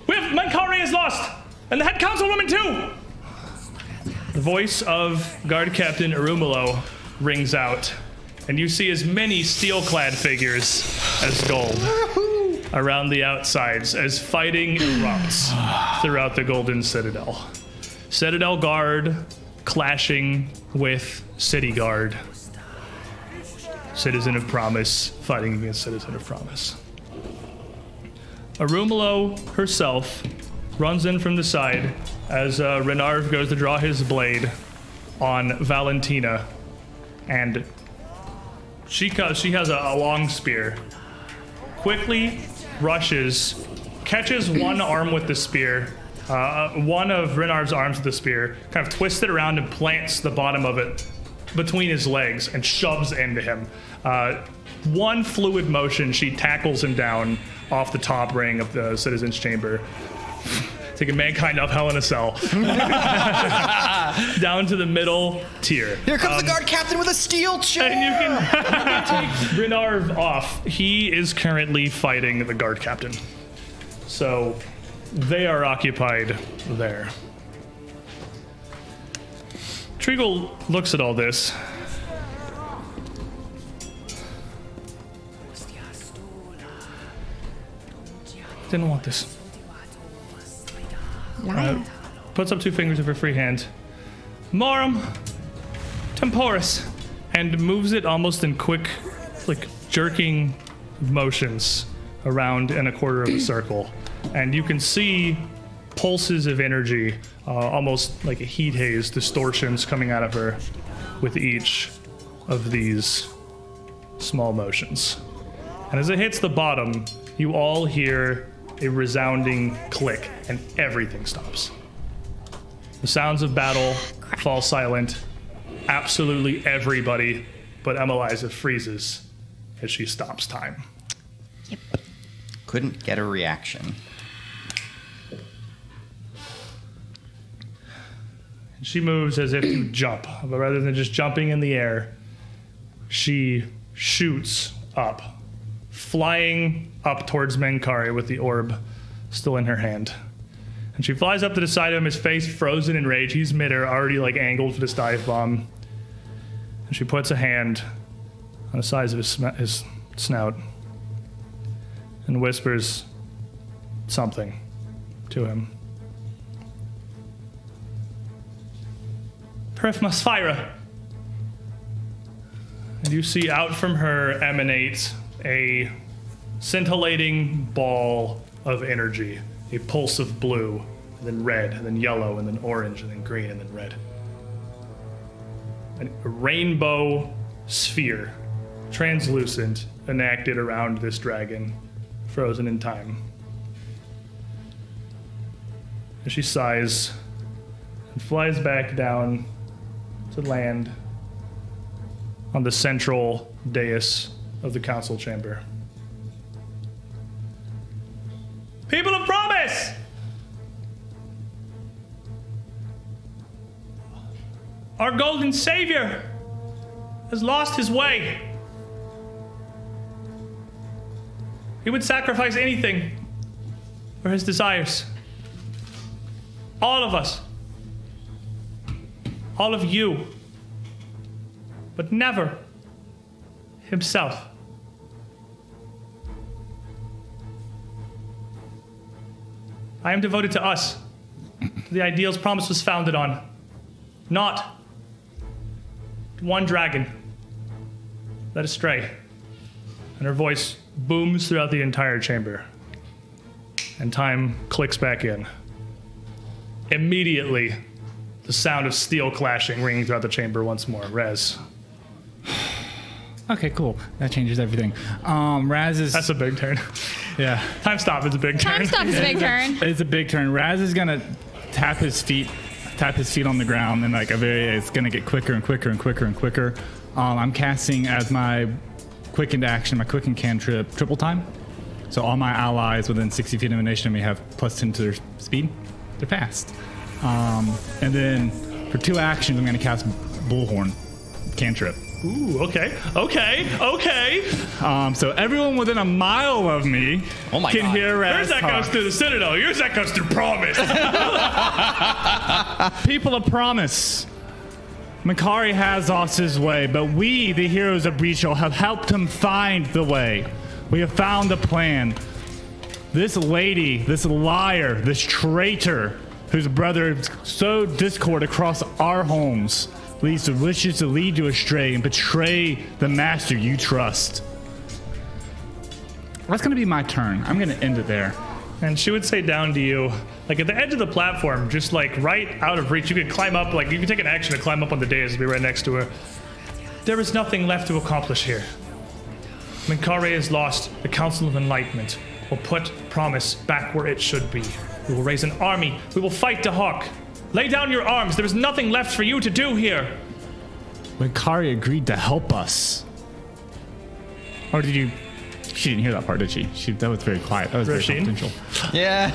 Menkare is lost! And the head councilwoman too!" The voice of Guard Captain Arumulo rings out, and you see as many steel-clad figures as gold around the outsides as fighting erupts throughout the Golden Citadel. Citadel Guard clashing with City Guard. Citizen of Promise fighting against Citizen of Promise. Arumulo herself runs in from the side as Renarv goes to draw his blade on Valentina, and she has a long spear. Quickly rushes, catches one arm with the spear, one of Renarv's arms with the spear, kind of twists it around and plants the bottom of it between his legs and shoves into him. One fluid motion, she tackles him down off the top ring of the Citizen's Chamber, taking mankind up Hell in a Cell, down to the middle tier. Here comes the guard captain with a steel chair! And you can take Renarv off. He is currently fighting the guard captain. So they are occupied there. Treagle looks at all this. Didn't want this. Puts up two fingers of her free hand. Morum temporis, and moves it almost in quick, like jerking motions around in a quarter of a circle. And you can see pulses of energy, almost like a heat haze, distortions coming out of her with each of these small motions. And as it hits the bottom, you all hear a resounding click, and everything stops. The sounds of battle fall silent. Absolutely everybody but Emeliza freezes as she stops time. Yep. Couldn't get a reaction. She moves as if to jump, but rather than just jumping in the air, she shoots up, flying up towards Menkare with the orb still in her hand. And she flies up to the side of him, his face frozen in rage. He's midair, already like angled for this dive bomb. And she puts a hand on the sides of his snout and whispers something to him. Perifmasphira. And you see out from her emanate a scintillating ball of energy, a pulse of blue, and then red, and then yellow, and then orange, and then green, and then red. A rainbow sphere, translucent, enacted around this dragon, frozen in time. And she sighs and flies back down to land on the central dais of the council chamber. People of promise! Our golden savior has lost his way. He would sacrifice anything for his desires. All of us. All of you. But never himself. I am devoted to us, to the ideals Promise was founded on, not one dragon led astray. And her voice booms throughout the entire chamber, and time clicks back in. Immediately, The sound of steel clashing ringing throughout the chamber once more. Rez. Okay, cool. That changes everything. Raz is... That's a big turn. Yeah. Time stop is a big turn. Time stop is a big turn. It's a big turn. Raz is going to tap his feet on the ground, and it's going to get quicker and quicker and quicker and quicker. I'm casting as my quickened action, my quickened cantrip, triple time. So all my allies within 60 feet of emanation of me have +10 to their speed. They're fast. And then for 2 actions, I'm going to cast Bullhorn cantrip. Ooh, okay. So everyone within a mile of me can hear Raz Yours that talk. goes through the Citadel. Yours that goes through Promise. People of Promise. Makari has lost his way, but we, the heroes of Breachill, have helped him find the way. We have found the plan. This lady, this liar, this traitor, whose brother sowed discord across our homes, leads to wishes to lead you astray and betray the master you trust. That's going to be my turn. I'm going to end it there. And she would say down to you, like at the edge of the platform, just like right out of reach. You could climb up, like you could take an action to climb up on the dais and be right next to her. There is nothing left to accomplish here. Minkare is lost. The Council of Enlightenment will put Promise back where it should be. We will raise an army. We will fight Dahawk. Lay down your arms. There is nothing left for you to do here. Makari agreed to help us. Or did you... She didn't hear that part, did she? That was very quiet. That was very Rasheen? confidential. Yeah.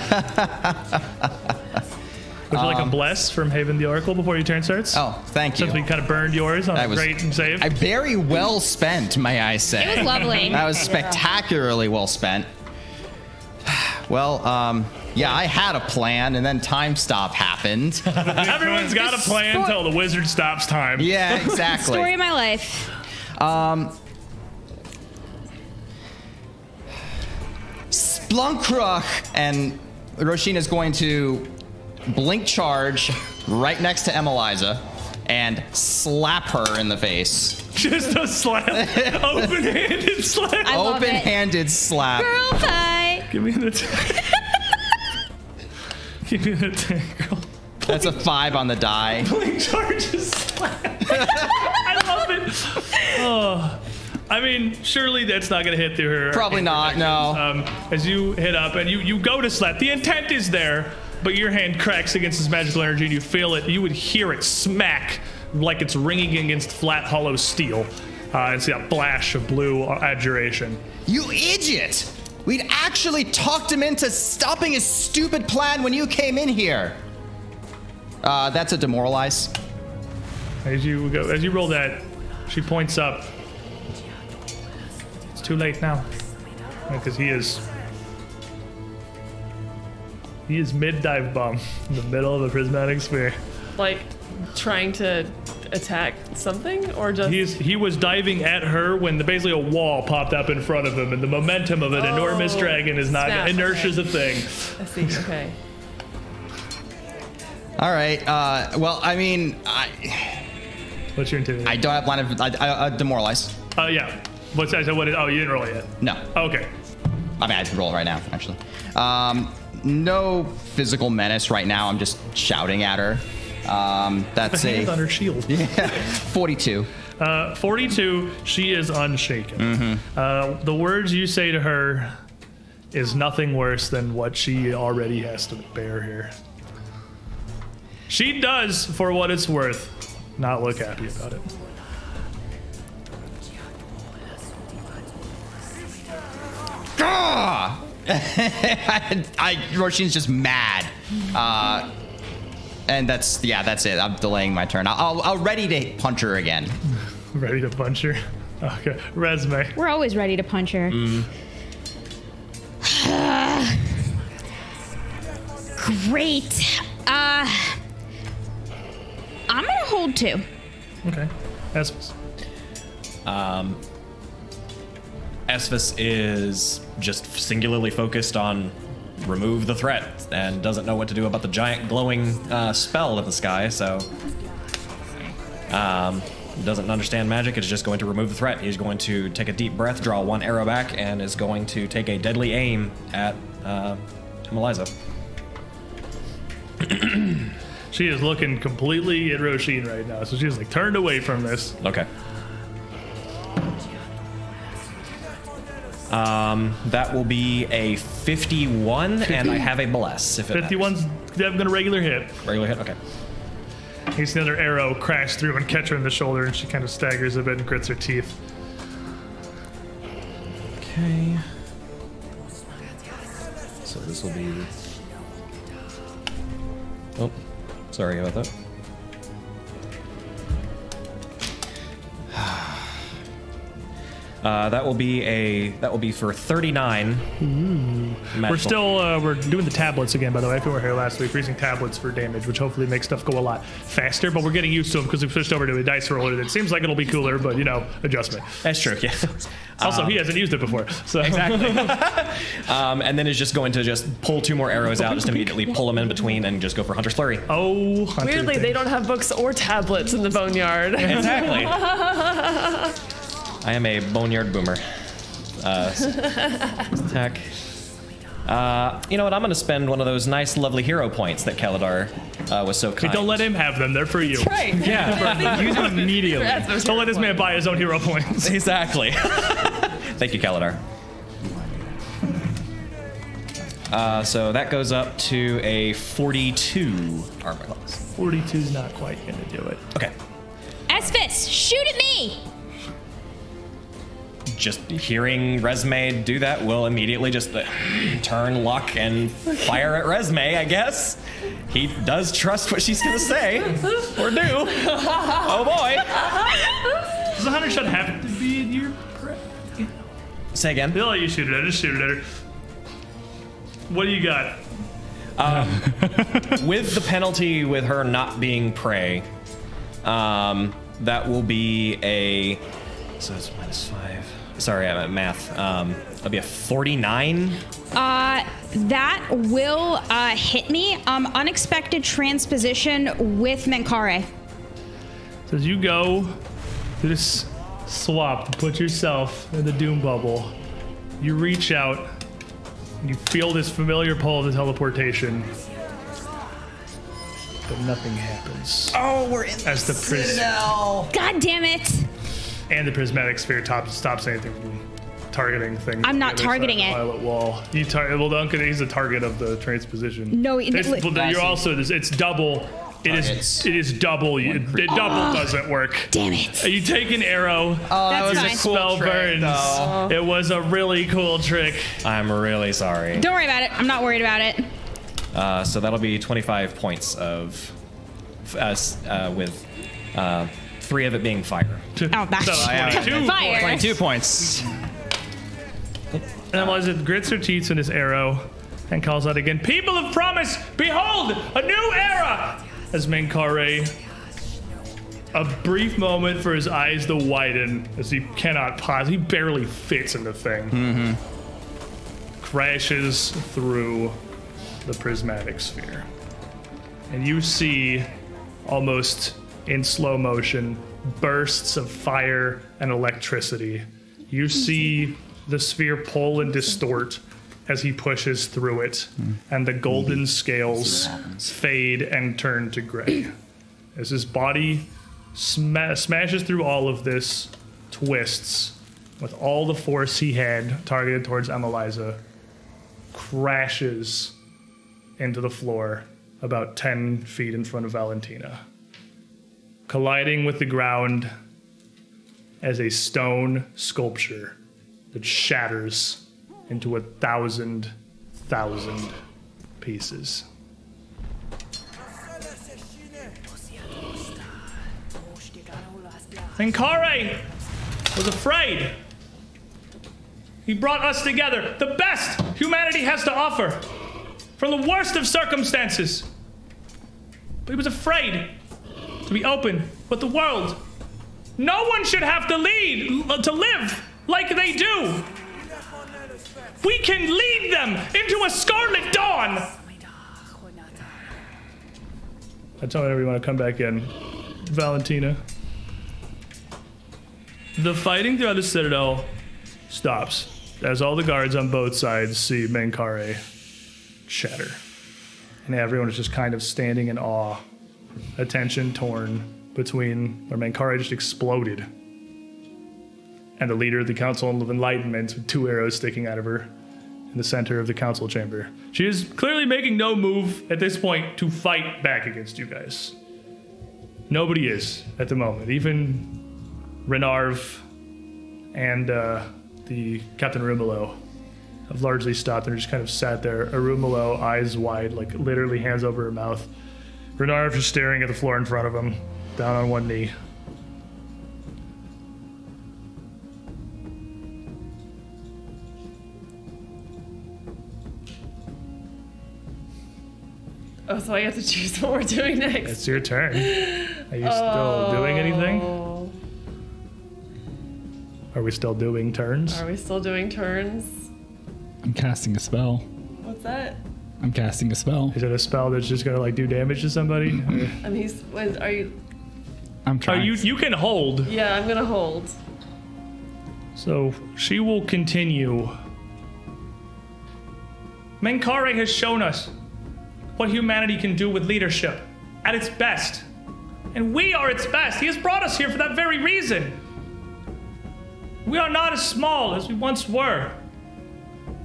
Would you like a bless from Haven the Oracle before your turn starts? Oh, thank you. Since we kind of burned yours on That a was- great and save. Very well spent, may I say. It was lovely. That was spectacularly well spent. Well, yeah, I had a plan, and then time stop happened. Everyone's got a plan until the wizard stops time. Yeah, exactly. Story of my life. Splunkruch, and Roshin is going to blink charge right next to Emeliza and slap her in the face. Just a slap. Open-handed slap. I love it. Open-handed slap. Girl fight. Give me the attack. Give me the attack, girl. That's a 5 on the die. Blink charges slap. I love it. Oh. I mean, surely that's not going to hit through her. Probably not, no. As you hit up and you go to slap, the intent is there, but your hand cracks against this magical energy and you feel it. You would hear it smack like it's ringing against flat, hollow steel. And see a flash of blue adjuration. You idiot! We'd actually talked him into stopping his stupid plan when you came in here. That's a demoralize. As you roll that, she points up. It's too late now, because he is mid-dive bomb in the middle of the prismatic sphere. Like trying to attack something, or just He was diving at her when basically a wall popped up in front of him, and the momentum of an enormous dragon is not snap, inertia's a thing. I see. Okay. All right. Well, I mean, What's your intimidation? I don't have line of demoralize. Yeah. What you didn't roll it yet. No. Okay. I mean, I can roll it right now, actually. No physical menace right now. I'm just shouting at her. That's Hands on her shield. yeah, 42. 42. She is unshaken. The words you say to her is nothing worse than what she already has to bear here. She does, for what it's worth, not look happy about it. Ah! Roshin's just mad. And that's it. I'm delaying my turn. I'll ready to punch her again. Ready to punch her? Okay. Resume. We're always ready to punch her. Great. I'm gonna hold 2. Okay. Espis. Esphus is just singularly focused on remove the threat and doesn't know what to do about the giant glowing spell in the sky, so doesn't understand magic. It's just going to remove the threat. He's going to take a deep breath, draw 1 arrow back, and is going to take a deadly aim at Emeliza. She is looking completely at Roshin right now, so she's like turned away from this. Okay. That will be a 51, and I have a bless. If it 51's gonna regular hit. regular hit. Okay. You see another arrow crash through and catch her in the shoulder, and she kind of staggers a bit and grits her teeth. Okay. So this will be. Oh, sorry about that. That will be for 39. We're still we're doing the tablets again, by the way. If you were here last week, we're using tablets for damage, which hopefully makes stuff go a lot faster. But we're getting used to them because we switched over to a dice roller. It seems like it'll be cooler, but adjustment. That's true. Yeah. Also, he hasn't used it before, so Exactly. And then is just going to just pull 2 more arrows out, just immediately pull them in between, and just go for Hunter's Flurry. Oh, Hunter Weirdly, thing. they don't have books or tablets in the boneyard. Exactly. I am a boneyard boomer. Attack. You know what? I'm going to spend one of those nice, lovely hero points that Kaladar was so kind. Don't let him have them. They're for you. Right. Yeah. Use them immediately. Don't let this man buy his own hero points. Exactly. Thank you, Kaladar. So that goes up to a 42 armor class. 42's not quite going to do it. Okay. Esphis, shoot at me! Just hearing Resme do that will immediately just turn luck and fire at Resme, I guess. He does trust what she's gonna say. Or do. Oh boy. Does the hunter shot have to be in your prey? Say again. They'll let you shoot it at her. Just shoot it at her. What do you got? With the penalty with her not being prey, that will be a. So it's -5. Sorry, I'm at math. That'll be a 49. That will hit me. Unexpected transposition with Menkare. So as you go through this swap to put yourself in the doom bubble, you reach out and you feel this familiar pull of the teleportation. But nothing happens. Oh, we're in As the prism God damn it! and the prismatic sphere stops anything from targeting things. I'm not on the other targeting side of the it. violet wall. Well, Duncan, he's the target of the transposition. No, you're also. It's double. Targets. It is double. It double doesn't work. Damn it! You take an arrow. Oh, that That's was fine. a cool Spell trick, burns. though. It was a really cool trick. I'm really sorry. Don't worry about it. I'm not worried about it. So that'll be 25 points of, with 3 of it being fire. Oh, that's So, 22 fire. 22 points. And as it grits her teeth in this arrow and calls out again, "People of promise, behold, a new era!" As Menkare, a brief moment for his eyes to widen as he cannot pause. He barely fits in the thing. Crashes through the prismatic sphere. And you see, almost in slow motion, bursts of fire and electricity. You see the sphere pull and distort as he pushes through it, and the golden scales fade and turn to gray. As his body smashes through all of this, twists, with all the force he had targeted towards Emeliza, crashes into the floor about 10 feet in front of Valentina, colliding with the ground as a stone sculpture that shatters into 1,000 pieces. Menkare was afraid. He brought us together, the best humanity has to offer, from the worst of circumstances. But he was afraid to be open with the world. No one should have to live like they do. We can lead them into a scarlet dawn. I tell whenever you want to come back in, Valentina. The fighting throughout the Citadel stops as all the guards on both sides see Menkare shatter. And everyone is just kind of standing in awe attention torn between where Mankari just exploded and the leader of the Council of Enlightenment with 2 arrows sticking out of her in the center of the council chamber. She is clearly making no move at this point to fight back against you guys. Nobody is at the moment. Even Renarv and the Captain Rumelo have largely stopped and are just kind of sat there. Arumalo, eyes wide, like literally hands over her mouth. Renarv just staring at the floor in front of him, down on one knee. Oh, so I get to choose what we're doing next. It's your turn. Are you still doing anything? Are we still doing turns? Are we still doing turns? I'm casting a spell. What's that? I'm casting a spell. Is it a spell that's just gonna like do damage to somebody? I mean, are you? I'm Oh, trying. you can hold. Yeah, I'm gonna hold. So she will continue. Mankari has shown us what humanity can do with leadership at its best. And we are its best. He has brought us here for that very reason. We are not as small as we once were.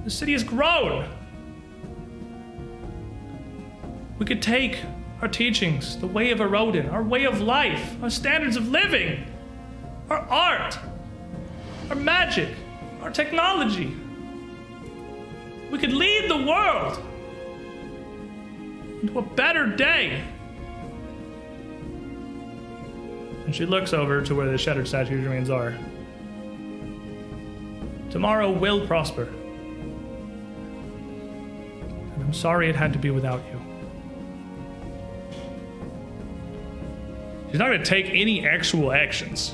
The city has grown. We could take our teachings, the way of Erodin, our way of life, our standards of living, our art, our magic, our technology. We could lead the world into a better day. And she looks over to where the shattered statue's remains are. Tomorrow will prosper. And I'm sorry it had to be without you. She's not going to take any actual actions.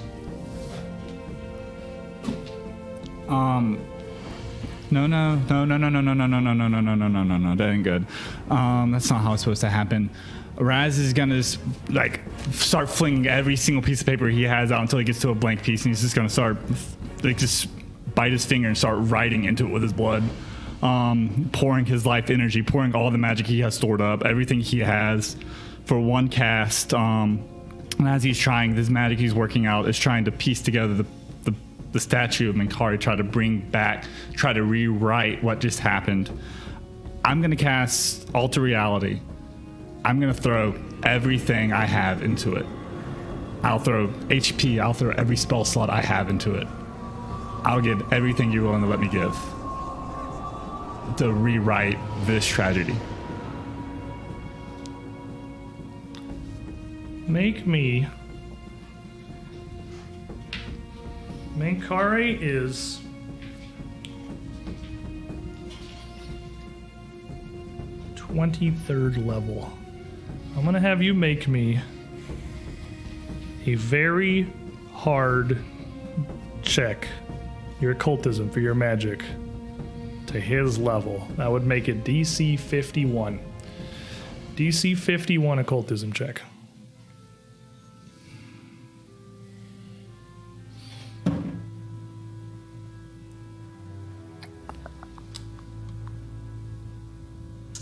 No, that ain't good. That's not how it's supposed to happen. Raz is gonna just, like, start flinging every single piece of paper he has out until he gets to a blank piece, and he's just gonna start, like, just bite his finger and start writing into it with his blood. Pouring his life energy, pouring all the magic he has stored up, everything he has for one cast. And as he's trying, this magic he's working out is trying to piece together the statue of Mankari, try to bring back, try to rewrite what just happened. I'm going to cast Alter Reality. I'm going to throw everything I have into it. I'll throw HP, I'll throw every spell slot I have into it. I'll give everything you're willing to let me give to rewrite this tragedy. Make me. Mankari is 23rd level. I'm gonna have you make me a very hard check, your occultism for your magic, to his level. That would make it DC 51. DC 51 occultism check.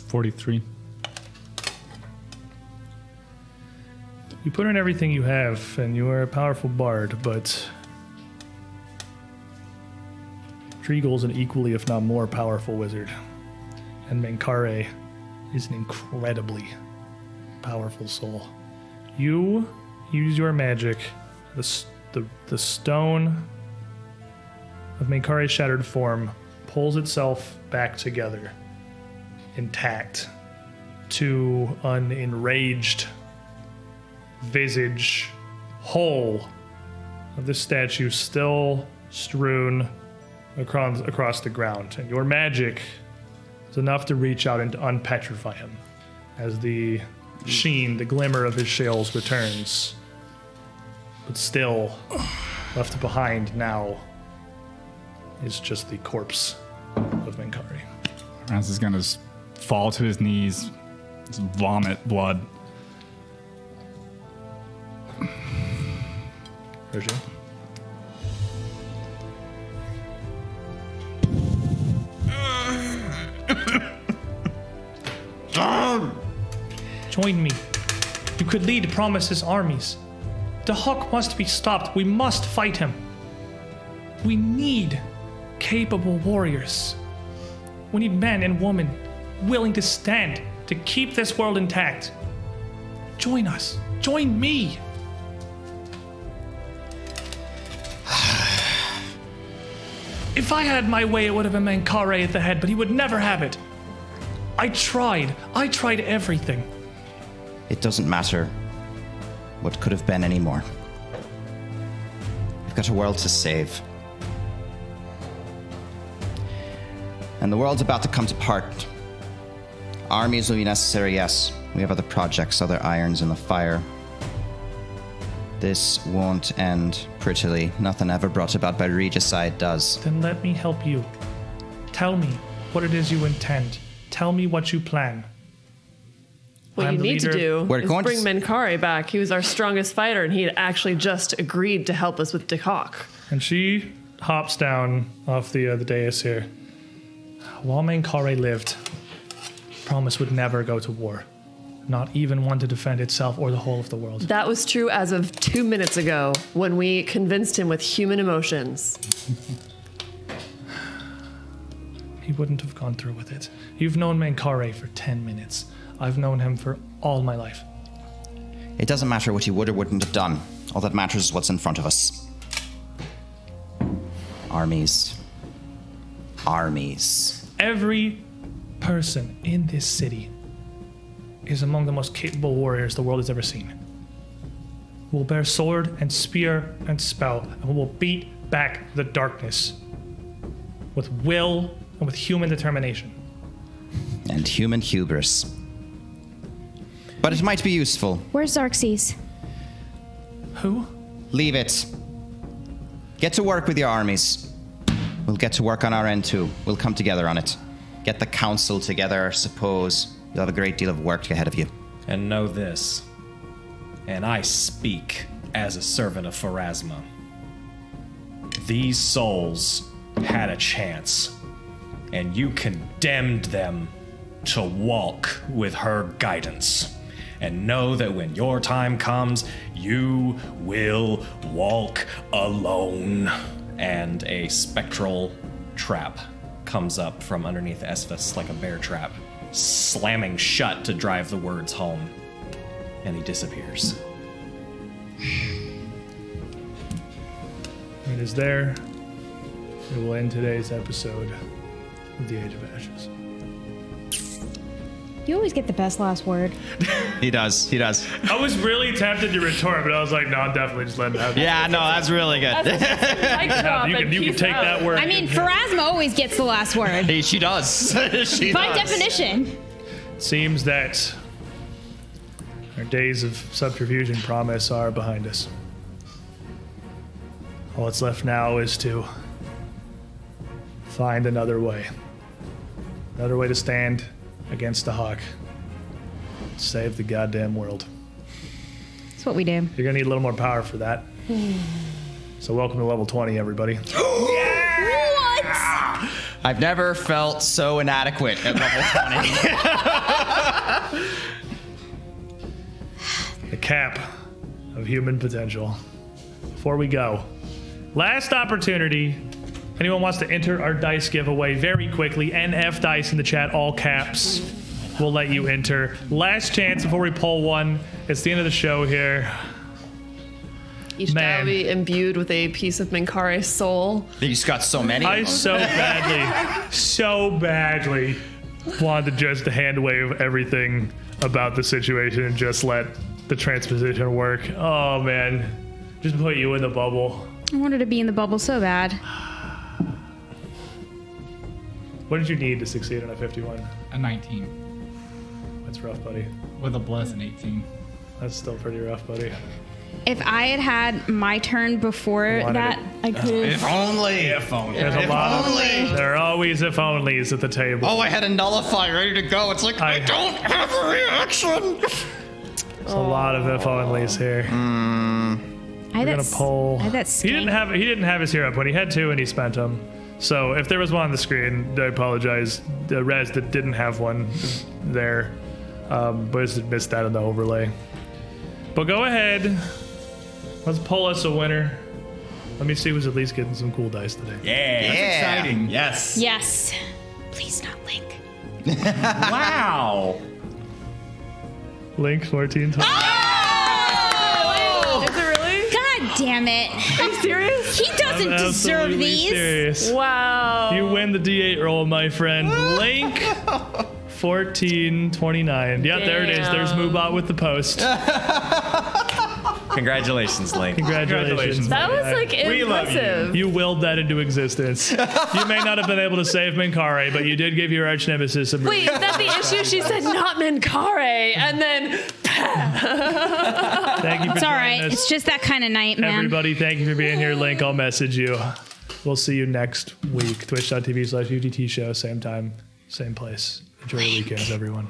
$43. You put in everything you have, and you are a powerful bard, but Treagle's an equally, if not more, powerful wizard. And Mankari is an incredibly powerful soul. You use your magic, the stone of Mankari's shattered form pulls itself back together, intact, to an enraged visage whole of this statue still strewn across the ground. And your magic is enough to reach out and to unpetrify him as the sheen, the glimmer of his shells returns. But still, left behind now is just the corpse of Mankari. Raz is gonna fall to his knees, just vomit blood. Roger. Join me. You could lead Promise's armies. The Hawk must be stopped. We must fight him. We need capable warriors. We need men and women willing to stand to keep this world intact. Join us. Join me. If I had my way, it would have been Mankare at the head, but he would never have it. I tried everything. It doesn't matter what could have been anymore. We've got a world to save. And the world's about to come apart. Armies will be necessary, yes. We have other projects, other irons in the fire. This won't end prettily. Nothing ever brought about by Regicide does. Then let me help you. Tell me what it is you intend. Tell me what you plan. What I'm you the need to leader. do We're is going to bring Mankare back. He was our strongest fighter, and he had actually just agreed to help us with Dick Hawk. And she hops down off the dais here. While Mankare lived, Promise would never go to war. Not even one to defend itself or the whole of the world. That was true as of 2 minutes ago when we convinced him with human emotions. He wouldn't have gone through with it. You've known Mankare for 10 minutes. I've known him for all my life. It doesn't matter what he would or wouldn't have done. All that matters is what's in front of us. Armies. Armies. Every person in this city is among the most capable warriors the world has ever seen. We'll bear sword and spear and spell, and we will beat back the darkness with will and with human determination. And human hubris. But it might be useful. Where's Xerxes? Who? Leave it. Get to work with your armies. We'll get to work on our end too. We'll come together on it. Get the council together, I suppose. You'll have a great deal of work ahead of you. And know this, and I speak as a servant of Pharasma. These souls had a chance, and you condemned them to walk with her guidance. And know that when your time comes, you will walk alone. And a spectral trap comes up from underneath Esphus like a bear trap, slamming shut to drive the words home. And he disappears. It is there. It will end today's episode of The Age of Ashes. You always get the best last word. He does. He does. I was really tempted to retort, but I was like, no, I'm definitely just letting it happen. Yeah, no, that's really good. You can take that word. I mean, Pharasma always gets the last word. Hey, she does. She By does. definition. Seems that our days of subterfuge and promise are behind us. All that's left now is to find another way. Another way to stand against the Hawk. Save the goddamn world. That's what we do. You're gonna need a little more power for that. So welcome to level 20, everybody. What? I've never felt so inadequate at level 20. The cap of human potential. Before we go, last opportunity. Anyone wants to enter our dice giveaway very quickly, NF dice in the chat, all caps. We'll let you enter. Last chance before we pull one. It's the end of the show here. Each die will be imbued with a piece of Mankare's soul. You just got so many. I so badly wanted to just hand wave everything about the situation and just let the transposition work. Oh man, just put you in the bubble. I wanted to be in the bubble so bad. What did you need to succeed on a 51? A 19. That's rough, buddy. With a bless an 18. That's still pretty rough, buddy. If I had had my turn before Wanted that, it. I could have. If only. If only. There's a lot only. of. There are always if onlys at the table. Oh, I had a nullify ready to go. It's like, I don't have a reaction. There's a lot of if onlys here. I had We're that, gonna pull. I had that He didn't have his hero up when he had two and he spent them. So if there was one on the screen, I apologize. The res that didn't have one there, but I just missed that in the overlay. But go ahead. Let's pull us a winner. Let me see who's at least getting some cool dice today. Yeah. Yeah. Exciting. Yes. Yes. Please not Link. Wow. Link 14. Is it really? God damn it. Are you serious? He doesn't I'm deserve absolutely these. serious. Wow. You win the D8 roll, my friend. Link 1429. Yeah, there it is. There's Damn. Moobot with the post. Congratulations, Link. Congratulations. That was like We love you. impressive. You willed that into existence. You may not have been able to save Minkare, but you did give your arch nemesis a Wait, is that the issue? She said not Minkare, and then Thank you for It's all joining right. us. It's just that kind of night, man. Everybody, thank you for being here. Link, I'll message you. We'll see you next week. Twitch.tv/UTT show. Same time, same place. Enjoy the weekends, everyone.